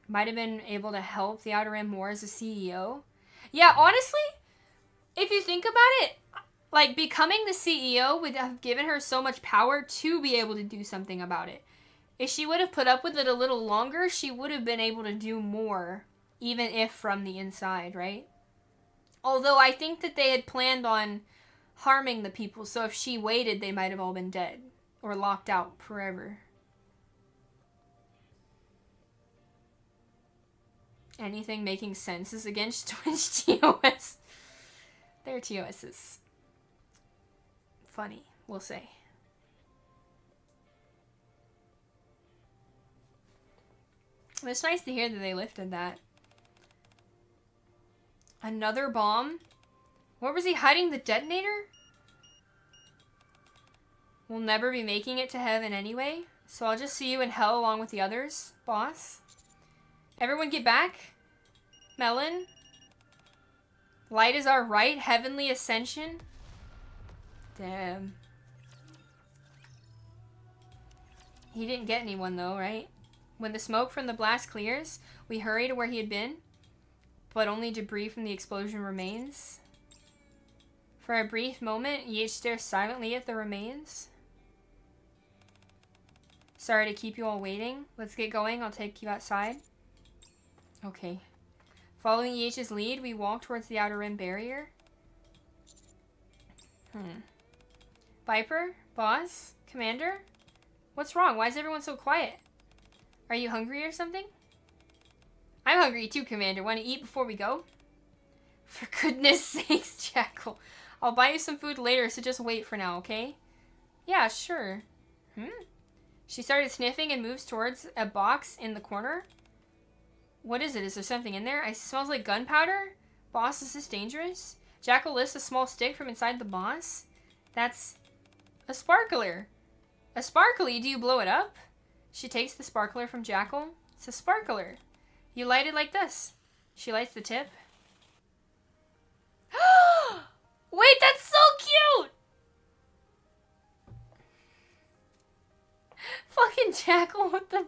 Might have been able to help the Outer Rim more as a CEO. Yeah, honestly, if you think about it, like, becoming the CEO would have given her so much power to be able to do something about it. If she would have put up with it a little longer, she would have been able to do more, even if from the inside, right? Although I think that they had planned on harming the people, so if she waited, they might have all been dead or locked out forever. Anything making sense is against Twitch TOS. Their TOS is funny, we'll say. It's nice to hear that they lifted that. Another bomb? Where was he hiding the detonator? We'll never be making it to heaven anyway, so I'll just see you in hell along with the others, boss. Everyone get back. Melon. Light is our right. Heavenly ascension. Damn. He didn't get anyone though, right? When the smoke from the blast clears, we hurry to where he had been, but only debris from the explosion remains. For a brief moment, Yeats stares silently at the remains. Sorry to keep you all waiting. Let's get going. I'll take you outside. Okay. Following Yeats' lead, we walk towards the outer rim barrier. Viper? Boss? Commander? What's wrong? Why is everyone so quiet? Are you hungry or something? I'm hungry too, Commander. Want to eat before we go? For goodness sakes, Jackal. I'll buy you some food later, so just wait for now, okay? Yeah, sure. She started sniffing and moves towards a box in the corner. What is it? Is there something in there? It smells like gunpowder? Boss, is this dangerous? Jackal lifts a small stick from inside the boss. That's a sparkler. A sparkly? Do you blow it up? She takes the sparkler from Jackal. It's a sparkler. You light it like this. She lights the tip. Wait, that's so cute! Fucking Jackal with the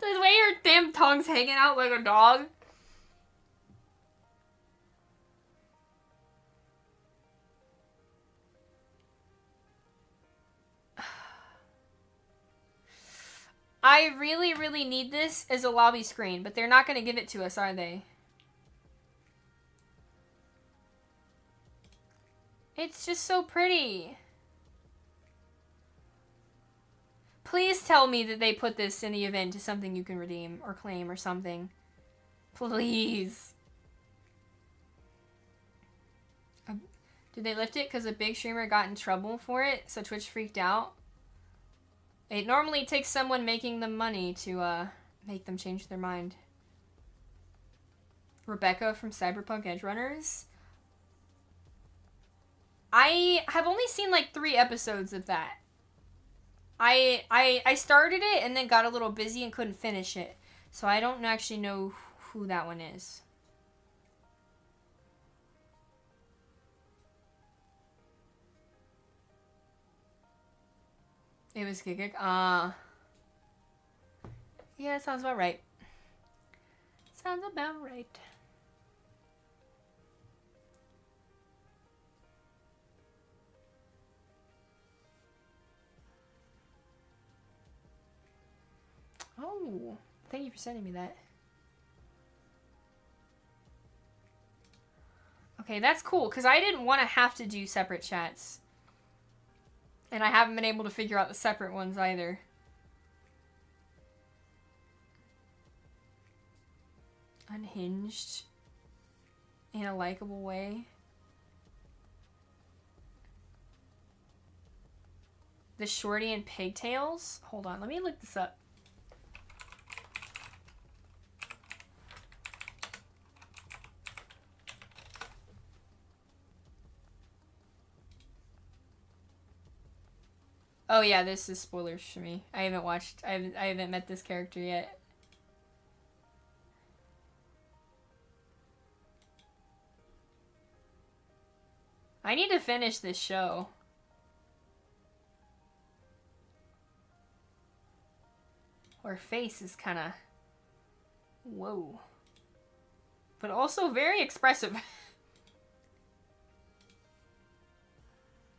way her damn tongue's hanging out like a dog. I really, really need this as a lobby screen, but they're not going to give it to us, are they? It's just so pretty. Please tell me that they put this in the event to something you can redeem or claim or something. Please. Did they lift it because a big streamer got in trouble for it, so Twitch freaked out? It normally takes someone making them money to make them change their mind. Rebecca from Cyberpunk Edgerunners. I have only seen like 3 episodes of that. I started it and then got a little busy and couldn't finish it. So I don't actually know who that one is. It was Gigik. Yeah, sounds about right. Sounds about right. Oh, thank you for sending me that. Okay, that's cool, because I didn't want to have to do separate chats. And I haven't been able to figure out the separate ones either. Unhinged. In a likable way. The shorty and pigtails? Hold on, let me look this up. Oh yeah, this is spoilers for me. I haven't met this character yet. I need to finish this show. Her face is kind of... Whoa. But also very expressive.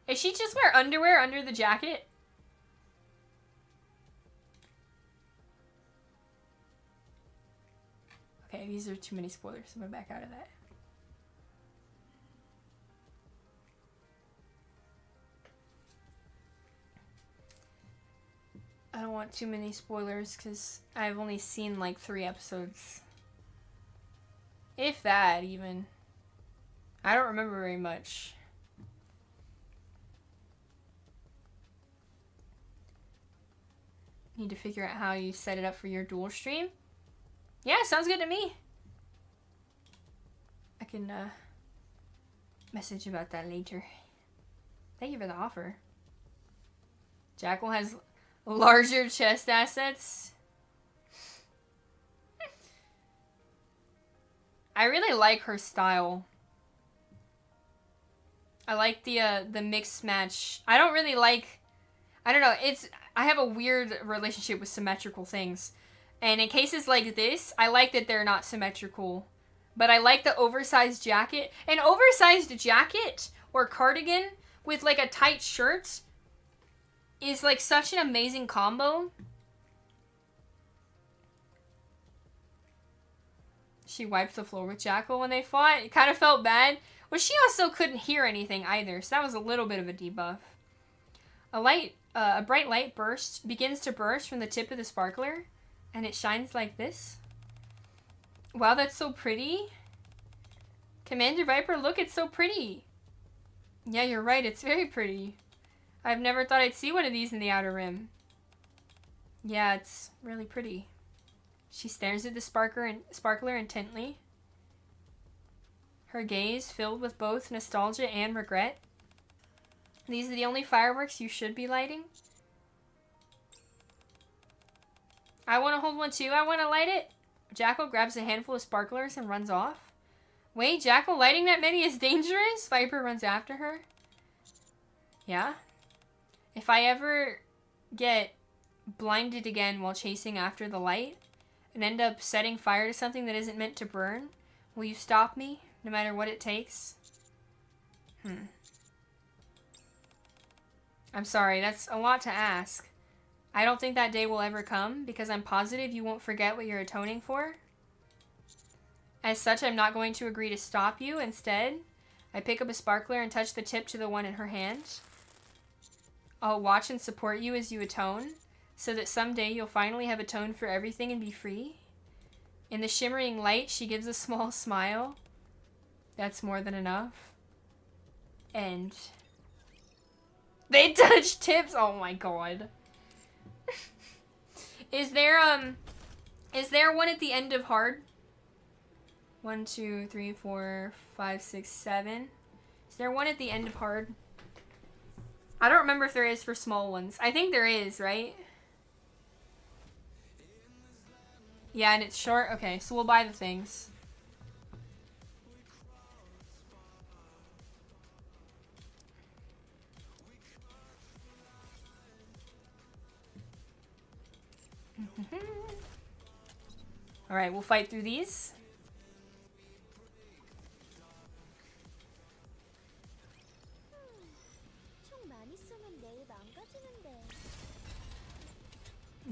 Is she just wear underwear under the jacket? Okay, these are too many spoilers. I'm gonna back out of that. I don't want too many spoilers because I've only seen like 3 episodes. If that, even. I don't remember very much. Need to figure out how you set it up for your dual stream. Yeah, sounds good to me. I can message about that later. Thank you for the offer. Jackal has larger chest assets. I really like her style. I like the mix match. I don't really like, I don't know, I have a weird relationship with symmetrical things. And in cases like this, I like that they're not symmetrical. But I like the oversized jacket. An oversized jacket or cardigan with like a tight shirt is like such an amazing combo. She wiped the floor with Jackal when they fought. It kind of felt bad. Well, she also couldn't hear anything either, so that was a little bit of a debuff. A bright light begins to burst from the tip of the sparkler, and it shines like this. Wow, that's so pretty. Commander Viper, look, it's so pretty. Yeah, you're right, it's very pretty. I've never thought I'd see one of these in the Outer Rim. Yeah, it's really pretty. She stares at the sparkler intently. Her gaze filled with both nostalgia and regret. These are the only fireworks you should be lighting. I want to hold one too. I want to light it. Jackal grabs a handful of sparklers and runs off. Wait, Jackal lighting that many is dangerous? Viper runs after her. Yeah. If I ever get blinded again while chasing after the light and end up setting fire to something that isn't meant to burn, will you stop me, no matter what it takes? I'm sorry, that's a lot to ask. I don't think that day will ever come, because I'm positive you won't forget what you're atoning for. As such, I'm not going to agree to stop you. Instead, I pick up a sparkler and touch the tip to the one in her hand. I'll watch and support you as you atone, so that someday you'll finally have atoned for everything and be free. In the shimmering light, she gives a small smile. That's more than enough. And they touch tips. Oh my god. Is there one at the end of hard? 1, 2, 3, 4, 5, 6, 7. Is there one at the end of hard? I don't remember if there is for small ones. I think there is, right? Yeah, and it's short. Okay, so we'll buy the things. Alright, we'll fight through these.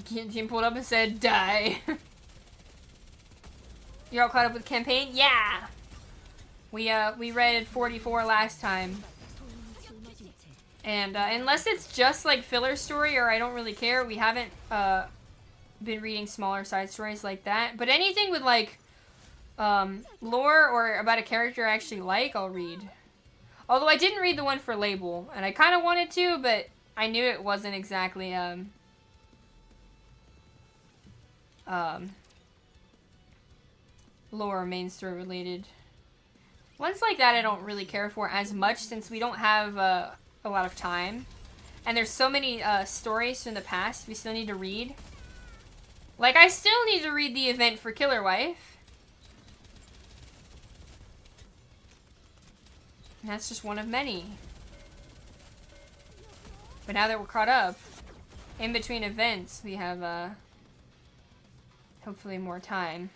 Team pulled up and said, die. You're all caught up with campaign? Yeah! We read 44 last time. And unless it's just like filler story or I don't really care, we haven't been reading smaller side stories like that. But anything with like lore or about a character I actually like, I'll read. Although I didn't read the one for Label, and I kind of wanted to, but I knew it wasn't exactly lore or main story related. Ones like that I don't really care for as much since we don't have a lot of time. And there's so many stories from the past we still need to read. Like, I still need to read the event for Killer Wife. And that's just one of many. But now that we're caught up, in between events, we have hopefully more time.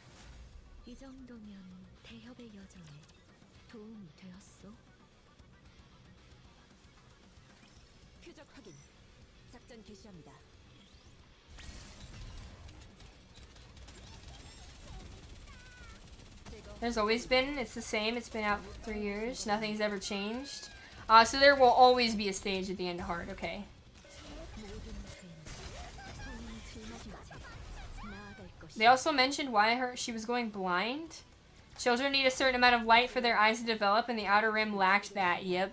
There's always been, it's the same, it's been out for 3 years, nothing's ever changed. So there will always be a stage at the end of hard, okay. They also mentioned why she was going blind. Children need a certain amount of light for their eyes to develop, and the Outer Rim lacked that, yep.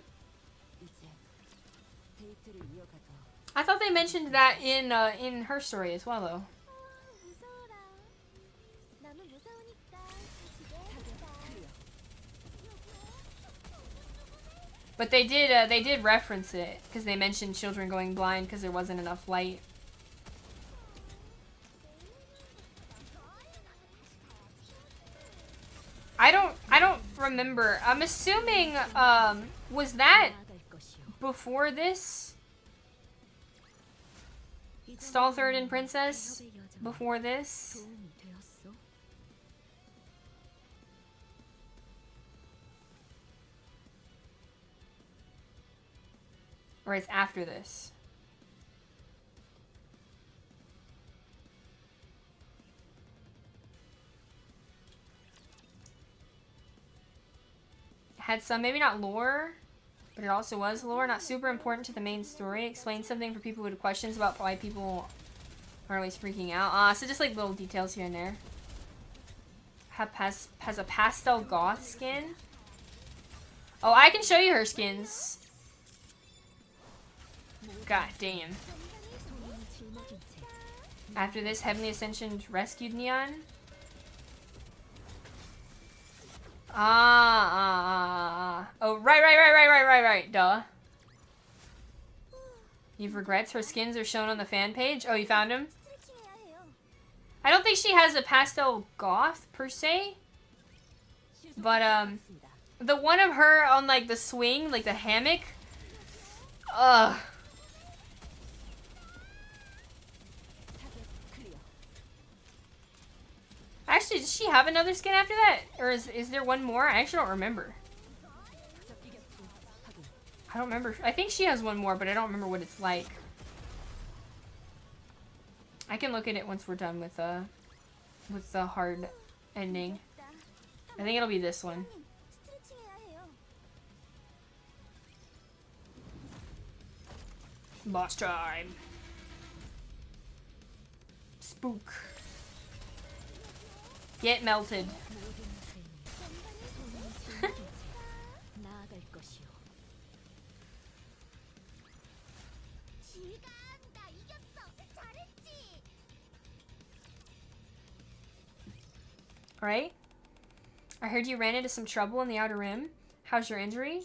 I thought they mentioned that in her story as well, though. But they did reference it because they mentioned children going blind because there wasn't enough light. I don't remember. I'm assuming, was that before this? Stall third and princess before this? Or it's after this? Had some, maybe not lore, but it also was lore. Not super important to the main story. Explain something for people who had questions about why people are always freaking out. So just like little details here and there. Has a pastel goth skin. Oh, I can show you her skins. God damn. After this, Heavenly Ascension rescued Neon. Oh, right. Duh. You've regrets. Her skins are shown on the fan page. Oh, you found him? I don't think she has a pastel goth, per se. But, the one of her on, like, the swing, like, the hammock. Ugh. Actually, does she have another skin after that? Or is there one more? I actually don't remember. I don't remember. I think she has one more, but I don't remember what it's like. I can look at it once we're done with the hard ending. I think it'll be this one. Boss time. Spook. Get melted. Alright. I heard you ran into some trouble in the Outer Rim. How's your injury?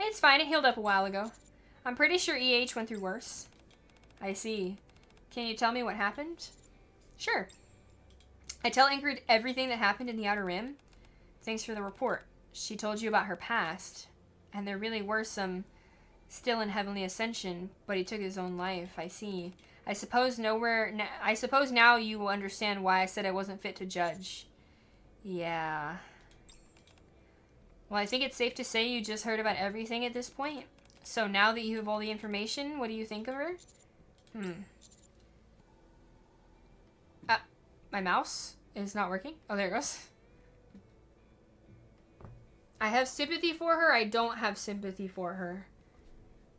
It's fine, it healed up a while ago. I'm pretty sure EH went through worse. I see. Can you tell me what happened? Sure. I tell Ingrid everything that happened in the Outer Rim. Thanks for the report. She told you about her past. And there really were some still in Heavenly Ascension, but he took his own life. I see. I suppose now you will understand why I said I wasn't fit to judge. Yeah. Well, I think it's safe to say you just heard about everything at this point. So now that you have all the information, what do you think of her? My mouse is not working. Oh, there it goes. I have sympathy for her. I don't have sympathy for her.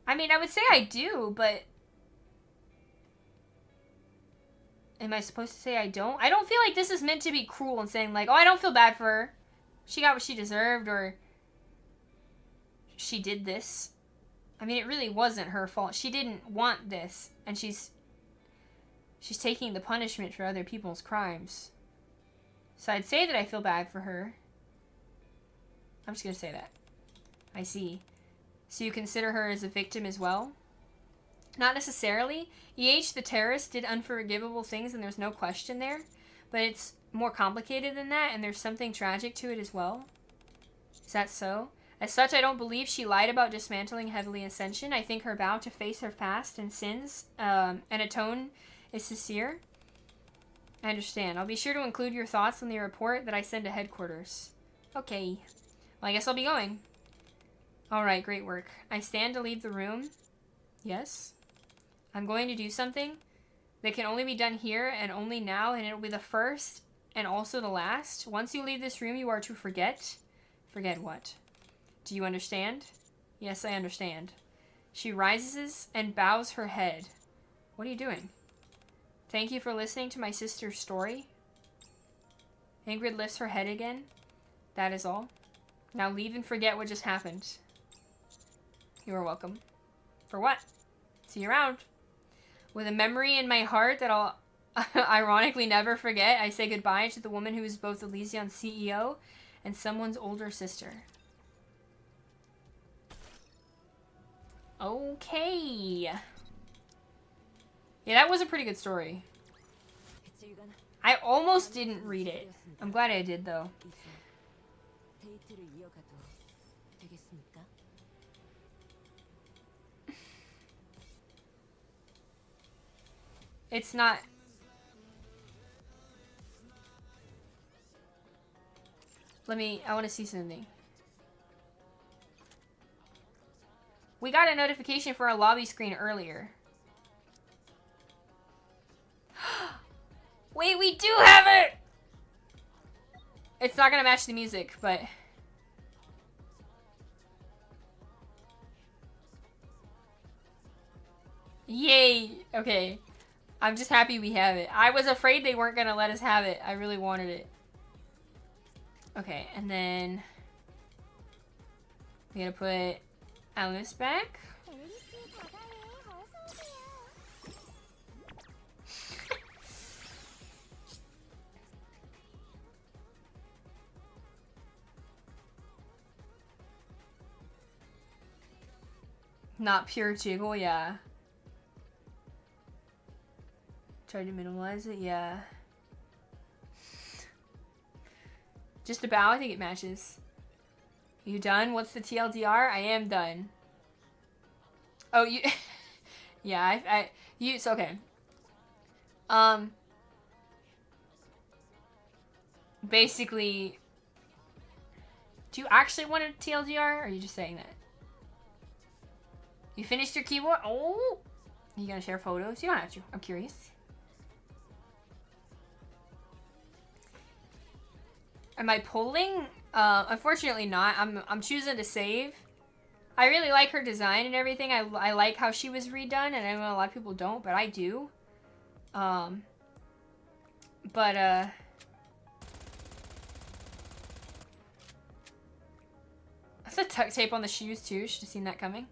I mean, I would say I do, but... Am I supposed to say I don't? I don't feel like this is meant to be cruel and saying like, oh, I don't feel bad for her. She got what she deserved, or... She did this. I mean, it really wasn't her fault. She didn't want this, and she's taking the punishment for other people's crimes. So I'd say that I feel bad for her. I'm just gonna say that. I see. So you consider her as a victim as well? Not necessarily. EH, the terrorist, did unforgivable things, and there's no question there. But it's more complicated than that, and there's something tragic to it as well. Is that so? As such, I don't believe she lied about dismantling Heavenly Ascension. I think her vow to face her past and sins and atone is sincere. I understand. I'll be sure to include your thoughts in the report that I send to headquarters. Okay. Well, I guess I'll be going. Alright, great work. I stand to leave the room. Yes. I'm going to do something that can only be done here and only now, and it'll be the first and also the last. Once you leave this room, you are to forget. Forget what? Do you understand? Yes, I understand. She rises and bows her head. What are you doing? Thank you for listening to my sister's story. Ingrid lifts her head again. That is all. Now leave and forget what just happened. You are welcome. For what? See you around. With a memory in my heart that I'll ironically never forget, I say goodbye to the woman who is both Elysion's CEO and someone's older sister. Okay. Yeah, that was a pretty good story. I almost didn't read it. I'm glad I did, though. It's not. I want to see something. We got a notification for our lobby screen earlier. Wait, we do have it! It's not gonna match the music, but... Yay! Okay. I'm just happy we have it. I was afraid they weren't gonna let us have it. I really wanted it. Okay, and then... I'm gonna put Alice back. Not pure jiggle, yeah. Try to minimize it, yeah. Just about, I think it matches. You done? What's the TLDR? I am done. Oh, you... yeah, it's okay. Basically... Do you actually want a TLDR, or are you just saying that? You finished your keyboard? Oh! Are you gonna share photos? You don't have to. I'm curious. Am I polling? Unfortunately not. I'm choosing to save. I really like her design and everything. I like how she was redone, and I know a lot of people don't, but I do. That's a tuck tape on the shoes too. Should have seen that coming.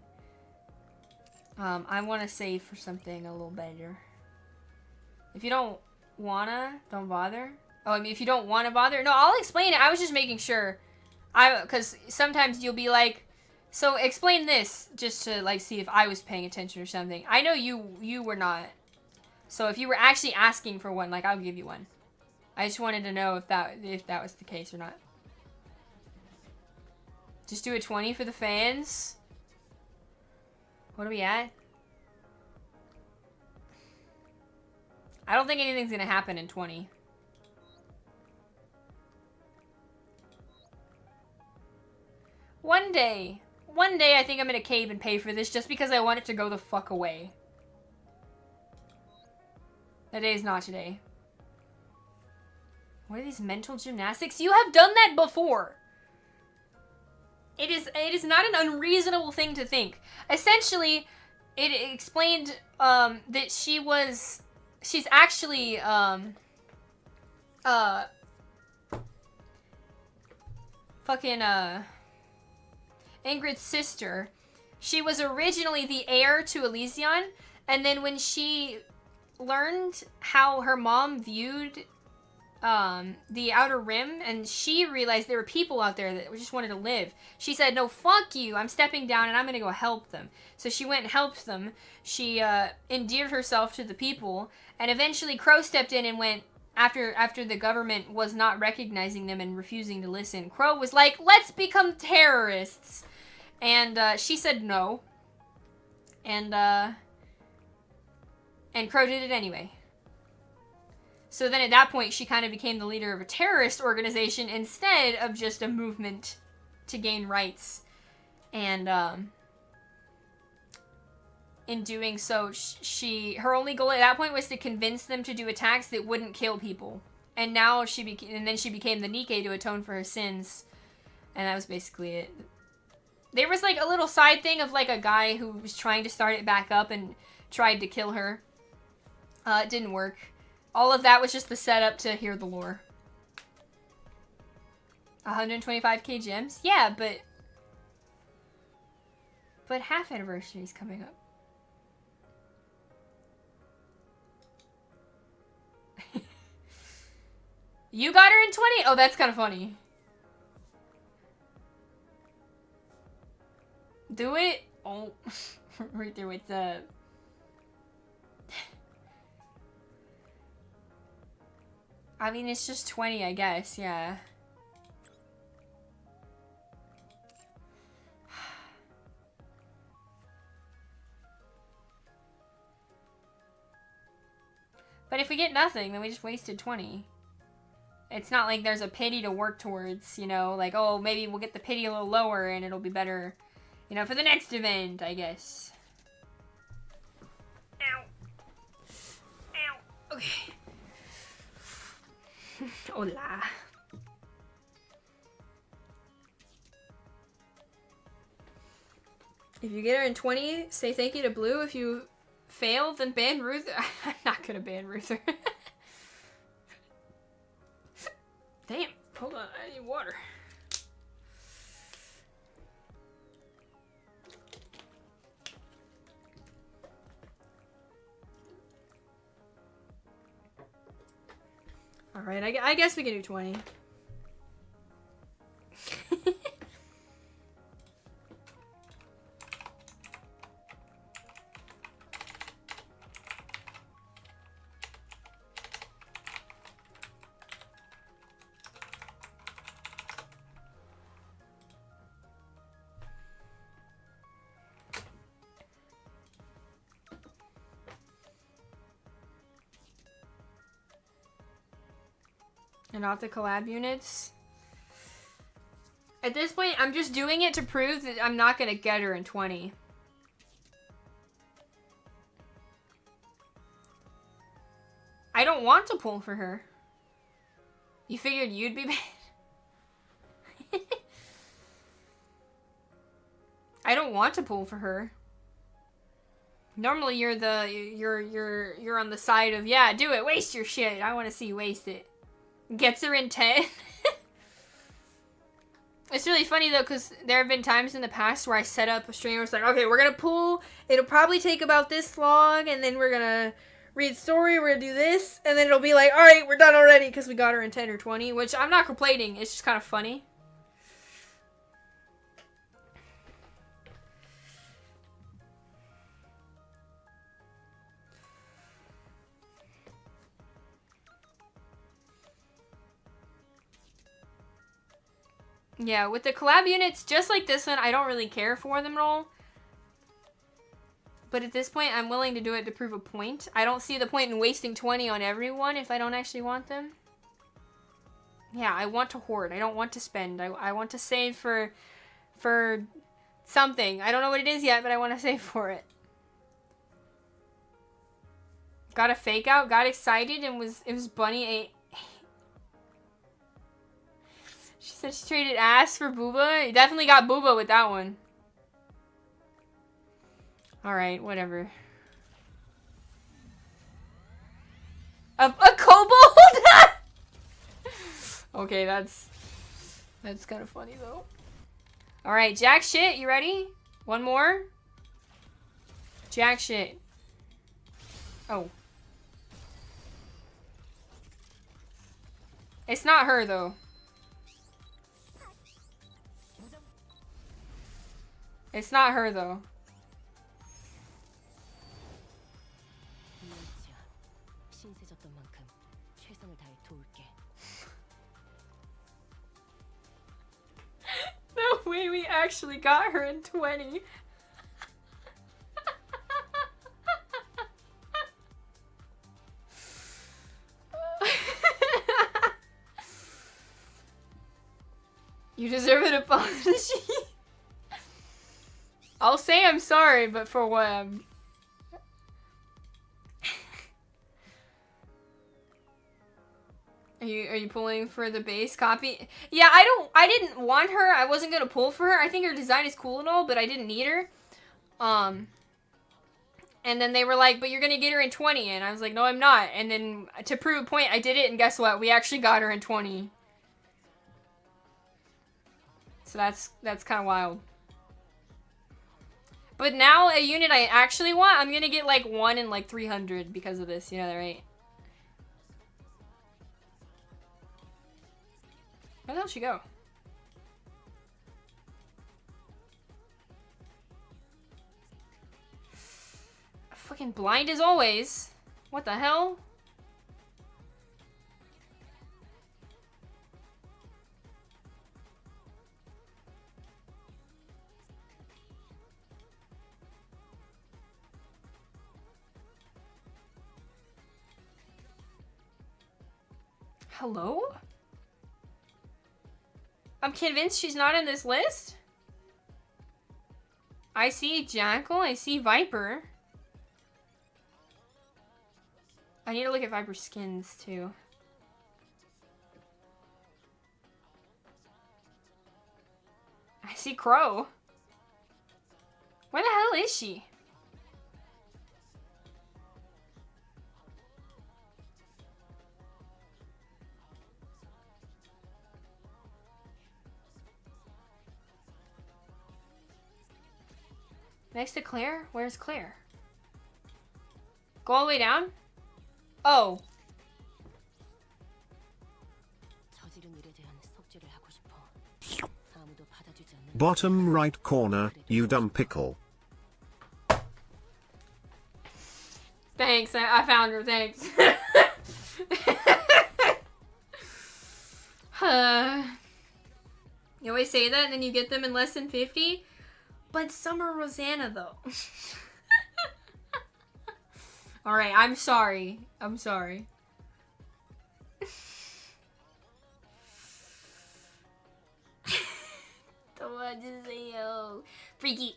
I want to save for something a little better. If you don't wanna, don't bother. Oh, I mean, if you don't want to bother, no, I'll explain it. I was just making sure. Because sometimes you'll be like, so explain this, just to like see if I was paying attention or something. I know you were not. So if you were actually asking for one, like, I'll give you one. I just wanted to know if that was the case or not. Just do a 20 for the fans. What are we at? I don't think anything's gonna happen in 20. One day I think I'm gonna cave and pay for this just because I want it to go the fuck away. That day is not today. What are these mental gymnastics? You have done that before. It is not an unreasonable thing to think. Essentially, it explained that she's actually Ingrid's sister. She was originally the heir to Elysion, and then when she learned how her mom viewed the Outer Rim, and she realized there were people out there that just wanted to live, she said, no, fuck you, I'm stepping down and I'm gonna go help them. So she went and helped them. She endeared herself to the people, and eventually Crow stepped in and went, after the government was not recognizing them and refusing to listen, Crow was like, let's become terrorists. And she said no. And Crow did it anyway. So then at that point, she kind of became the leader of a terrorist organization instead of just a movement to gain rights. And in doing so, her only goal at that point was to convince them to do attacks that wouldn't kill people. And now then she became the Nikke to atone for her sins. And that was basically it. There was like a little side thing of like a guy who was trying to start it back up and tried to kill her. It didn't work. All of that was just the setup to hear the lore. 125k gems? Yeah, but half anniversary is coming up. You got her in 20? Oh, that's kind of funny. Do it? Oh, right there with the... I mean, it's just 20, I guess, yeah. get nothing, then we just wasted 20. It's not like there's a pity to work towards, you know, like, oh, maybe we'll get the pity a little lower and it'll be better, you know, for the next event, I guess. Ow. Ow. Okay. Hola. If you get her in 20, say thank you to Blue. If you fail, then ban Ruther. I'm not gonna ban Ruther. Damn. Hold on, I need water. Alright, I guess we can do 20. And not the collab units. At this point, I'm just doing it to prove that I'm not gonna get her in 20. I don't want to pull for her. You figured you'd be bad? I don't want to pull for her. Normally you're on the side of, yeah, do it, waste your shit. I want to see you waste it. Gets her in 10. It's really funny though, because there have been times in the past where I set up a stream where it's like, okay, we're gonna pull, it'll probably take about this long, and then we're gonna read story, we're gonna do this, and then it'll be like, alright, we're done already because we got her in 10 or 20, which I'm not complaining, it's just kind of funny. Yeah, with the collab units, just like this one, I don't really care for them at all. But at this point, I'm willing to do it to prove a point. I don't see the point in wasting 20 on everyone if I don't actually want them. Yeah, I want to hoard. I don't want to spend. I want to save for something. I don't know what it is yet, but I want to save for it. Got a fake out, got excited, and it was Bunny She said she traded ass for Booba. You definitely got Booba with that one. Alright, whatever. A kobold? Okay, that's kind of funny though. Alright, jack shit, you ready? One more? Jack shit. Oh. It's not her though. It's not her though. No way, we actually got her in 20. You deserve an apology. I'll say I'm sorry, but for what? Are you pulling for the base copy? Yeah, I didn't want her. I wasn't gonna pull for her. I think her design is cool and all, but I didn't need her. And then they were like, but you're gonna get her in 20, and I was like, no, I'm not. And then to prove a point, I did it, and guess what? We actually got her in 20. So that's kind of wild. But now a unit I actually want, I'm gonna get like 1 in like 300 because of this. You know that, right? Where the hell did she go? Fucking blind as always. What the hell? Hello? I'm convinced she's not in this list. I see Jackal, I see Viper. I need to look at Viper skins too. I see Crow. Where the hell is she? Next to Claire? Where's Claire? Go all the way down? Oh. Bottom right corner, you dumb pickle. Thanks, I found her, thanks. You always say that and then you get them in less than 50? But Summer Rosanna though. Alright, I'm sorry. I'm sorry. Freaky.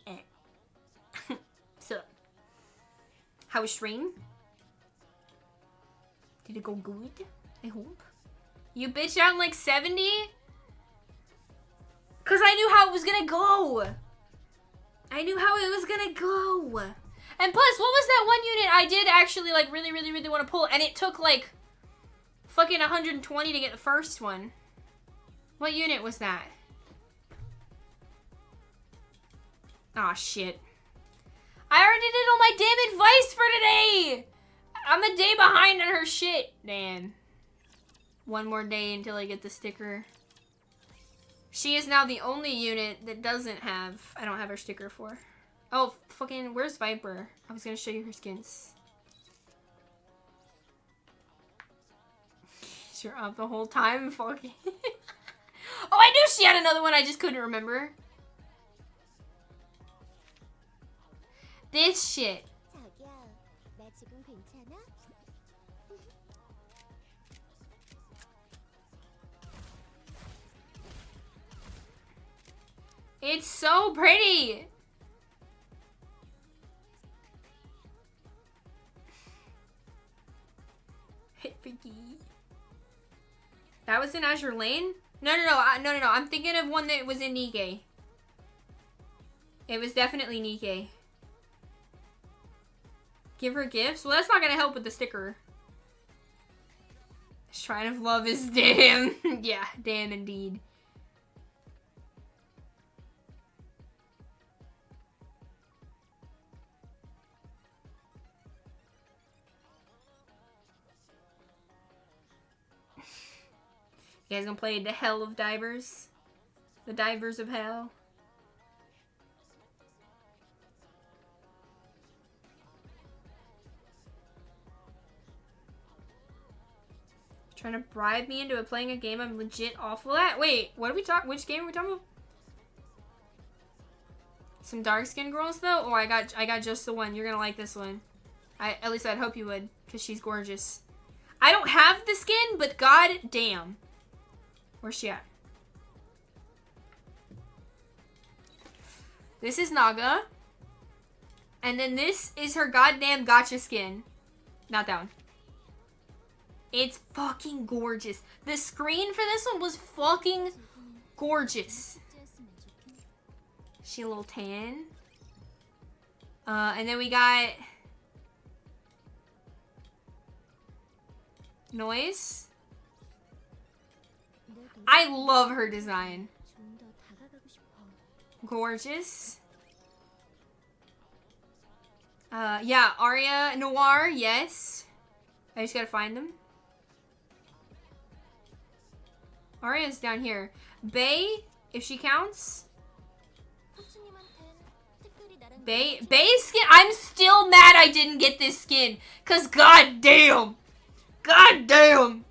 So, how was stream? Did it go good? I hope. You bitched out in like 70? Cause I knew how it was gonna go. I knew how it was gonna go. And plus, what was that one unit I did actually like really want to pull, and it took like fucking 120 to get the first one. What unit was that? Aw, shit. I already did all my damn advice for today! I'm a day behind on her shit. Dan. One more day until I get the sticker. She is now the only unit that doesn't have... I don't have her sticker for. Oh, fucking... Where's Viper? I was gonna show you her skins. You're up the whole time, fucking... Oh, I knew she had another one, I just couldn't remember. This shit. It's so pretty. Hit freaky. That was in Azure Lane? No. I'm thinking of one that was in Nikke. It was definitely Nikke. Give her gifts? Well, that's not gonna help with the sticker. Shrine of Love is damn. Yeah, damn indeed. You guys gonna play the Hell of Divers? The Divers of Hell? Trying to bribe me into playing a game I'm legit awful at? Wait, what are we talking? Which game are we talking about? Some dark skinned girls though? Oh, I got just the one. You're gonna like this one. At least I'd hope you would, because she's gorgeous. I don't have the skin, but god damn. Where's she at? This is Naga. And then this is her goddamn gotcha skin. Not that one. It's fucking gorgeous. The screen for this one was fucking gorgeous. She a little tan. And then we got... Noise. I love her design. Gorgeous. Yeah, Arya Noir, yes. I just gotta find them. Arya's down here. Bay, if she counts. Bay's skin. I'm still mad I didn't get this skin. Cause goddamn. Goddamn.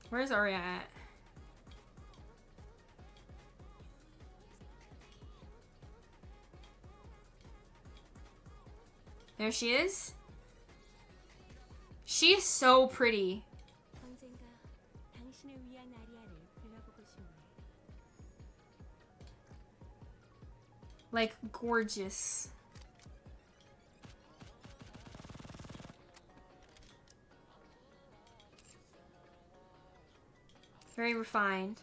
Where's Arya at? There she is. She is so pretty. Like, gorgeous. Very refined.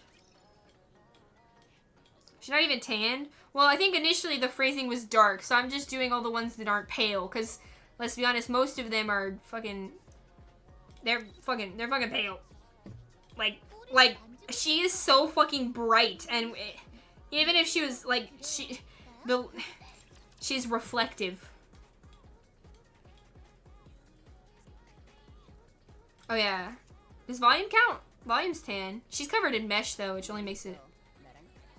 She's not even tanned. Well, I think initially the phrasing was dark, so I'm just doing all the ones that aren't pale, because, let's be honest, most of them are fucking... They're fucking pale. Like, she is so fucking bright, and even if she was, like, she's reflective. Oh, yeah. Does volume count? Volume's tan. She's covered in mesh, though, which only makes it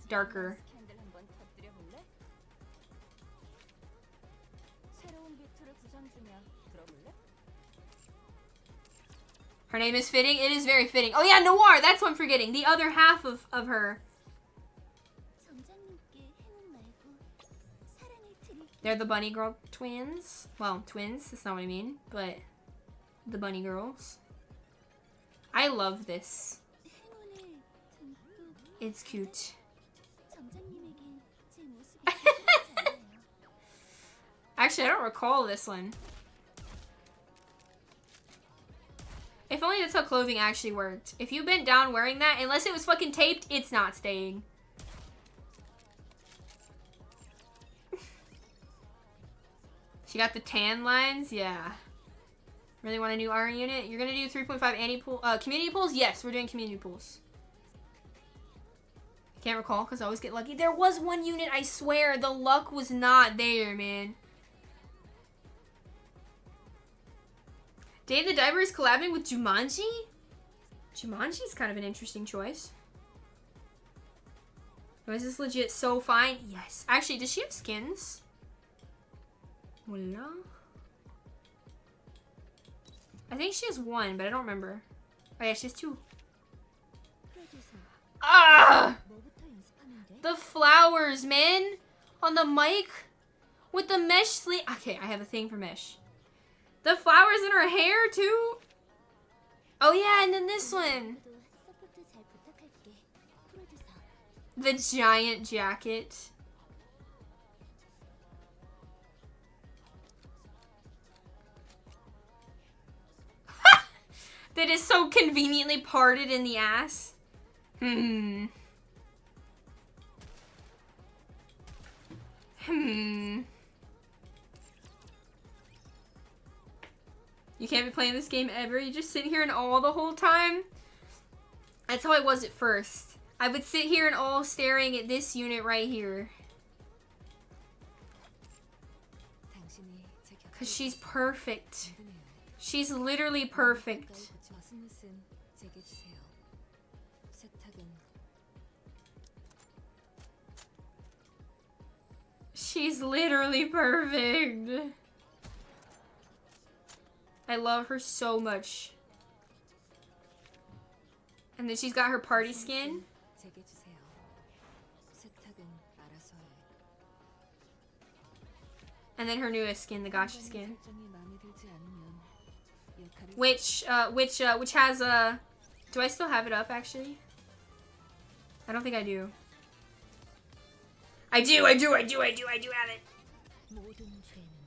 darker. Her name is fitting? It is very fitting. Oh, yeah, Noir! That's what I'm forgetting. The other half of her. They're the Bunny Girl twins. Well, twins. That's not what I mean. But the Bunny Girls. I love this. It's cute. Actually, I don't recall this one. If only that's how clothing actually worked. If you bent down wearing that, unless it was fucking taped, it's not staying. She got the tan lines? Yeah. Really want a new R unit? You're gonna do 3.5 community pools? Yes, we're doing community pools. I can't recall because I always get lucky. There was one unit, I swear. The luck was not there, man. Dave the Diver is collabing with Jumanji? Jumanji's kind of an interesting choice. Oh, is this legit so fine? Yes. Actually, does she have skins? Voila. I think she has one, but I don't remember. Oh yeah, she has two. Ah! The flowers, man! On the mic? With the mesh sleeve. Okay, I have a thing for mesh. The flowers in her hair, too? Oh yeah, and then this one. The giant jacket. That is so conveniently parted in the ass. You can't be playing this game ever. You just sit here and all the whole time. That's how I was at first. I would sit here and all staring at this unit right here. Because she's perfect. She's literally perfect. She's literally perfect. I love her so much. And then she's got her party skin. And then her newest skin, the gacha skin. Which has a... Do I still have it up, actually? I don't think I do. I do have it.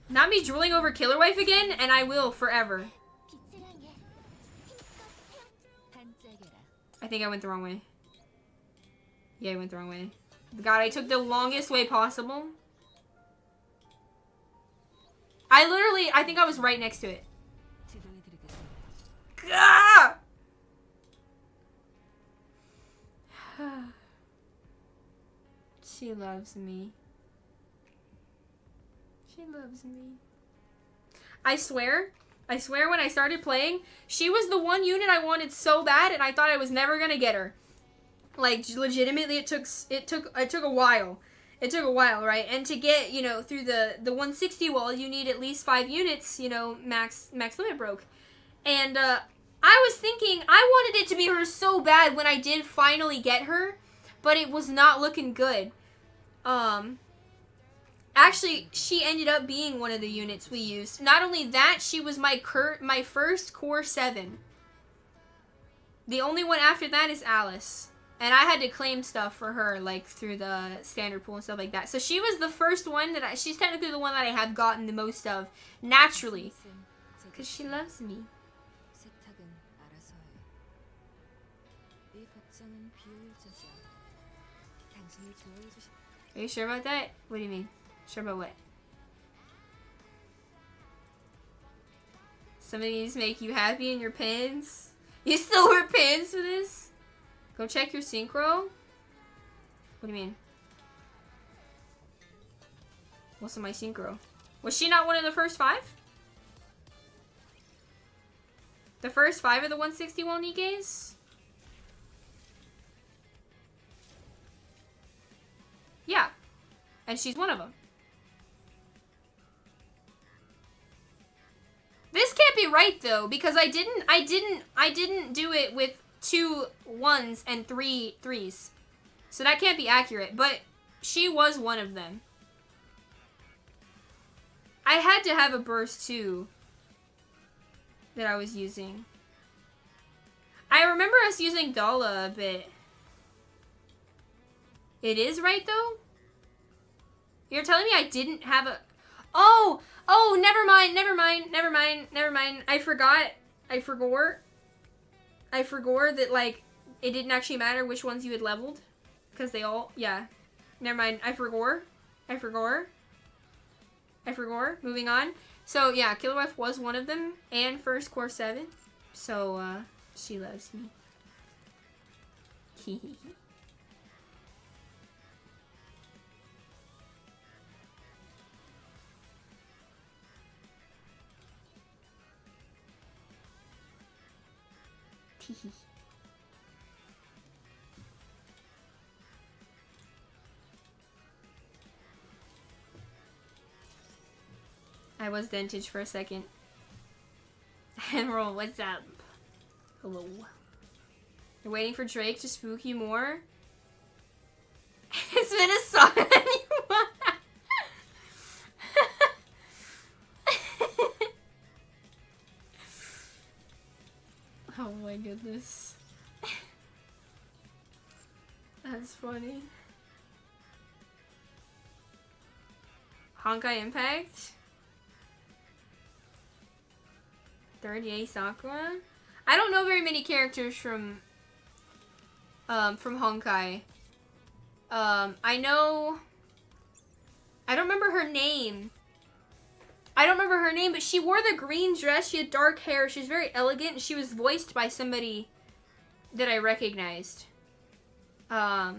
Not me drooling over Killer Wife again, and I will forever. I think I went the wrong way. Yeah, I went the wrong way. God, I took the longest way possible. I think I was right next to it. Ah! She loves me. She loves me. I swear when I started playing, she was the one unit I wanted so bad, and I thought I was never gonna get her. Like, legitimately, it took a while. It took a while, right? And to get, you know, through the 160 wall, you need at least 5 units, you know, max limit broke. And I was thinking, I wanted it to be her so bad when I did finally get her, but it was not looking good. Actually, she ended up being one of the units we used. Not only that, she was my first core 7. The only one after that is Alice. And I had to claim stuff for her, like, through the standard pool and stuff like that. So she was the first one that she's technically the one that I have gotten the most of, naturally. Because she loves me. Are you sure about that? What do you mean? Sure about what? Somebody needs to make you happy in your pins? You still wear pins for this? Go check your synchro? What do you mean? What's in my synchro? Was she not one of the first 5? The first 5 of the 161 Nikkes? Yeah. And she's one of them. This can't be right though, because I didn't do it with 2 1s and 3 3s. So that can't be accurate, but she was one of them. I had to have a burst too that I was using. I remember us using Dala a bit. It is right though? You're telling me I didn't have a... Oh, never mind. I forgot that, like, it didn't actually matter which ones you had leveled. Because they all, yeah. Never mind, I forgot. Moving on. So, yeah, Killerwife was one of them, and first core 7. So, she loves me. Hehehe. I was vintage for a second. Emerald, what's up? Hello. You're waiting for Drake to spook you more? It's been a song that you want. Oh my goodness. That's funny. Honkai Impact? 38 Sakura? I don't know very many characters from Honkai. I don't remember her name. But she wore the green dress, she had dark hair, she was very elegant, and she was voiced by somebody that I recognized. I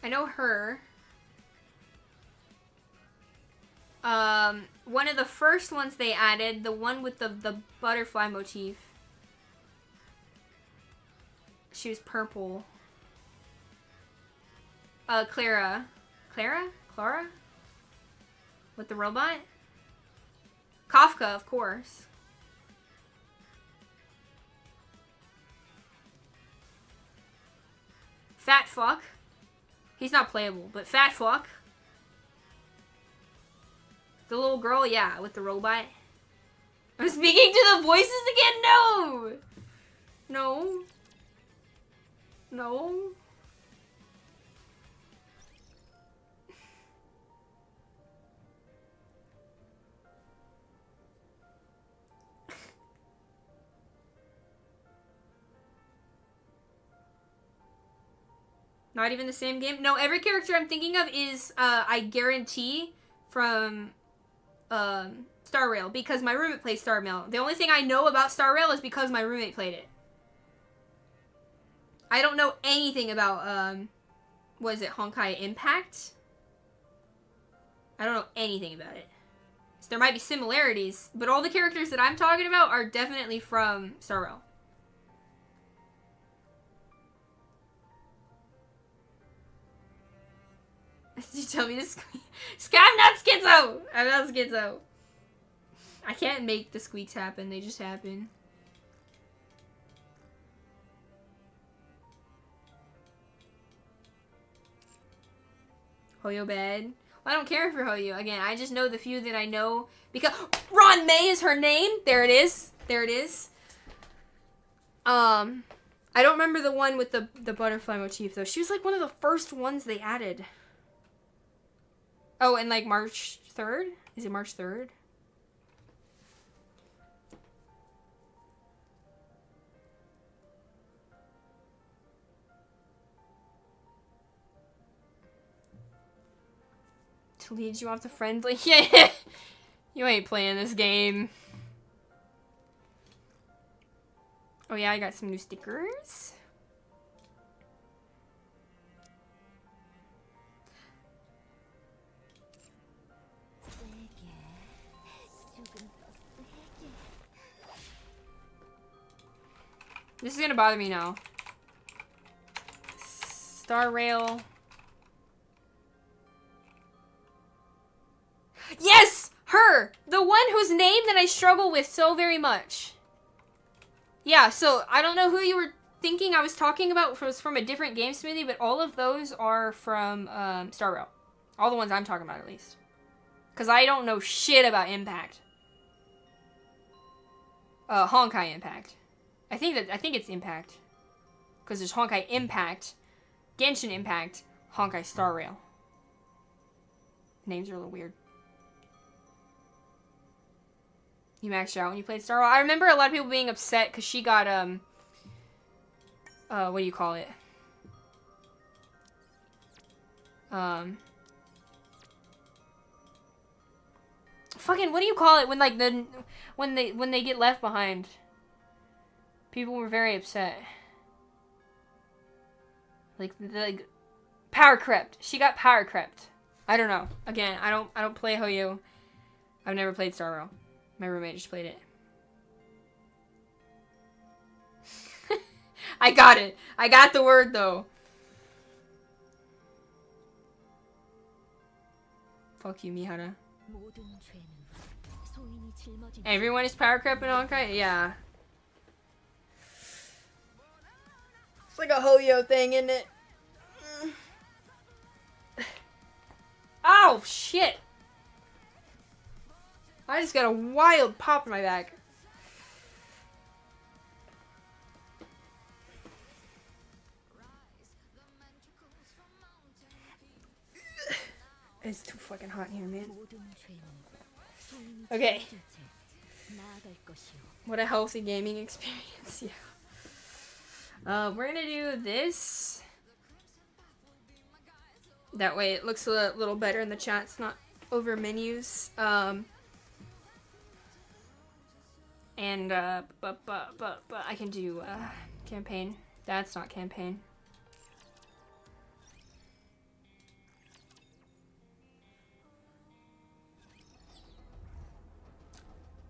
know her. One of the first ones they added, the one with the butterfly motif. She was purple. Clara? With the robot? Kafka, of course. Fat fuck. He's not playable, but fat fuck. The little girl, yeah, with the robot. I'm speaking to the voices again? No! No. No. Not even the same game? No, every character I'm thinking of is, I guarantee, from Star Rail, because my roommate plays Star Rail. The only thing I know about Star Rail is because my roommate played it. I don't know anything about, what is it, Honkai Impact? I don't know anything about it. So there might be similarities, but all the characters that I'm talking about are definitely from Star Rail. Did you tell me to squeak? I'm not schizo! I'm not schizo. I can't make the squeaks happen, they just happen. Hoyo bad. Well, I don't care for Hoyo. Again, I just know the few that I know because Ron May is her name. There it is. There it is. I don't remember the one with the butterfly motif though. She was like one of the first ones they added. Oh, and like March 3rd? Is it March 3rd? To lead you off the friendly. Yeah. You ain't playing this game. Oh yeah, I got some new stickers. This is gonna bother me now. Star Rail. Yes! Her! The one whose name that I struggle with so very much. Yeah, so I don't know who you were thinking I was talking about was from a different game smoothie, but all of those are from Star Rail. All the ones I'm talking about, at least. Because I don't know shit about Impact. Honkai Impact. I think it's Impact. Because there's Honkai Impact, Genshin Impact, Honkai Star Rail. Names are a little weird. You maxed out when you played Star Rail? I remember a lot of people being upset because she got, what do you call it? Fucking, what do you call it when, like, when they get left behind? People were very upset. Like, power crept. She got power crept. I don't know. Again, I don't play Hoyo. I've never played Star Rail. My roommate just played it. I got it. I got the word, though. Fuck you, Mihara. Everyone is power crept in Honkai? Yeah. It's like a Hoyo thing, isn't it? Oh, shit! I just got a wild pop in my back. It's too fucking hot in here, man. Okay. What a healthy gaming experience, yeah. We're gonna do this. That way it looks a little better in the chat. It's not over menus. And, but I can do, campaign. That's not campaign.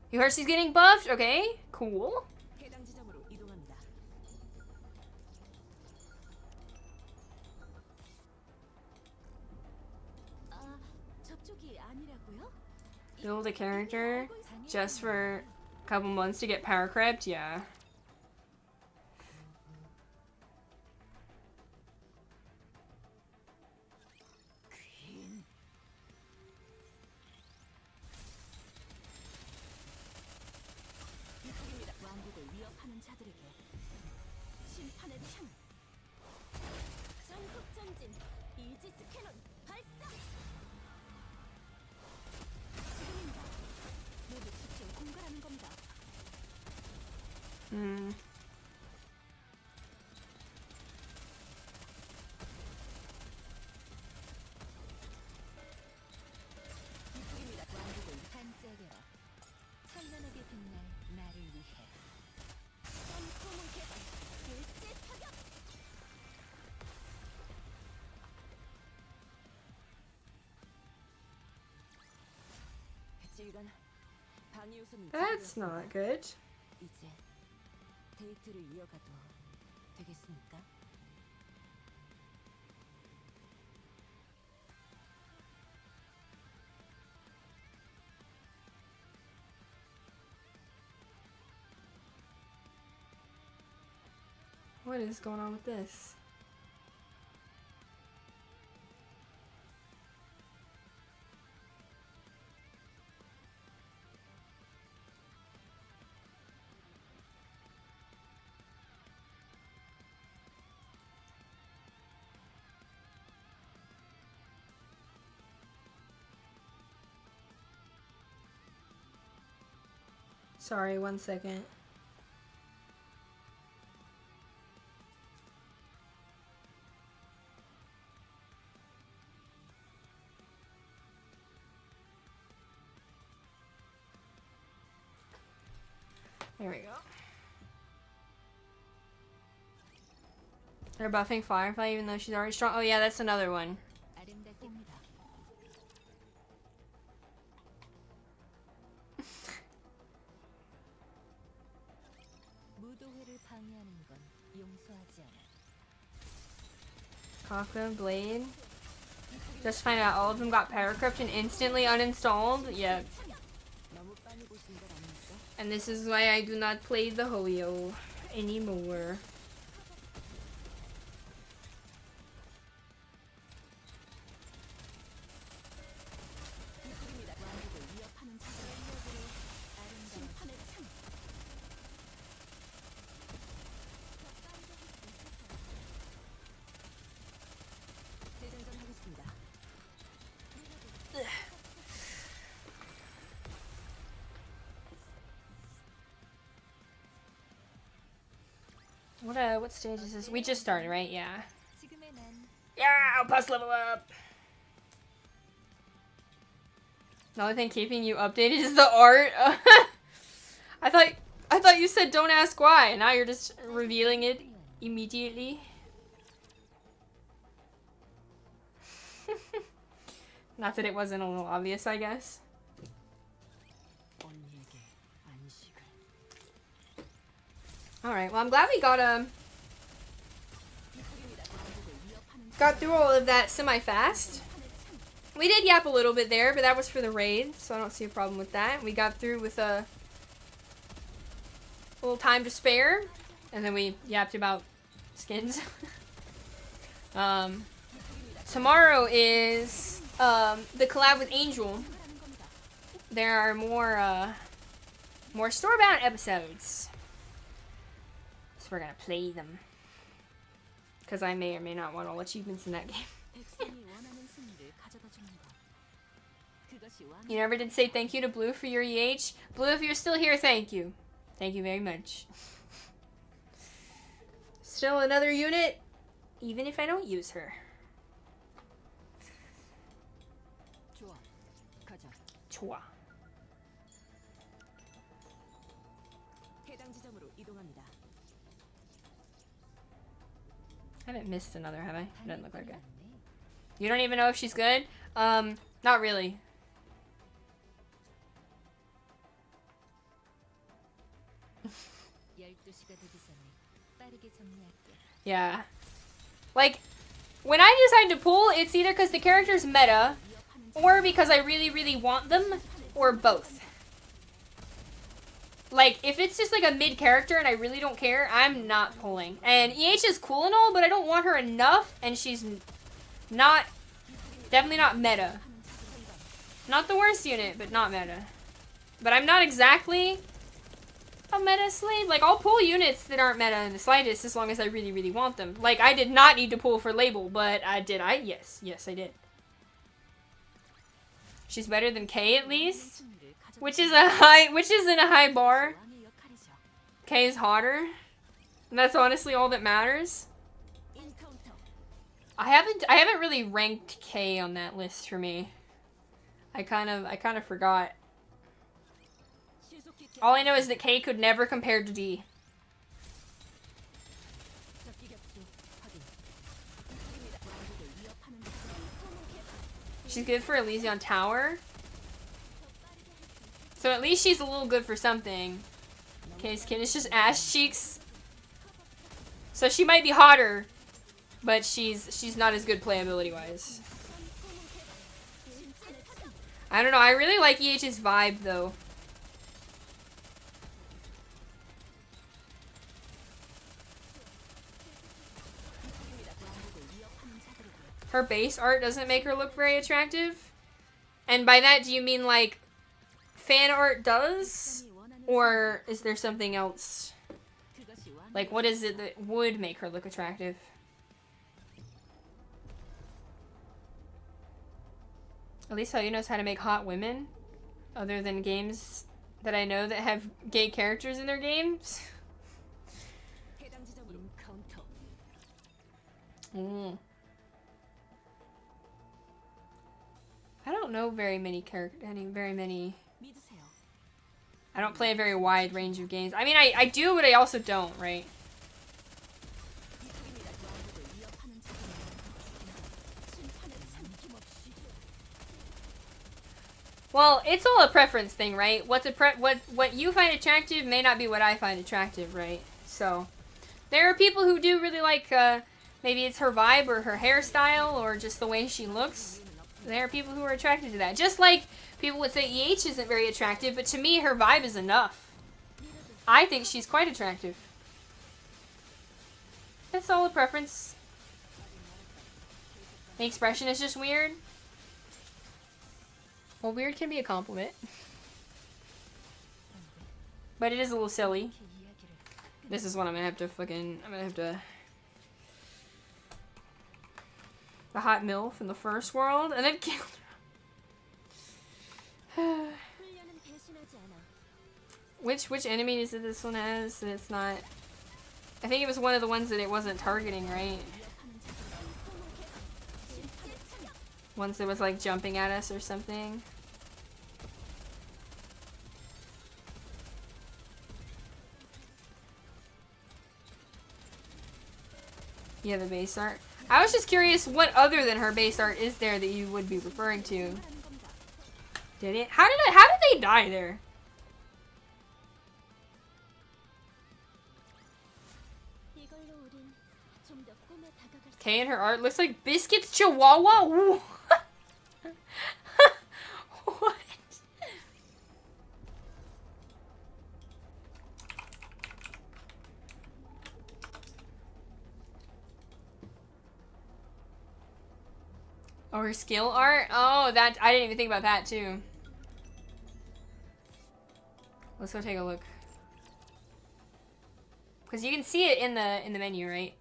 You heard she's getting buffed? Okay, cool. Build a character just for a couple months to get power crept? Yeah. That's not good. What is going on with this? Sorry, 1 second. There we go. They're buffing Firefly even though she's already strong. Oh yeah, that's another one. Kafka, Blade. Just find out all of them got power corrupt and instantly uninstalled. Yep. And this is why I do not play the Hoyo anymore. What stage is this? We just started, right? Yeah. Yeah, Outpost level up. The only thing keeping you updated is the art. I thought you said don't ask why, and now you're just revealing it immediately. Not that it wasn't a little obvious, I guess. Alright, well I'm glad we got through all of that semi-fast. We did yap a little bit there, but that was for the raid, so I don't see a problem with that. We got through with a little time to spare, and then we yapped about skins. Tomorrow is the collab with Angel. There are more store-bound episodes. So we're gonna play them. Because I may or may not want all achievements in that game. You never did say thank you to Blue for your EH. Blue, if you're still here, thank you. Thank you very much. Still another unit, even if I don't use her. Chua. I haven't missed another, have I? Doesn't look like it. You don't even know if she's good? Not really. Yeah. Like, when I decide to pull, it's either because the character's meta, or because I really, really want them, or both. Like, if it's just like a mid character and I really don't care, I'm not pulling. And EH is cool and all, but I don't want her enough, and she's not, definitely not meta. Not the worst unit, but not meta. But I'm not exactly a meta slave. Like, I'll pull units that aren't meta in the slightest as long as I really, really want them. Like, I did not need to pull for label, but did I? Yes. Yes, I did. She's better than K at least. Which isn't a high bar. K is hotter. And that's honestly all that matters. I haven't really ranked K on that list for me. I kind of forgot. All I know is that K could never compare to D. She's good for Elysion Tower. So at least she's a little good for something. K's skin is just ass cheeks. So she might be hotter, but she's not as good playability wise. I don't know, I really like EH's vibe though. Her base art doesn't make her look very attractive. And by that, do you mean like fan art does? Or is there something else? Like, what is it that would make her look attractive? At least How You knows how to make hot women. Other than games that I know that have gay characters in their games. I don't know very many I don't play a very wide range of games. I mean, I do, but I also don't, right? Well, it's all a preference thing, right? What you find attractive may not be what I find attractive, right? So, there are people who do really like, maybe it's her vibe or her hairstyle or just the way she looks. There are people who are attracted to that. Just like people would say EH isn't very attractive, but to me, her vibe is enough. I think she's quite attractive. It's all a preference. The expression is just weird. Well, weird can be a compliment. But it is a little silly. This is what I'm gonna have to the hot MILF in the first world, and then killed her. Which enemy is it this one has? That it's not... I think it was one of the ones that it wasn't targeting, right? Ones that was like jumping at us or something. Yeah, the base art. I was just curious what other than her base art is there that you would be referring to. Did it? How did they die there? Kay and her art looks like Biscuit's Chihuahua. What? Oh, her skill art? Oh, that I didn't even think about that too. Let's go take a look. Because you can see it in the menu, right?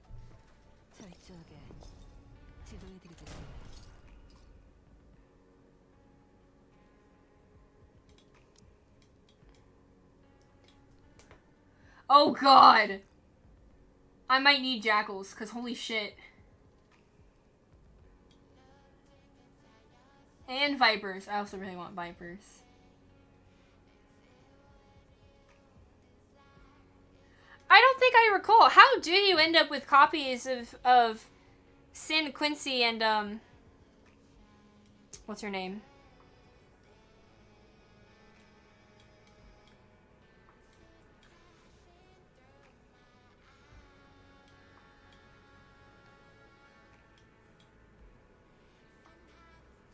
Oh god! I might need jackals, because holy shit. And vipers. I also really want vipers. I don't think I recall. How do you end up with copies of Sin, Quincy, and, what's her name?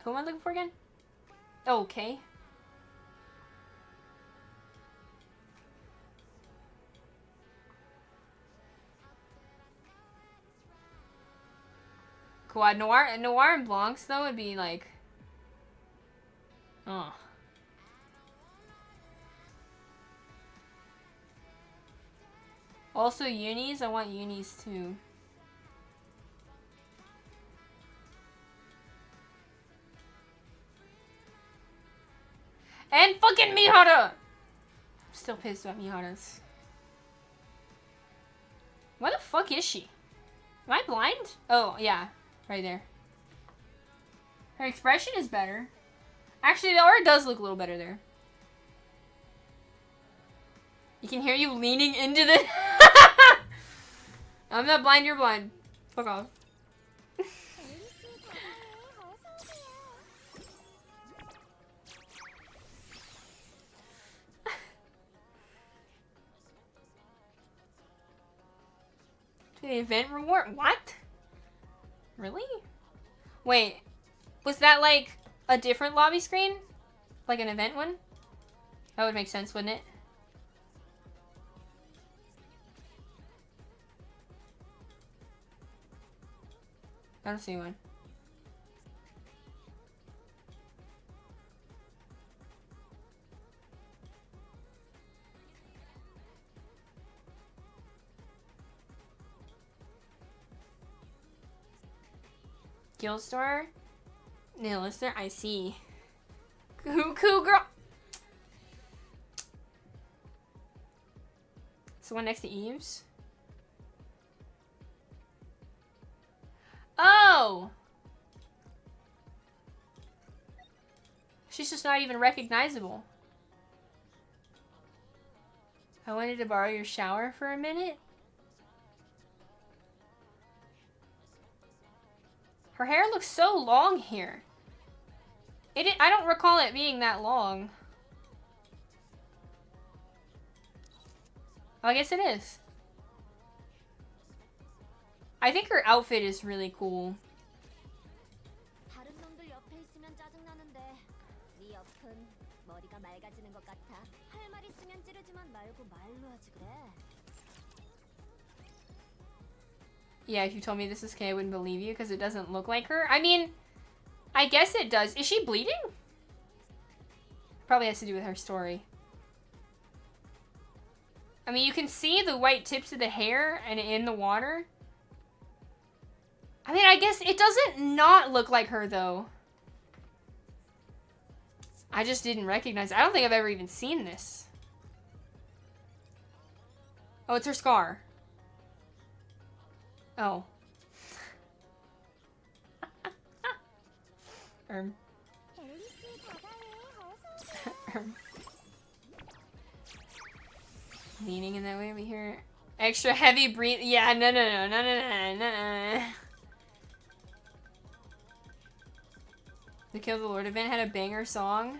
Who am I looking for again? Okay. Quad Noir and Blancs though would be like, oh. Also unis, I want unis too. And fucking Mihara! I'm still pissed about Miharas. Where the fuck is she? Am I blind? Oh, yeah. Right there. Her expression is better. Actually, the art does look a little better there. You can hear you leaning into the... I'm not blind, you're blind. Fuck off. The event reward? What? Really? Wait. Was that like a different lobby screen? Like an event one? That would make sense, wouldn't it? I don't see one. Guild store? Nail lister? I see. Cuckoo girl! It's the one next to Eve's. Oh! She's just not even recognizable. I wanted to borrow your shower for a minute. Her hair looks so long here. I don't recall it being that long. Oh, I guess it is. I think her outfit is really cool. 다른 놈들 옆에 있으면 짜증나는데 네 옆은 머리가 맑아지는 것 같아. 할 말 있으면 찌르지만 말고 말로 하지 그래. Yeah, if you told me this is Kay, I wouldn't believe you because it doesn't look like her. I mean, I guess it does. Is she bleeding? Probably has to do with her story. I mean, you can see the white tips of the hair and in the water. I mean, I guess it doesn't not look like her, though. I just didn't recognize it. I don't think I've ever even seen this. Oh, it's her scar. Oh. Leaning in that way over here. Extra heavy breathe. Yeah, no. The Kill the Lord event had a banger song.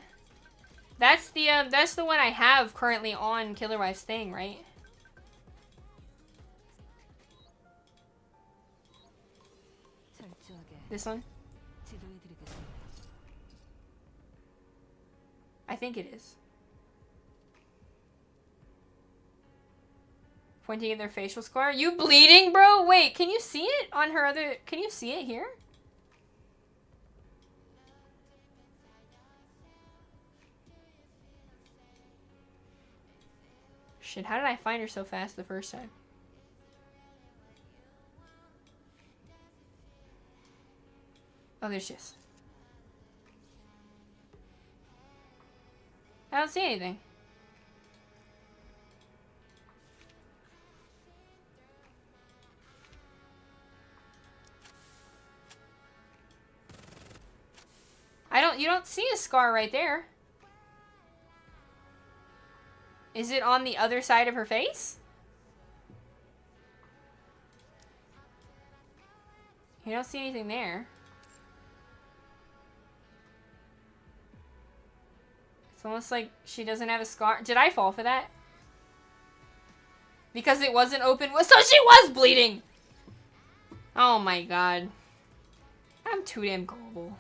That's the one I have currently on Killer Wife's thing, right? This one? I think it is. Pointing at their facial scar. You bleeding, bro? Wait, can you see it on her other... Can you see it here? Shit, how did I find her so fast the first time? Oh, there she is. I don't see anything. You don't see a scar right there. Is it on the other side of her face? You don't see anything there. It's almost like she doesn't have a scar. Did I fall for that? Because it wasn't open. So she was bleeding! Oh my god. I'm too damn gullible.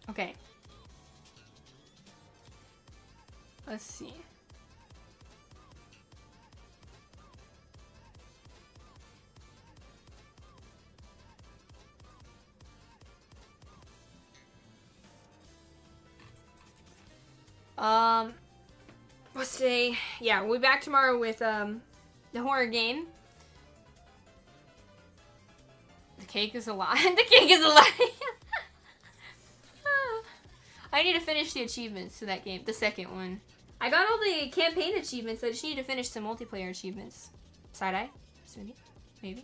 Okay. Let's see. What's today? Yeah, we'll be back tomorrow with, the horror game. The cake is a lie. The cake is a lie! I need to finish the achievements to that game, the second one. I got all the campaign achievements, I just need to finish some multiplayer achievements. Side-eye? Maybe? Maybe?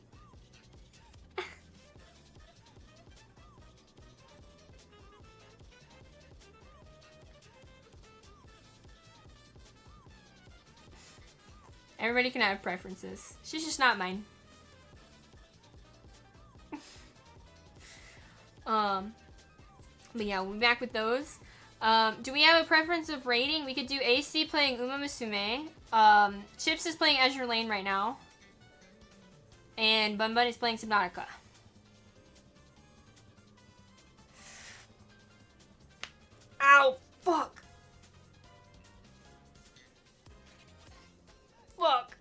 Everybody can have preferences. She's just not mine. But yeah, we'll be back with those. Do we have a preference of rating? We could do AC playing Uma Musume. Chips is playing Azure Lane right now. And Bun Bun is playing Subnautica. Ow! Fuck! Fuck!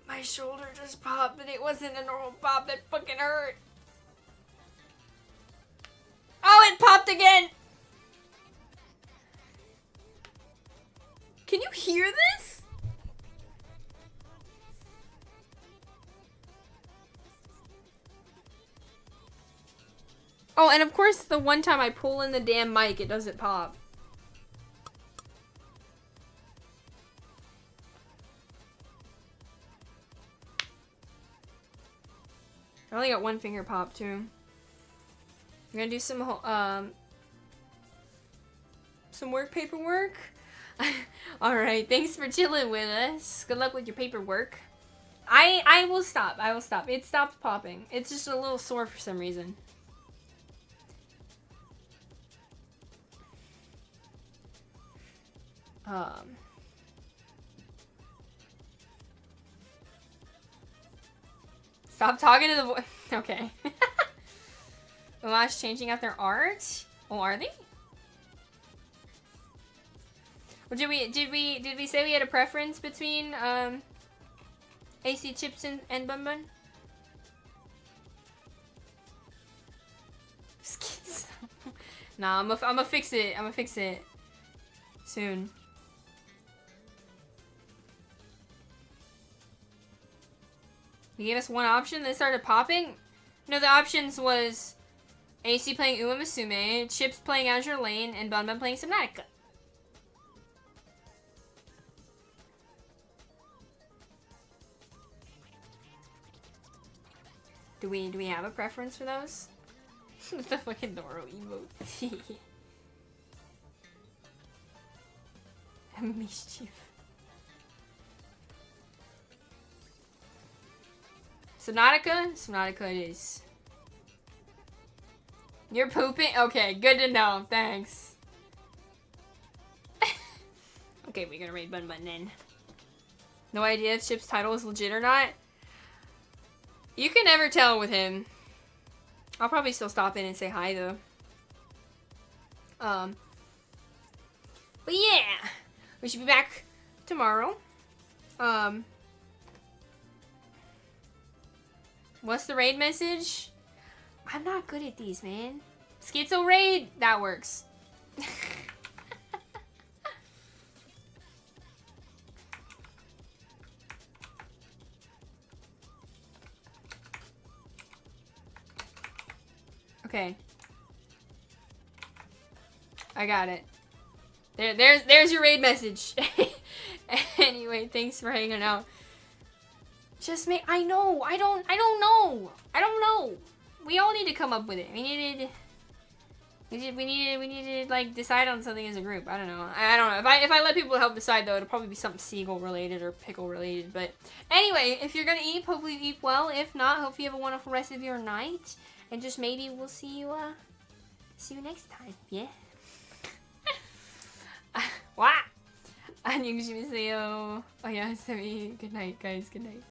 My shoulder just popped, but it wasn't a normal pop. That fucking hurt. Oh, it popped again! Can you hear this? Oh, and of course, the one time I pull in the damn mic, it doesn't pop. I only got one finger pop, too. I'm gonna do some work paperwork. Alright, thanks for chilling with us. Good luck with your paperwork. I will stop. I will stop. It stopped popping. It's just a little sore for some reason. Stop talking to the voice. Okay. Ulash changing out their art? Oh, are they? Well, did we say we had a preference between AC Chips and Bun Bun? Skits. Nah, I'm gonna fix it. I'm gonna fix it soon. You gave us one option, then it started popping? No, the options was AC playing Uma Musume, Chips playing Azure Lane, and Bun Bun playing Subnautica. Do we have a preference for those? The fucking Doro emote. Mischief. Subnautica? Subnautica it is. You're pooping? Okay, good to know. Thanks. Okay, we're gonna raid Bun Bun then. No idea if Chip's title is legit or not. You can never tell with him. I'll probably still stop in and say hi though. But yeah, we should be back tomorrow. What's the raid message? I'm not good at these, man. Schizo raid, that works. Okay. I got it. There's your raid message. Anyway, thanks for hanging out. Just make. I know. I don't know. I don't know. We all need to come up with it. We need to like decide on something as a group. I don't know. I don't know. If I let people help decide though, it'll probably be something seagull related or pickle related. But anyway, if you're gonna eat, hopefully you eat well. If not, hope you have a wonderful rest of your night. And just maybe we'll see you next time. Yeah. Wow. 안녕히 주무세요. Oh yeah, good night, guys. Good night.